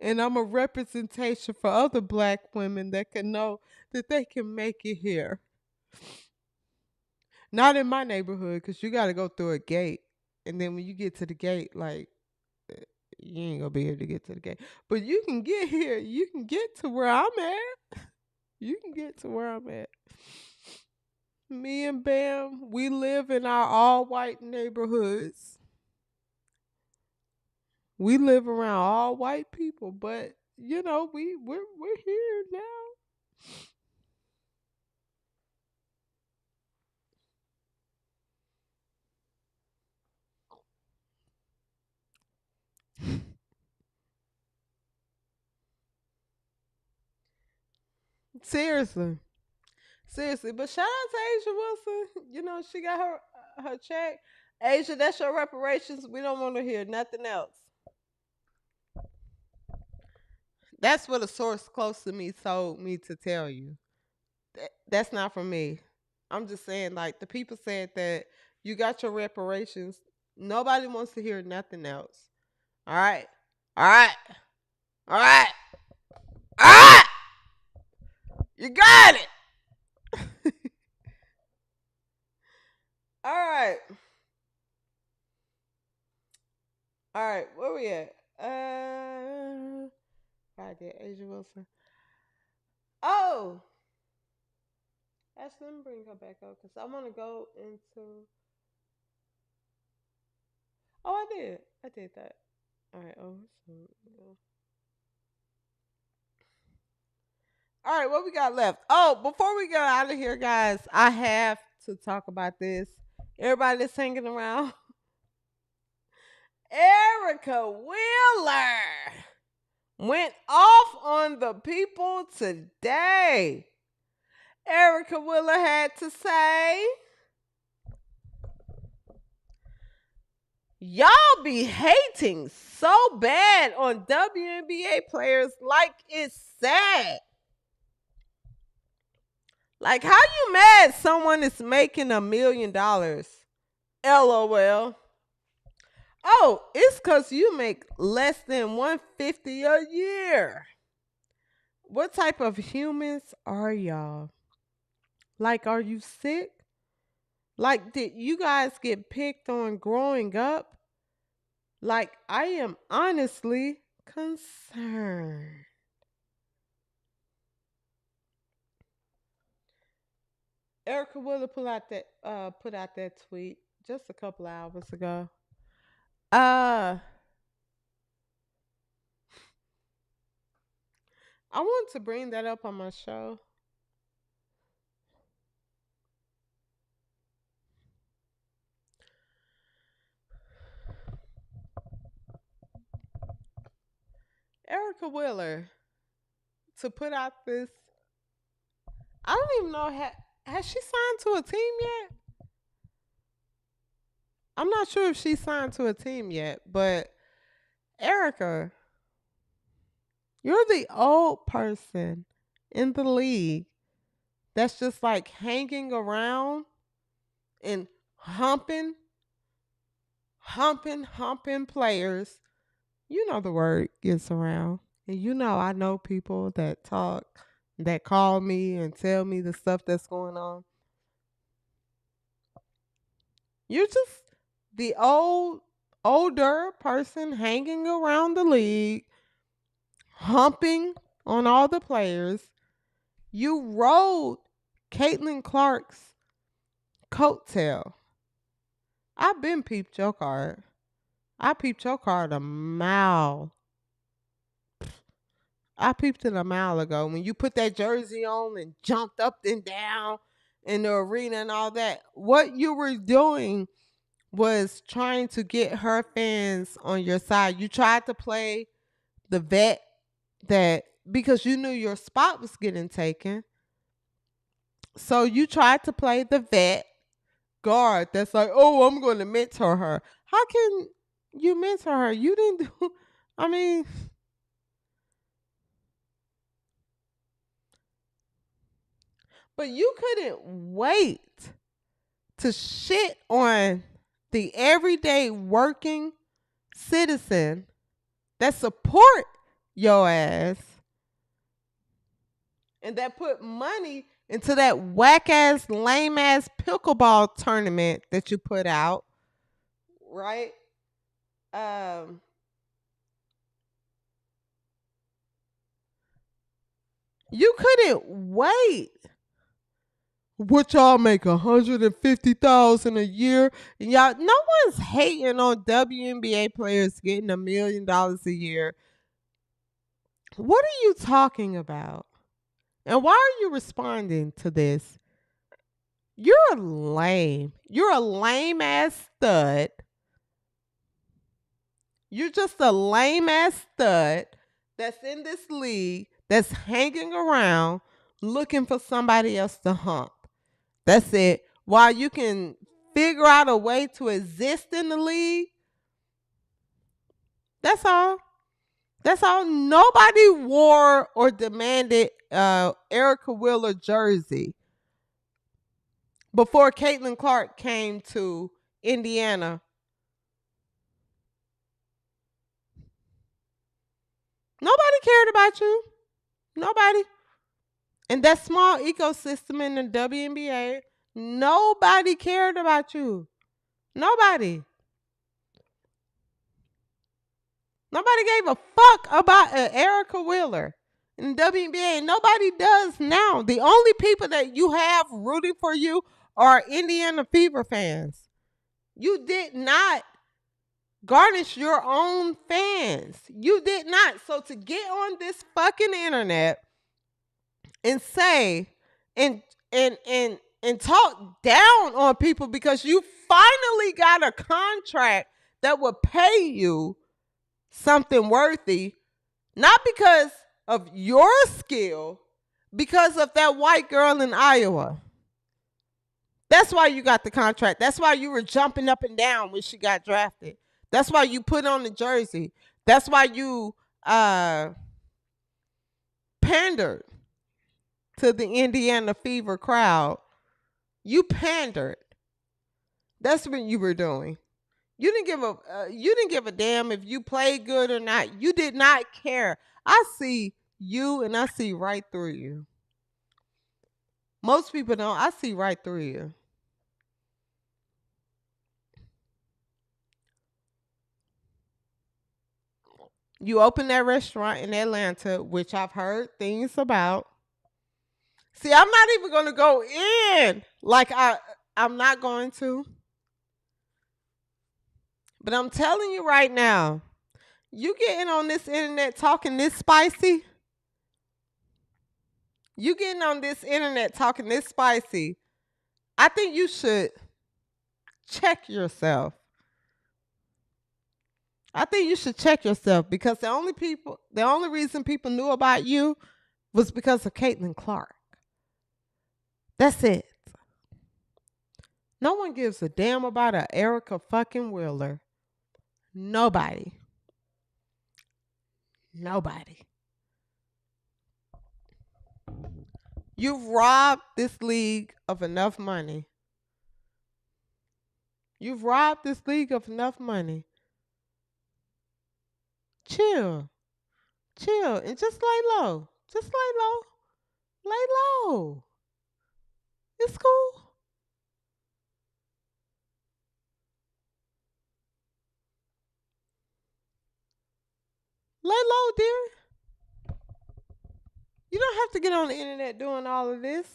And I'm a representation for other black women that can know that they can make it here. Not in my neighborhood, because you got to go through a gate. And then when you get to the gate, like, you ain't going to be able to get to the gate. But you can get here. You can get to where I'm at. You can get to where I'm at. Me and Bam, we live in our all-white neighborhoods. We live around all white people, but you know, we're here now. Seriously. But shout out to Asia Wilson. You know, she got her check. Asia, that's your reparations. We don't want to hear nothing else. That's what a source close to me told me to tell you. That's not from me. I'm just saying, like, the people said that you got your reparations. Nobody wants to hear nothing else. All right. You got it. All right. Where we at? Right there, Asia Wilson. Oh. Actually, let me bring her back up because I want to go into. Oh, I did that. All right. Oh, all right. What we got left? Oh, before we get out of here, guys, I have to talk about this. Everybody that's hanging around. Erica Wheeler went off on the people today. Erica Wheeler had to say, y'all be hating so bad on WNBA players like it's sad. Like, how you mad someone is making $1 million? LOL. Oh, it's because you make less than $150 a year. What type of humans are y'all? Like, are you sick? Like, did you guys get picked on growing up? Like, I am honestly concerned. Erica Wheeler put out that tweet just a couple hours ago. I want to bring that up on my show. Erica Wheeler to put out this. I don't even know has she signed to a team yet? I'm not sure if she signed to a team yet, but Erica, you're the old person in the league that's just like hanging around and humping players. You know the word gets around. And you know I know people that talk, that call me and tell me the stuff that's going on. You're just the older person hanging around the league, humping on all the players. You rode Caitlin Clark's coattail. I've been peeped your card. I peeped your card a mile. I peeped it a mile ago when you put that jersey on and jumped up and down in the arena and all that. What you were doing was trying to get her fans on your side. You tried to play the vet that because you knew your spot was getting taken. So you tried to play the vet guard that's like, oh, I'm going to mentor her. How can you mentor her? You didn't do, I mean, but you couldn't wait to shit on the everyday working citizen that support your ass and that put money into that whack-ass, lame-ass pickleball tournament that you put out, right? You couldn't wait. What y'all make $150,000 a year? And y'all, no one's hating on WNBA players getting $1 million a year. What are you talking about? And why are you responding to this? You're lame. You're a lame ass stud. You're just a lame ass stud that's in this league that's hanging around looking for somebody else to hump. That's it. While you can figure out a way to exist in the league, that's all. That's all. Nobody wore or demanded Erica Wheeler jersey before Caitlin Clark came to Indiana. Nobody cared about you. Nobody. In that small ecosystem in the WNBA, nobody cared about you. Nobody. Nobody gave a fuck about Erica Wheeler in the WNBA. Nobody does now. The only people that you have rooting for you are Indiana Fever fans. You did not garnish your own fans. You did not. So to get on this fucking internet and say and talk down on people because you finally got a contract that will pay you something worthy, not because of your skill, because of that white girl in Iowa. That's why you got the contract. That's why you were jumping up and down when she got drafted. That's why you put on the jersey. That's why you pandered to the Indiana Fever crowd. You pandered. That's what you were doing. You didn't give a damn if you played good or not. You did not care. I see you and I see right through you. Most people don't. I see right through you. You opened that restaurant in Atlanta, which I've heard things about. See, I'm not even going to go in like I'm not going to. But I'm telling you right now, you getting on this internet talking this spicy. You getting on this internet talking this spicy. I think you should check yourself. I think you should check yourself because the only reason people knew about you was because of Caitlin Clark. That's it. No one gives a damn about a Erica fucking Wheeler. Nobody. Nobody. You've robbed this league of enough money. You've robbed this league of enough money. Chill. Chill. And just lay low. Just lay low. Lay low. It's cool. Lay low, dear. You don't have to get on the internet doing all of this.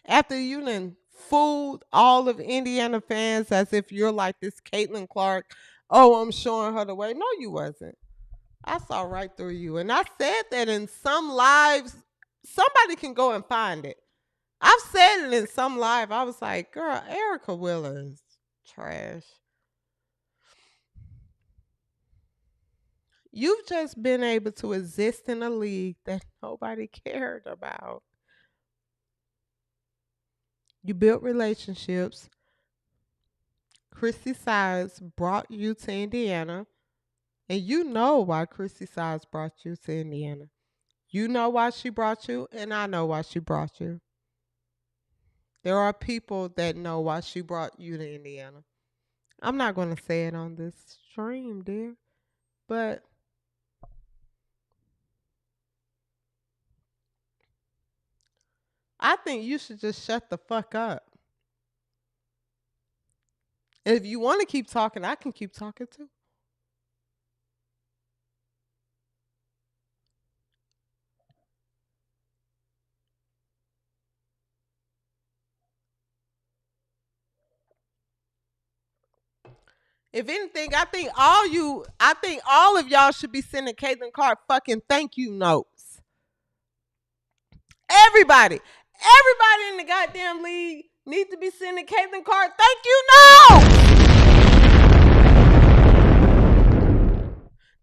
After you done fooled all of Indiana fans as if you're like this Caitlin Clark. Oh, I'm showing her the way. No, you wasn't. I saw right through you. And I said that in some lives. Somebody can go and find it. I've said it in some live. I was like, girl, Erica Wheeler is trash. You've just been able to exist in a league that nobody cared about. You built relationships. Chrissy Sides brought you to Indiana. And you know why Chrissy Sides brought you to Indiana. You know why she brought you, and I know why she brought you. There are people that know why she brought you to Indiana. I'm not going to say it on this stream, dear. But I think you should just shut the fuck up. And if you want to keep talking, I can keep talking too. If anything, I think all of y'all should be sending Caitlin Clark fucking thank you notes. Everybody in the goddamn league needs to be sending Caitlin Clark thank you notes.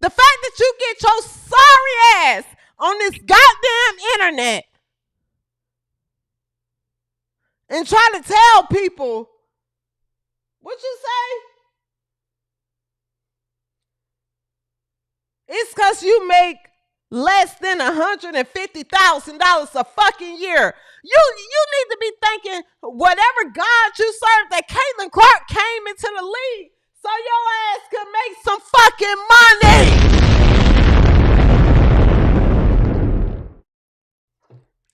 The fact that you get your sorry ass on this goddamn internet and try to tell people what you say. It's because you make less than $150,000 a fucking year. You need to be thanking whatever God you serve that Caitlin Clark came into the league so your ass could make some fucking money.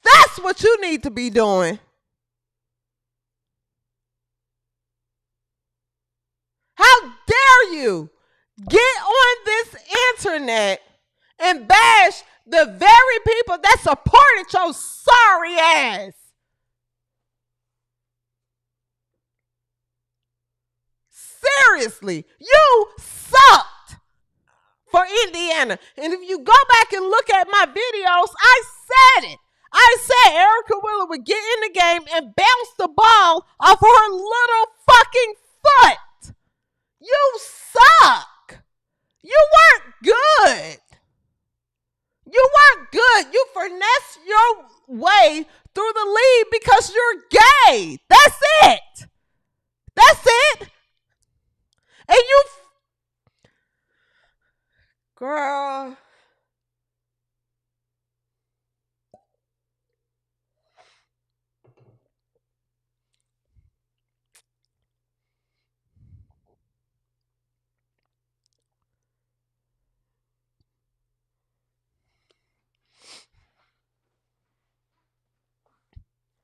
That's what you need to be doing. How dare you get on this internet and bash the very people that supported your sorry ass. Seriously, you sucked for Indiana. And if you go back and look at my videos, I said it. I said Erica Wheeler would get in the game and bounce the ball off her little fucking foot. You suck. You weren't good. You weren't good. You finesse your way through the league because you're gay. That's it. That's it. And you, girl.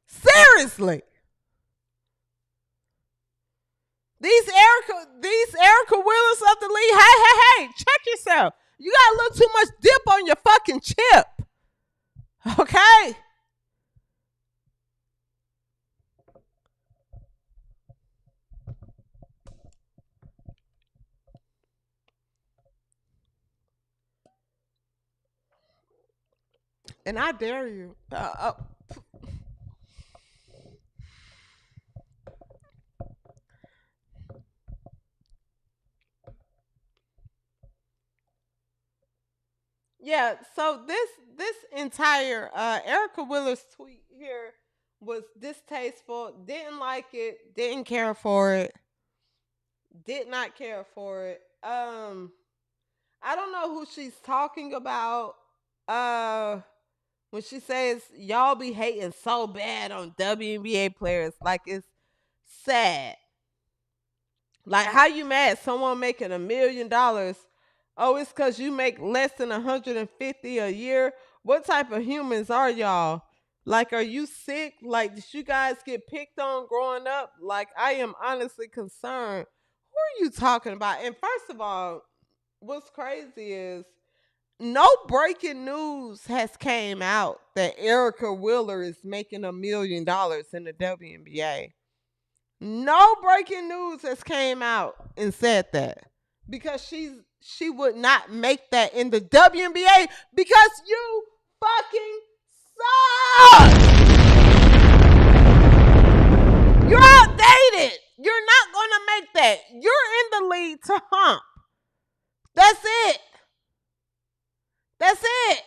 Seriously. These Erica Wheelers of the league, hey, check yourself. You got a little too much dip on your fucking chip. Okay? And I dare you. Yeah, so this entire Erica Wheeler's tweet here was distasteful, didn't like it, didn't care for it, did not care for it. I don't know who she's talking about. Uh when she says y'all be hating so bad on WNBA players, like it's sad. Like how you mad someone making $1 million? Oh, it's cause you make less than 150 a year. What type of humans are y'all? Like, are you sick? Like, did you guys get picked on growing up? Like, I am honestly concerned. Who are you talking about? And first of all, what's crazy is no breaking news has came out that Erica Wheeler is making $1 million in the WNBA. No breaking news has came out and said that because she would not make that in the WNBA because you fucking suck. You're outdated. You're not gonna make that. You're in the league to hump. That's it. That's it.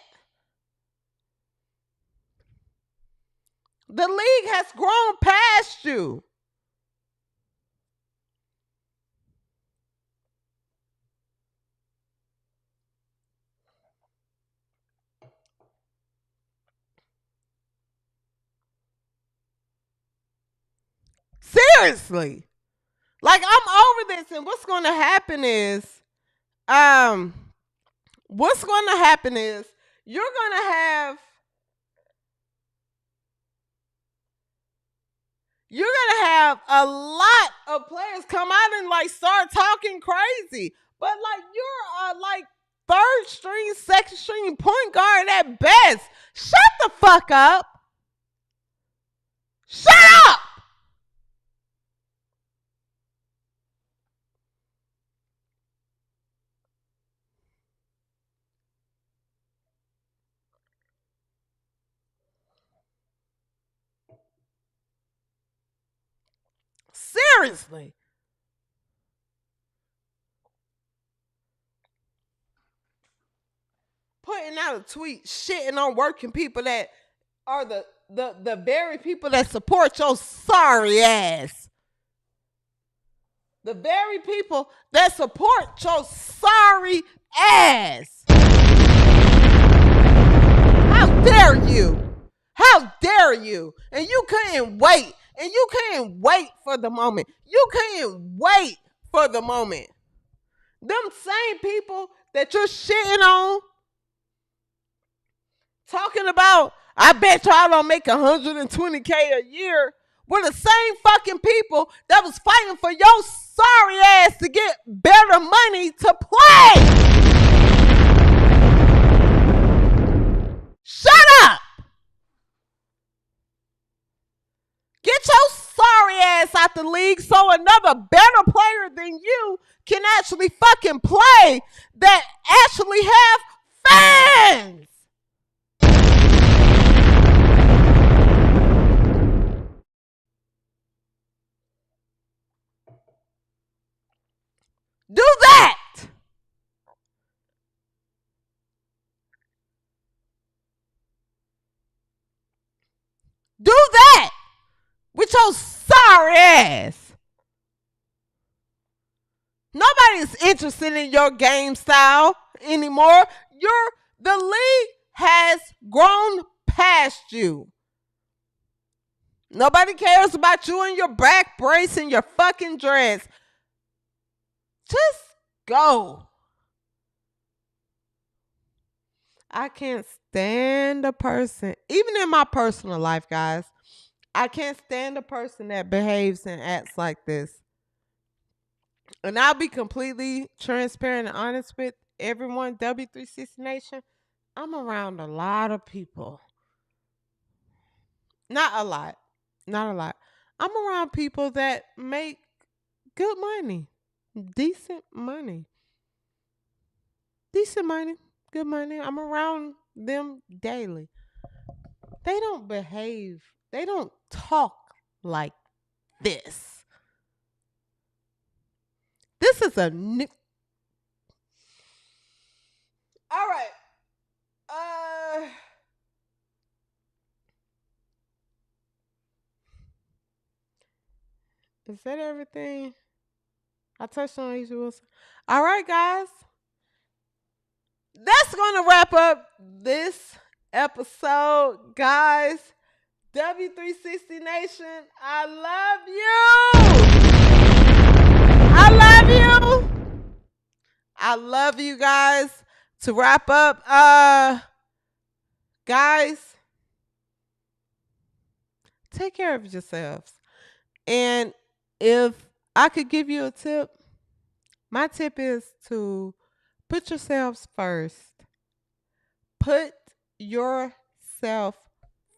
The league has grown past you. Seriously. Like, I'm over this, and what's going to happen is you're going to have a lot of players come out and like start talking crazy. But like you're like third string, second string point guard at best. Shut the fuck up. Shut up. Seriously. Putting out a tweet shitting on working people that are the very people that support your sorry ass. The very people that support your sorry ass. How dare you? How dare you? And you couldn't wait. And you couldn't wait for the moment. You couldn't wait for the moment. Them same people that you're shitting on, talking about, I bet y'all don't make $120K a year, were the same fucking people that was fighting for your sorry ass to get better money to play. Shut up. Get your sorry ass out the league so another better player than you can actually fucking play that actually have fans. Do that. Do that with your sorry ass. Nobody's interested in your game style anymore. The league has grown past you. Nobody cares about you and your back brace and your fucking dress. Just go. I can't stand a person, even in my personal life, guys. I can't stand a person that behaves and acts like this. And I'll be completely transparent and honest with everyone, W360 Nation. I'm around a lot of people. Not a lot. Not a lot. I'm around people that make good money. Decent money. Decent money. Good money. I'm around them daily. They don't behave. They don't talk like this. This is a new. All right. Is that everything? I touched on Asia Wilson. All right, guys. That's going to wrap up this episode, guys. W360 Nation, I love you. I love you. I love you guys. To wrap up, guys, take care of yourselves. And if I could give you a tip, my tip is to put yourselves first. Put yourself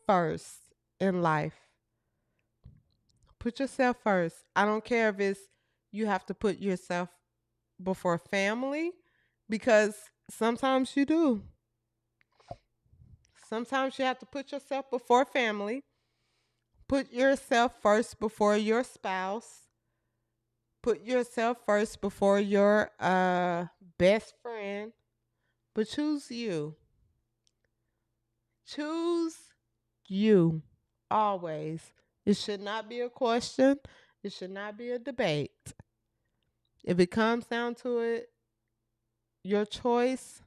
first in life. Put yourself first. I don't care if it's you have to put yourself before family, because sometimes you do. Sometimes you have to put yourself before family. Put yourself first before your spouse. Put yourself first before your best friend. But choose you. Choose you. Always. It should not be a question. It should not be a debate. If it comes down to it, your choice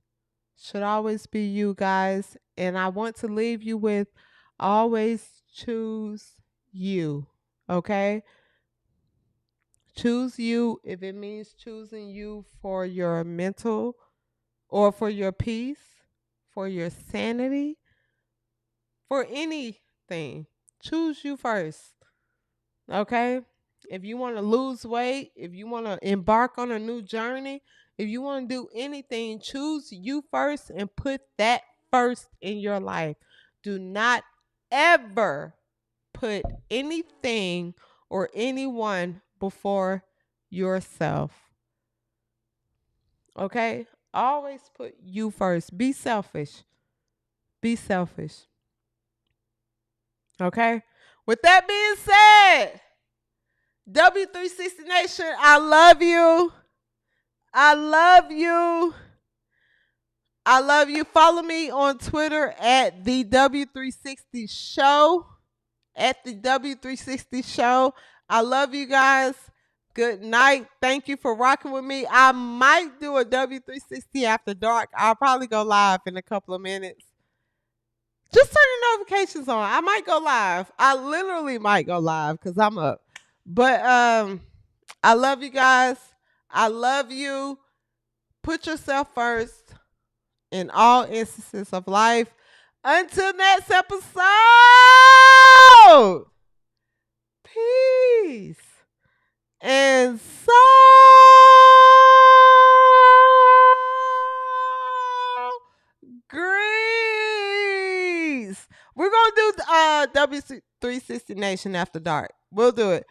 should always be you, guys. And I want to leave you with always choose you. Okay? Choose you if it means choosing you for your mental or for your peace, for your sanity, for anything. Choose you first. Okay? If you want to lose weight, if you want to embark on a new journey, if you want to do anything, choose you first and put that first in your life. Do not ever put anything or anyone before yourself. Okay? Always put you first. Be selfish. Be selfish. Okay? With that being said, W360 Nation, I love you. I love you. I love you. Follow me on Twitter at the W360 Show. At the W360 Show. I love you guys. Good night. Thank you for rocking with me. I might do a W360 after dark. I'll probably go live in a couple of minutes. Just turn the notifications on. I might go live. I literally might go live because I'm up. But I love you guys. I love you. Put yourself first in all instances of life. Until next episode. Peace. And so grease. We're going to do W360 Nation after dark. We'll do it.